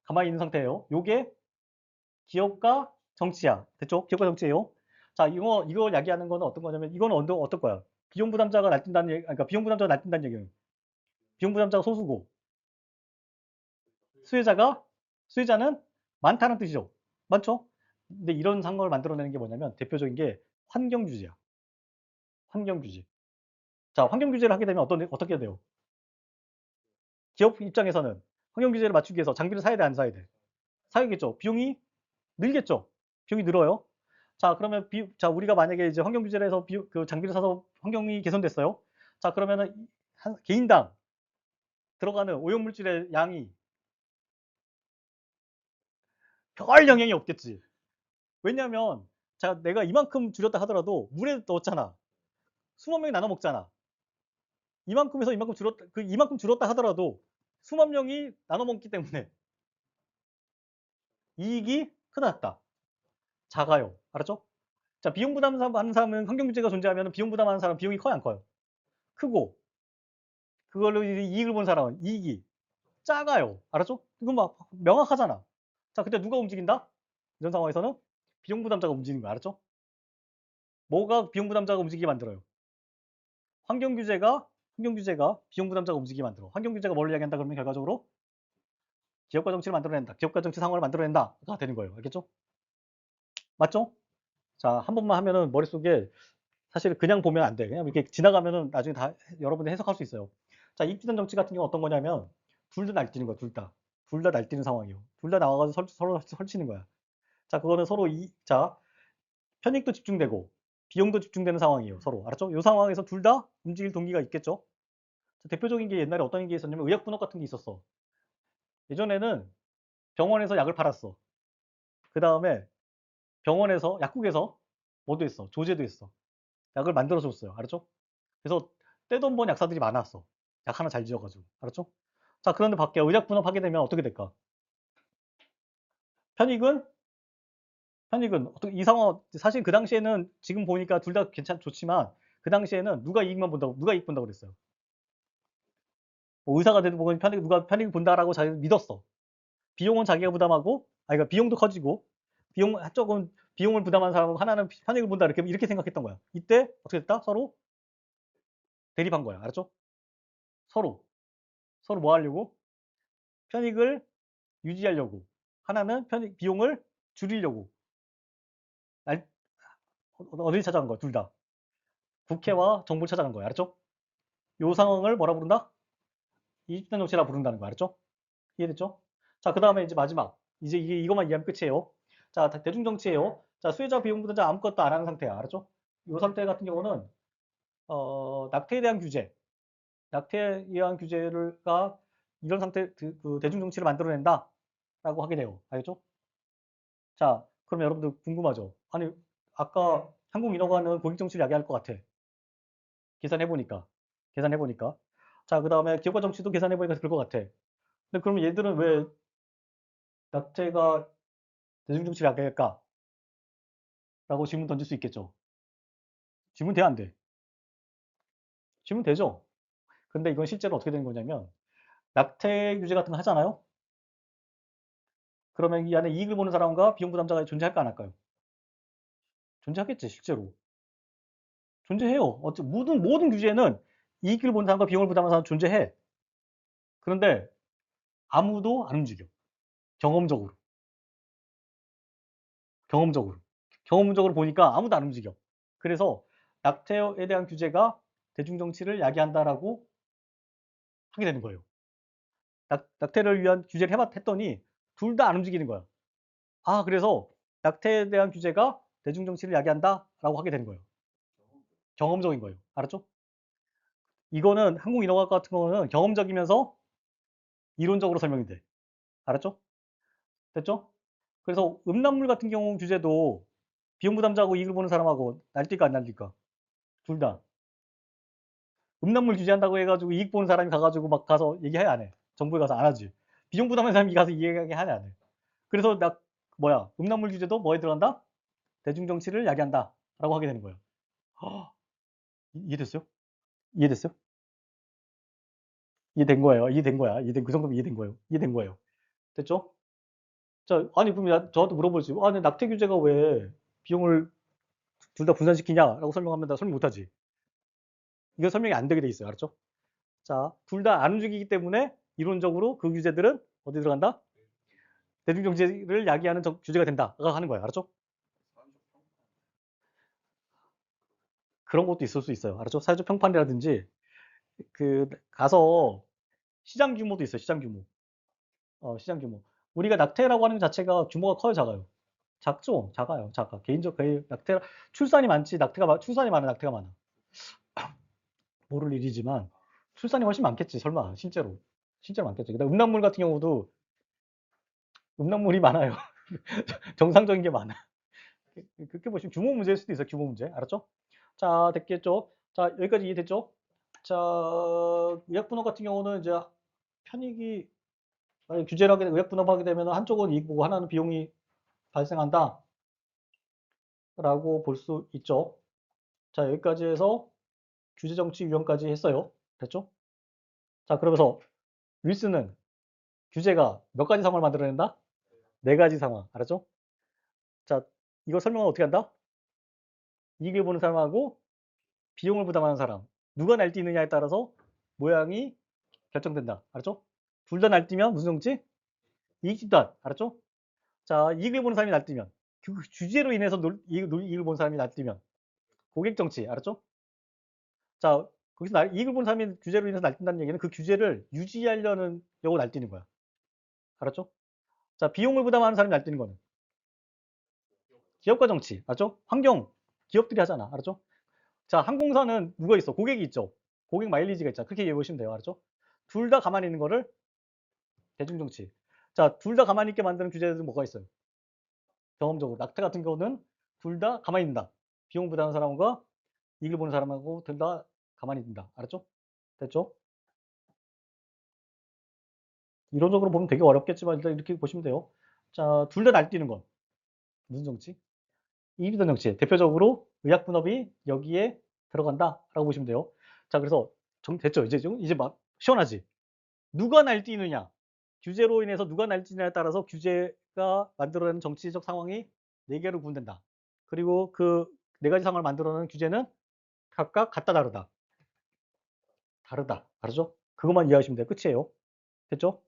가만히 있는 상태예요. 요게 기업과 정치야. 됐죠? 기업과 정치예요. 자, 이걸 이야기하는 거는 어떤 거냐면, 이거는 어떤 거야? 비용 부담자가 날뛴다는 얘기, 그러니까 비용 부담자가 날뛴다는 얘기는 비용 부담자가 소수고, 수혜자가, 수혜자는 많다는 뜻이죠. 맞죠? 근데 이런 상황을 만들어내는 게 뭐냐면, 대표적인 게 환경 규제야. 환경 규제. 자, 환경 규제를 하게 되면 어떻게 돼요? 기업 입장에서는 환경 규제를 맞추기 위해서 장비를 사야 돼, 안 사야 돼? 사야겠죠. 비용이 늘겠죠. 비용이 늘어요. 자, 그러면 자, 우리가 만약에 이제 환경 규제를 해서 그 장비를 사서 환경이 개선됐어요. 자, 그러면은 한 개인당 들어가는 오염물질의 양이 별 영향이 없겠지. 왜냐면, 자, 내가 이만큼 줄였다 하더라도 물에 넣었잖아. 수만 명이 나눠 먹잖아. 이만큼에서 이만큼 줄었다 하더라도 수만 명이 나눠 먹기 때문에 이익이 크다 작다. 작아요. 알았죠? 자, 비용 부담하는 사람은 환경 규제가 존재하면 비용 부담하는 사람은 비용이 커요, 안 커요? 크고, 그걸로 이익을 본 사람은 이익이 작아요. 알았죠? 이건 막 명확하잖아. 자, 근데 누가 움직인다? 이런 상황에서는 비용 부담자가 움직이는 거야. 알았죠? 뭐가 비용 부담자가 움직이게 만들어요? 환경 규제가 비용 부담자가 움직이게 만들어. 환경 규제가 뭘 이야기한다 그러면 결과적으로 기업가 정치를 만들어낸다. 기업가 정치 상황을 만들어낸다가 되는 거예요. 알겠죠? 맞죠? 자, 한 번만 하면은 머릿속에 사실 그냥 보면 안 돼. 그냥 이렇게 지나가면은 나중에 다 여러분들이 해석할 수 있어요. 자, 이익주단 정치 같은 경우 어떤 거냐면 둘 다 날뛰는 거야, 둘 다. 둘 다 날뛰는 상황이에요. 둘 다 나와가지고 서로 설치는 거야. 자, 그거는 서로 자, 편익도 집중되고 비용도 집중되는 상황이에요, 서로. 알았죠? 이 상황에서 둘 다 움직일 동기가 있겠죠? 자, 대표적인 게 옛날에 어떤 게 있었냐면 의약 분업 같은 게 있었어. 예전에는 병원에서 약을 팔았어. 그 다음에 병원에서, 약국에서 뭐도 했어? 조제도 했어. 약을 만들어 줬어요. 알았죠? 그래서 떼돈 번 약사들이 많았어. 약 하나 잘 지어가지고. 알았죠? 자, 그런데 밖에 의약 분업하게 되면 어떻게 될까? 편익은 어떻게 이 상황 사실 그 당시에는 지금 보니까 둘 다 좋지만 그 당시에는 누가 이익 본다고 그랬어요. 뭐 의사가 되든 뭐든 누가 편익 본다라고 자기는 믿었어. 비용은 자기가 부담하고, 그러니까 비용도 커지고 조금 비용을 부담하는 사람하고 하나는 편익을 본다 이렇게 생각했던 거야. 이때 어떻게 됐다? 서로 대립한 거야. 알았죠? 서로 뭐 하려고? 편익을 유지하려고. 하나는 비용을 줄이려고. 어딜 찾아간 거야, 둘 다. 국회와 정부를 찾아간 거야. 알았죠? 요 상황을 뭐라 부른다? 이익주단 정치라 부른다는 거야. 알았죠? 이해됐죠? 자, 그 다음에 이제 마지막. 이제 이것만 이해하면 끝이에요. 자, 대중정치예요. 자, 수혜자 비용 부담자 아무것도 안 하는 상태야. 알았죠? 요 상태 같은 경우는 낙태에 대한 규제. 낙태에 의한 규제가 이런 상태 그 대중 정치를 만들어낸다라고 하게 돼요. 알겠죠? 자, 그럼 여러분들 궁금하죠? 아니, 아까 항공인허가는 고객 정치를 야기할 것 같아. 계산해 보니까. 계산해 보니까. 자, 그다음에 기업가 정치도 계산해 보니까 그럴 것 같아. 근데 그럼 얘들은 왜 낙태가 대중 정치를 야기할까? 라고 질문 던질 수 있겠죠. 질문 돼, 안 돼? 질문 되죠? 근데 이건 실제로 어떻게 되는 거냐면 낙태 규제 같은 거 하잖아요. 그러면 이 안에 이익을 보는 사람과 비용 부담자가 존재할까 안 할까요? 존재하겠지, 실제로. 존재해요. 모든 규제는 이익을 보는 사람과 비용을 부담하는 사람 존재해. 그런데 아무도 안 움직여. 경험적으로. 경험적으로. 경험적으로 보니까 아무도 안 움직여. 그래서 낙태에 대한 규제가 대중정치를 야기한다라고 하게 되는 거예요. 낙태를 위한 규제를 했더니 둘 다 안 움직이는 거야. 아, 그래서 낙태에 대한 규제가 대중정치를 야기한다라고 하게 되는 거예요. 경험적인 거예요. 알았죠? 이거는 항공인허가 같은 거는 경험적이면서 이론적으로 설명이 돼. 알았죠? 됐죠? 그래서 음란물 같은 경우 규제도 비용 부담자하고 이익을 보는 사람하고 날뛸까 안 날뛸까? 둘 다. 음란물 규제한다고 해가지고 이익 보는 사람이 가가지고 막 가서 얘기해 안 해? 정부에 가서 안 하지. 비용 부담하는 사람이 가서 얘기하게 하냐 안 해? 그래서 음란물 규제도 뭐에 들어간다? 대중정치를 야기한다라고 하게 되는 거예요. 허, 이해됐어요? 이해됐어요? 이해된 거예요. 이해된 거야. 그 정도면 이해된 거예요. 이해된 거예요. 됐죠? 자, 아니 그럼 저한테 물어보지. 아니 낙태 규제가 왜 비용을 둘 다 분산시키냐라고 설명하면 나 설명 못하지. 이거 설명이 안 되게 돼 있어요. 알았죠? 자, 둘 다 안 움직이기 때문에 이론적으로 그 규제들은 어디 들어간다? 대중경제를 야기하는 규제가 된다가 하는 거예요. 알았죠? 그런 것도 있을 수 있어요. 알았죠? 사회적 평판이라든지 그 가서 시장 규모도 있어요. 시장 규모. 시장 규모. 우리가 낙태라고 하는 것 자체가 규모가 커요, 작아요? 작죠? 작아요. 작아. 거의 낙태 출산이 많지 출산이 많아, 낙태가 많아. 모를 일이지만 출산이 훨씬 많겠지, 설마. 실제로. 실제로 많겠지. 그다음 음란물 같은 경우도 음란물이 많아요. 정상적인 게 많아. 그렇게 보시면 규모 문제일 수도 있어요. 규모 문제. 알았죠? 자, 됐겠죠? 자, 여기까지 이해됐죠? 자, 의약분업 같은 경우는 이제 편익이 규제를 하게 의약분업 하게 되면 한쪽은 이익 보고 하나는 비용이 발생한다 라고 볼 수 있죠. 자, 여기까지 해서 규제정치 유형까지 했어요. 됐죠? 자, 그러면서 윌슨은 규제가 몇 가지 상황을 만들어낸다? 네 가지 상황. 알았죠? 자, 이거 설명은 어떻게 한다? 이익을 보는 사람하고 비용을 부담하는 사람. 누가 날뛰느냐에 따라서 모양이 결정된다. 알았죠? 둘 다 날뛰면 무슨 정치? 이익 집단. 알았죠? 자, 이익을 보는 사람이 날뛰면 그 규제로 인해서 이익을 보는 사람이 날뛰면 고객 정치. 알았죠? 자, 거기서 이익을 보는 사람이 규제로 인해서 날뛴다는 얘기는 그 규제를 유지하려는 려고 날뛰는 거야. 알았죠? 자, 비용을 부담하는 사람이 날뛰는 거는 기업과 정치. 알았죠? 환경. 기업들이 하잖아. 알았죠? 자, 항공사는 누가 있어? 고객이 있죠. 고객 마일리지가 있잖아. 그렇게 이해해 보시면 돼요. 알았죠? 둘 다 가만히 있는 거를 대중정치. 자, 둘 다 가만히 있게 만드는 규제들은 뭐가 있어요? 경험적으로. 낙태 같은 경우는 둘 다 가만히 있는다. 비용 부담하는 사람과 이익을 보는 사람하고 둘 다 가만히 있는다. 알았죠? 됐죠? 이론적으로 보면 되게 어렵겠지만 일단 이렇게 보시면 돼요. 자, 둘 다 날뛰는 건 무슨 정치? 이익이든 정치. 대표적으로 의약분업이 여기에 들어간다라고 보시면 돼요. 자, 그래서 됐죠? 이제 막 시원하지? 누가 날뛰느냐? 규제로 인해서 누가 날뛰느냐에 따라서 규제가 만들어내는 정치적 상황이 네 개로 구분된다. 그리고 그 네 가지 상황을 만들어내는 규제는 각각 같다 다르다. 다르다. 다르죠? 그것만 이해하시면 돼요. 끝이에요. 됐죠?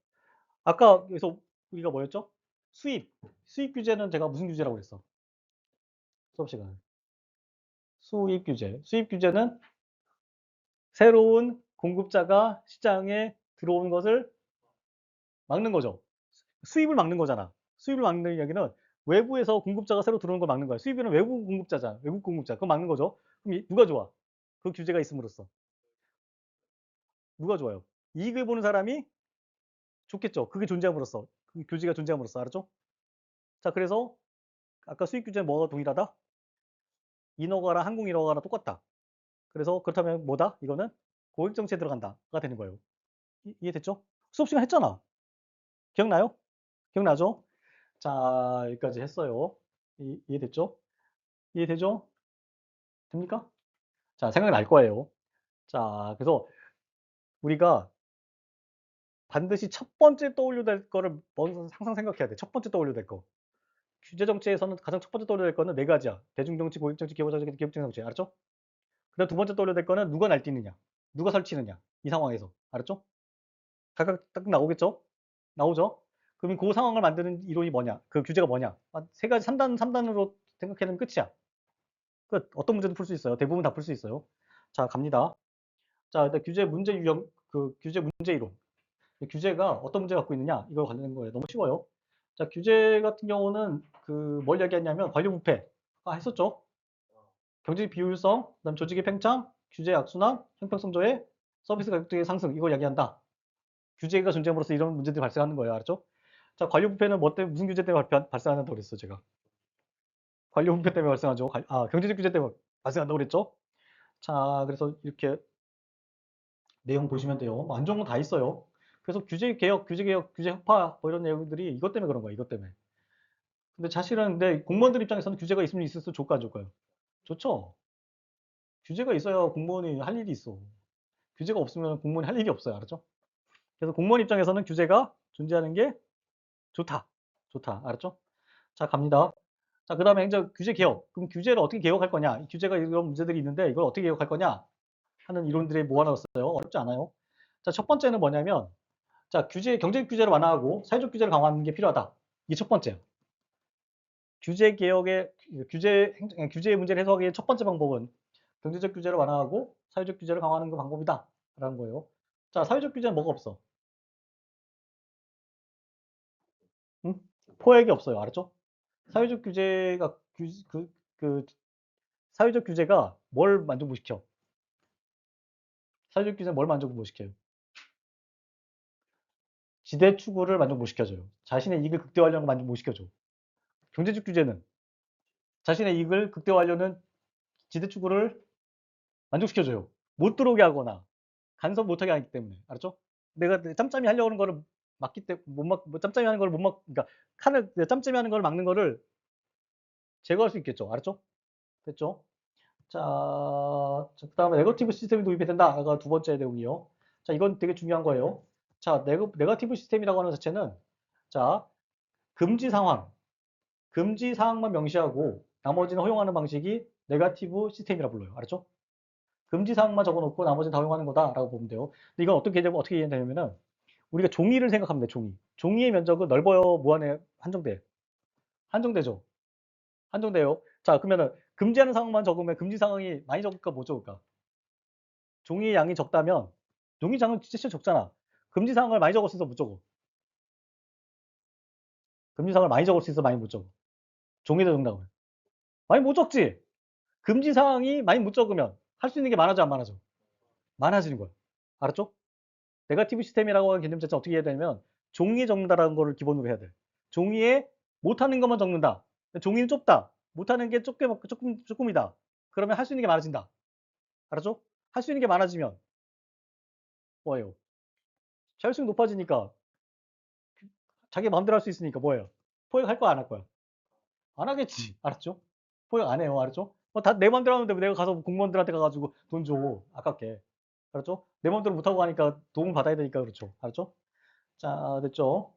아까 여기서 우리가 뭐였죠? 수입. 수입 규제는 제가 무슨 규제라고 그랬어? 수업 시간에. 수입 규제. 수입 규제는 새로운 공급자가 시장에 들어오는 것을 막는 거죠. 수입을 막는 거잖아. 수입을 막는 이야기는 외부에서 공급자가 새로 들어오는 걸 막는 거야. 수입은 외부 공급자잖아. 외국 공급자. 그거 막는 거죠. 그럼 누가 좋아? 그 규제가 있음으로써. 누가 좋아요? 이익을 보는 사람이 좋겠죠. 그게 존재함으로써. 그 교지가 존재함으로써. 알았죠? 자, 그래서 아까 수익 규제는 뭐가 동일하다? 인허가랑 항공 인허가랑 똑같다. 그래서 그렇다면 뭐다? 이거는 고액 정치에 들어간다가 되는 거예요. 이해됐죠? 수업 시간 했잖아. 기억나요? 기억나죠? 자, 여기까지 했어요. 이해됐죠? 이해되죠? 됩니까? 자, 생각날 거예요. 자, 그래서 우리가 반드시 첫 번째 떠올려야 될 거를 먼저 항상 생각해야 돼. 첫 번째 떠올려야 될 거. 규제 정치에서는 가장 첫 번째 떠올려야 될 거는 네 가지야. 대중정치, 고액정치, 기업정치, 기업정치. 알았죠? 그다음 두 번째 떠올려야 될 거는 누가 날뛰느냐, 누가 설치느냐. 이 상황에서. 알았죠? 각각 딱 나오겠죠? 나오죠? 그러면 그 상황을 만드는 이론이 뭐냐? 그 규제가 뭐냐? 세 가지 3단으로 생각하면 끝이야. 끝. 어떤 문제도 풀 수 있어요. 대부분 다 풀 수 있어요. 자, 갑니다. 자, 일단 규제 문제 유형, 그 규제 문제 이론. 규제가 어떤 문제 갖고 있느냐? 이거 관련된 거예요. 너무 쉬워요. 자, 규제 같은 경우는 그 뭘 얘기하냐면 관료 부패. 했었죠? 경제적 비효율성, 그다음 조직의 팽창, 규제 악순환, 형평성 저해, 서비스 가격대의 상승. 이걸 이야기한다. 규제가 존재함으로써 이런 문제들이 발생하는 거예요. 알았죠? 자, 관료 부패는 뭐 때문에 무슨 규제 때문에 발생한다고 그랬어, 제가. 관료 부패 때문에 발생하죠. 경제적 규제 때문에 발생한다고 그랬죠? 자, 그래서 이렇게 내용 보시면 돼요. 뭐안 좋은 건 다 있어요. 그래서 규제 개혁, 규제 개혁, 규제 혁파 뭐 이런 내용들이 이것 때문에 그런 거야. 이것 때문에. 근데 사실은 근데 공무원들 입장에서는 규제가 있으면 있을수록 좋을까 안 좋을까요? 좋죠. 규제가 있어야 공무원이 할 일이 있어. 규제가 없으면 공무원이 할 일이 없어요. 알았죠? 그래서 공무원 입장에서는 규제가 존재하는 게 좋다. 좋다. 알았죠? 자, 갑니다. 자, 그다음에 행정 규제 개혁. 그럼 규제를 어떻게 개혁할 거냐? 규제가 이런 문제들이 있는데 이걸 어떻게 개혁할 거냐? 하는 이론들이 모아놨어요. 어렵지 않아요. 자, 첫 번째는 뭐냐면 자, 경제적 규제를 완화하고 사회적 규제를 강화하는 게 필요하다. 이게 첫 번째예요. 규제 개혁의 규제의 문제를 해소하기 위해 첫 번째 방법은 경제적 규제를 완화하고 사회적 규제를 강화하는 그 방법이다라는 거예요. 자, 사회적 규제는 뭐가 없어? 응? 포획이 없어요. 알았죠? 사회적 규제가 그 사회적 규제가 뭘 만족시켜? 사회적 규제는 뭘 만족시켜요? 지대 추구를 만족 못 시켜줘요. 자신의 이익을 극대화하려는 걸 만족 못 시켜줘. 경제적 규제는 자신의 이익을 극대화하려는 지대 추구를 만족시켜줘요. 못 들어오게 하거나 간섭 못하게 하기 때문에. 알았죠? 내가 짬짬이 하려고 하는 거를 막기 때문에 짬짬이 하는 걸 못 그러니까 짬짬이 하는 걸 막는 거를 제거할 수 있겠죠. 알았죠? 됐죠? 자, 그다음에 네거티브 시스템이 도입이 된다가 두 번째 내용이요. 자, 이건 되게 중요한 거예요. 자, 네거티브 시스템이라고 하는 자체는 자, 금지 상황, 금지 사항만 명시하고 나머지는 허용하는 방식이 네거티브 시스템이라 불러요. 알았죠? 금지 사항만 적어놓고 나머지는 다 허용하는 거다라고 보면 돼요. 근데 이건 어떻게 이해되냐면은 우리가 종이를 생각하면 돼. 종이. 종이의 면적은 넓어요, 무한해, 한정돼. 한정되죠. 한정돼요. 자, 그러면은 금지하는 상황만 적으면 금지 상황이 많이 적을까 못 적을까? 종이의 양이 적다면 종이 장은 진짜 적잖아. 금지 사항을 많이 적을 수 있어 못 적어? 금지 사항을 많이 적을 수 있어 많이 못 적어? 종이도 적는다고. 많이 못 적지. 금지 사항이 많이 못 적으면 할 수 있는 게 많아져 안 많아져? 많아지는 거야. 알았죠? 네거티브 시스템이라고 하는 개념 자체는 어떻게 해야 되냐면 종이에 적는다라는 거를 기본으로 해야 돼. 종이에 못하는 것만 적는다. 종이는 좁다. 못하는 게 조금이다. 그러면 할 수 있는 게 많아진다. 알았죠? 할 수 있는 게 많아지면 뭐예요? 자율성이 높아지니까 자기 마음대로 할 수 있으니까 뭐예요? 포획할 거야 안 할 거야? 안 하겠지. 알았죠? 포획 안 해요. 알았죠? 다 내 마음대로 하는데 내가 가서 공무원들한테 가가지고 돈 줘. 아깝게. 알았죠? 내 마음대로 못하고 가니까 도움을 받아야 되니까 그렇죠. 알았죠? 자, 됐죠?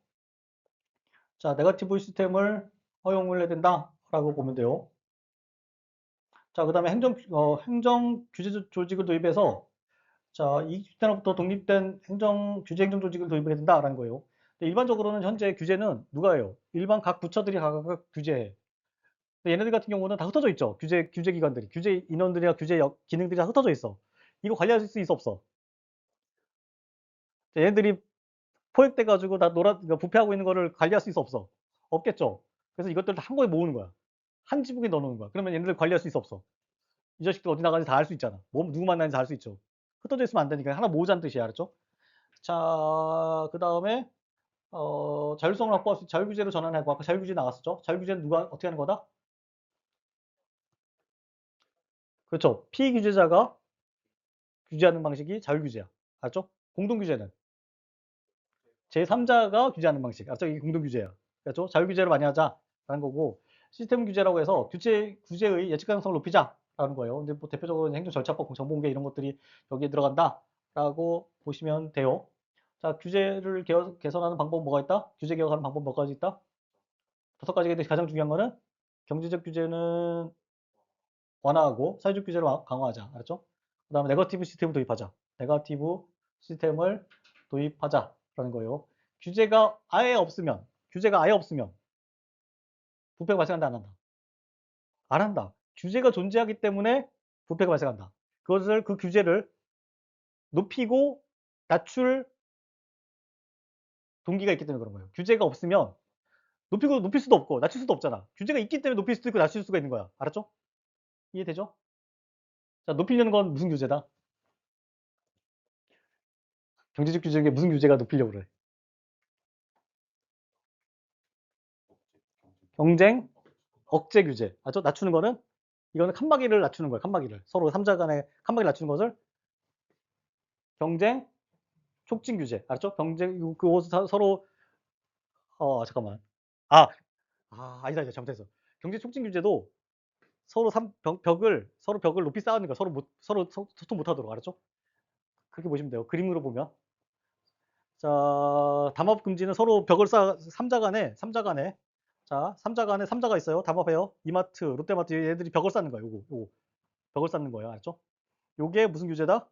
자, 네거티브 시스템을 허용을 해야 된다라고 보면 돼요. 자, 그다음에 행정 규제 조직을 도입해서 자, 20대로부터 독립된 행정 조직을 도입해야 된다라는 거예요. 근데 일반적으로는 현재 규제는 누가 해요? 일반 각 부처들이 각각 규제해. 근데 얘네들 같은 경우는 다 흩어져 있죠. 규제 기관들이, 규제 인원들이나 기능들이 다 흩어져 있어. 이거 관리할 수 있어 없어? 얘네들이 포획돼 가지고 다 그러니까 부패하고 있는 거를 관리할 수 있어 없어? 없겠죠. 그래서 이것들을 다 한 번에 모으는 거야. 한 지붕에 넣어 놓는 거야. 그러면 얘네들 관리할 수 있어 없어? 이 자식들 어디 나가는지 다 알 수 있잖아. 누구 만나는지 다 알 수 있죠. 흩어져 있으면 안 되니까 하나 모으자는 뜻이야. 알았죠? 자, 그다음에 자율성을 확보할 수, 자율규제로 전환하고, 아까 자율규제 나왔었죠? 자율규제는 누가 어떻게 하는 거다? 그렇죠. 피규제자가 규제하는 방식이 자율규제야. 알죠? 공동규제는 제3자가 규제하는 방식. 알죠? 이게 공동규제야. 그렇죠? 자율규제를 많이 하자라는 거고, 시스템 규제라고 해서 규제의 예측 가능성을 높이자라는 거예요. 근데 뭐 대표적으로 행정 절차법, 정보공개 이런 것들이 여기에 들어간다라고 보시면 돼요. 자, 규제를 개선하는 방법은 뭐가 있다? 규제 개혁하는 방법 몇 가지 있다? 5가지인데 가장 중요한 거는 경제적 규제는 완화하고 사회적 규제를 강화하자. 알았죠? 그 다음에 네거티브 시스템을 도입하자. 네거티브 시스템을 도입하자라는 거예요. 규제가 아예 없으면 부패가 발생한다, 안 한다? 안 한다. 규제가 존재하기 때문에 부패가 발생한다. 그 규제를 높이고 낮출 동기가 있기 때문에 그런 거예요. 규제가 없으면 높일 수도 없고 낮출 수도 없잖아. 규제가 있기 때문에 높일 수도 있고 낮출 수가 있는 거야. 알았죠? 이해되죠? 자, 높이려는 건 무슨 규제다? 경제적 규제 중에 무슨 규제가 높이려고 그래? 경쟁, 억제 규제. 맞죠? 낮추는 거는 이거는 칸막이를 낮추는 거야. 칸막이를. 서로 3자 간의 칸막이 낮추는 것을 경쟁 촉진 규제. 알았죠? 경쟁 서로 잠깐만. 아, 아니다. 잘못했어. 경제 촉진 규제도 서로 벽을 높이 쌓는 거야. 서로 소통 못 하도록. 알았죠? 그렇게 보시면 돼요. 그림으로 보면. 자, 담합 금지는 서로 벽을 쌓아 3자 간에 자, 3자 간에 3자가 있어요. 담합해요. 이마트, 롯데마트 얘들이 벽을 쌓는 거예요. 요거. 벽을 쌓는 거예요. 알았죠? 요게 무슨 규제다?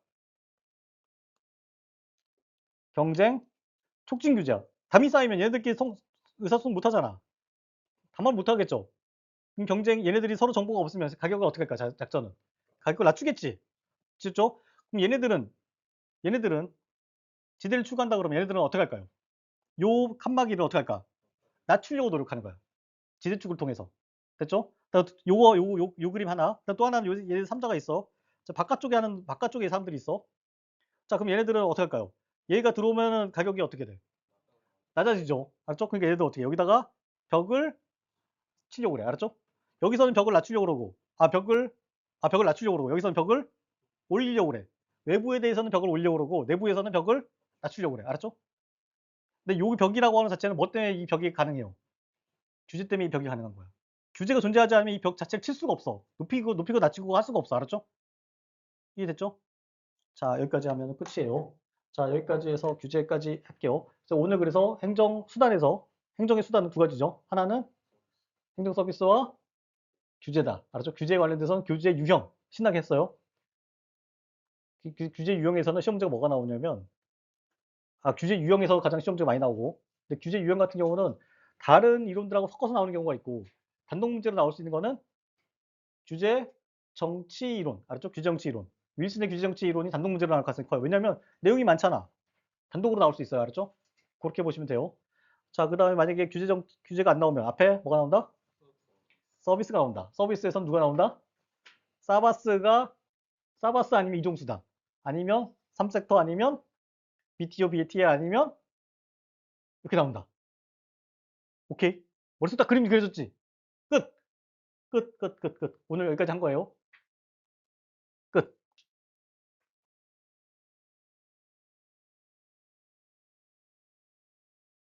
경쟁 촉진 규제야. 담이 쌓이면 얘네들끼리 의사소통 못 하잖아. 담합 못 하겠죠. 그럼 얘네들이 서로 정보가 없으면 가격을 어떻게 할까? 작전은. 가격을 낮추겠지. 그렇죠? 그럼 얘네들은 지대를 추구한다 그러면 얘네들은 어떻게 할까요? 요 칸막이를 어떻게 할까? 낮추려고 노력하는 거야. 지대축을 통해서. 됐죠? 요 그림 하나. 또 하나는 얘네 3자가 있어. 자, 바깥쪽에 사람들이 있어. 자, 그럼 얘네들은 어떻게 할까요? 얘가 들어오면은 가격이 어떻게 돼? 낮아지죠. 알았죠? 그러니까 얘네들 어떻게 해? 여기다가 벽을 치려고 그래. 알았죠? 여기서는 벽을 낮추려고 그러고, 벽을 낮추려고 그러고, 여기서는 벽을 올리려고 그래. 외부에 대해서는 벽을 올리려고 그러고, 내부에서는 벽을 낮추려고 그래. 알았죠? 근데 요 벽이라고 하는 자체는 뭐 때문에 이 벽이 가능해요? 규제 때문에 이 벽이 가능한 거야. 규제가 존재하지 않으면 이 벽 자체를 칠 수가 없어. 높이고 낮추고 할 수가 없어. 알았죠? 이해됐죠? 자, 여기까지 하면 끝이에요. 자, 여기까지 해서 규제까지 할게요. 그래서 행정의 수단은 2가지죠. 하나는 행정 서비스와 규제다. 알았죠? 규제에 관련돼서는 규제 유형 신나게 했어요. 규제 유형에서는 시험 문제가 뭐가 나오냐면 규제 유형에서 가장 시험 문제가 많이 나오고, 근데 규제 유형 같은 경우는 다른 이론들하고 섞어서 나오는 경우가 있고, 단독 문제로 나올 수 있는 거는 규제 정치 이론. 알았죠? 규제 정치 이론. 윌슨의 규제 정치 이론이 단독 문제로 나올 가능성이 커요. 왜냐면 내용이 많잖아. 단독으로 나올 수 있어요. 알았죠? 그렇게 보시면 돼요. 자, 그다음에 만약에 규제가 안 나오면 앞에 뭐가 나온다? 서비스가 나온다. 서비스에선 누가 나온다? 사바스가 사바스 아니면 이동수단. 아니면 3섹터 아니면 BTO, BATA 아니면 이렇게 나온다. 오케이. 머릿속 딱 그림이 그려졌지? 끝. 끝. 오늘 여기까지 한 거예요. 끝.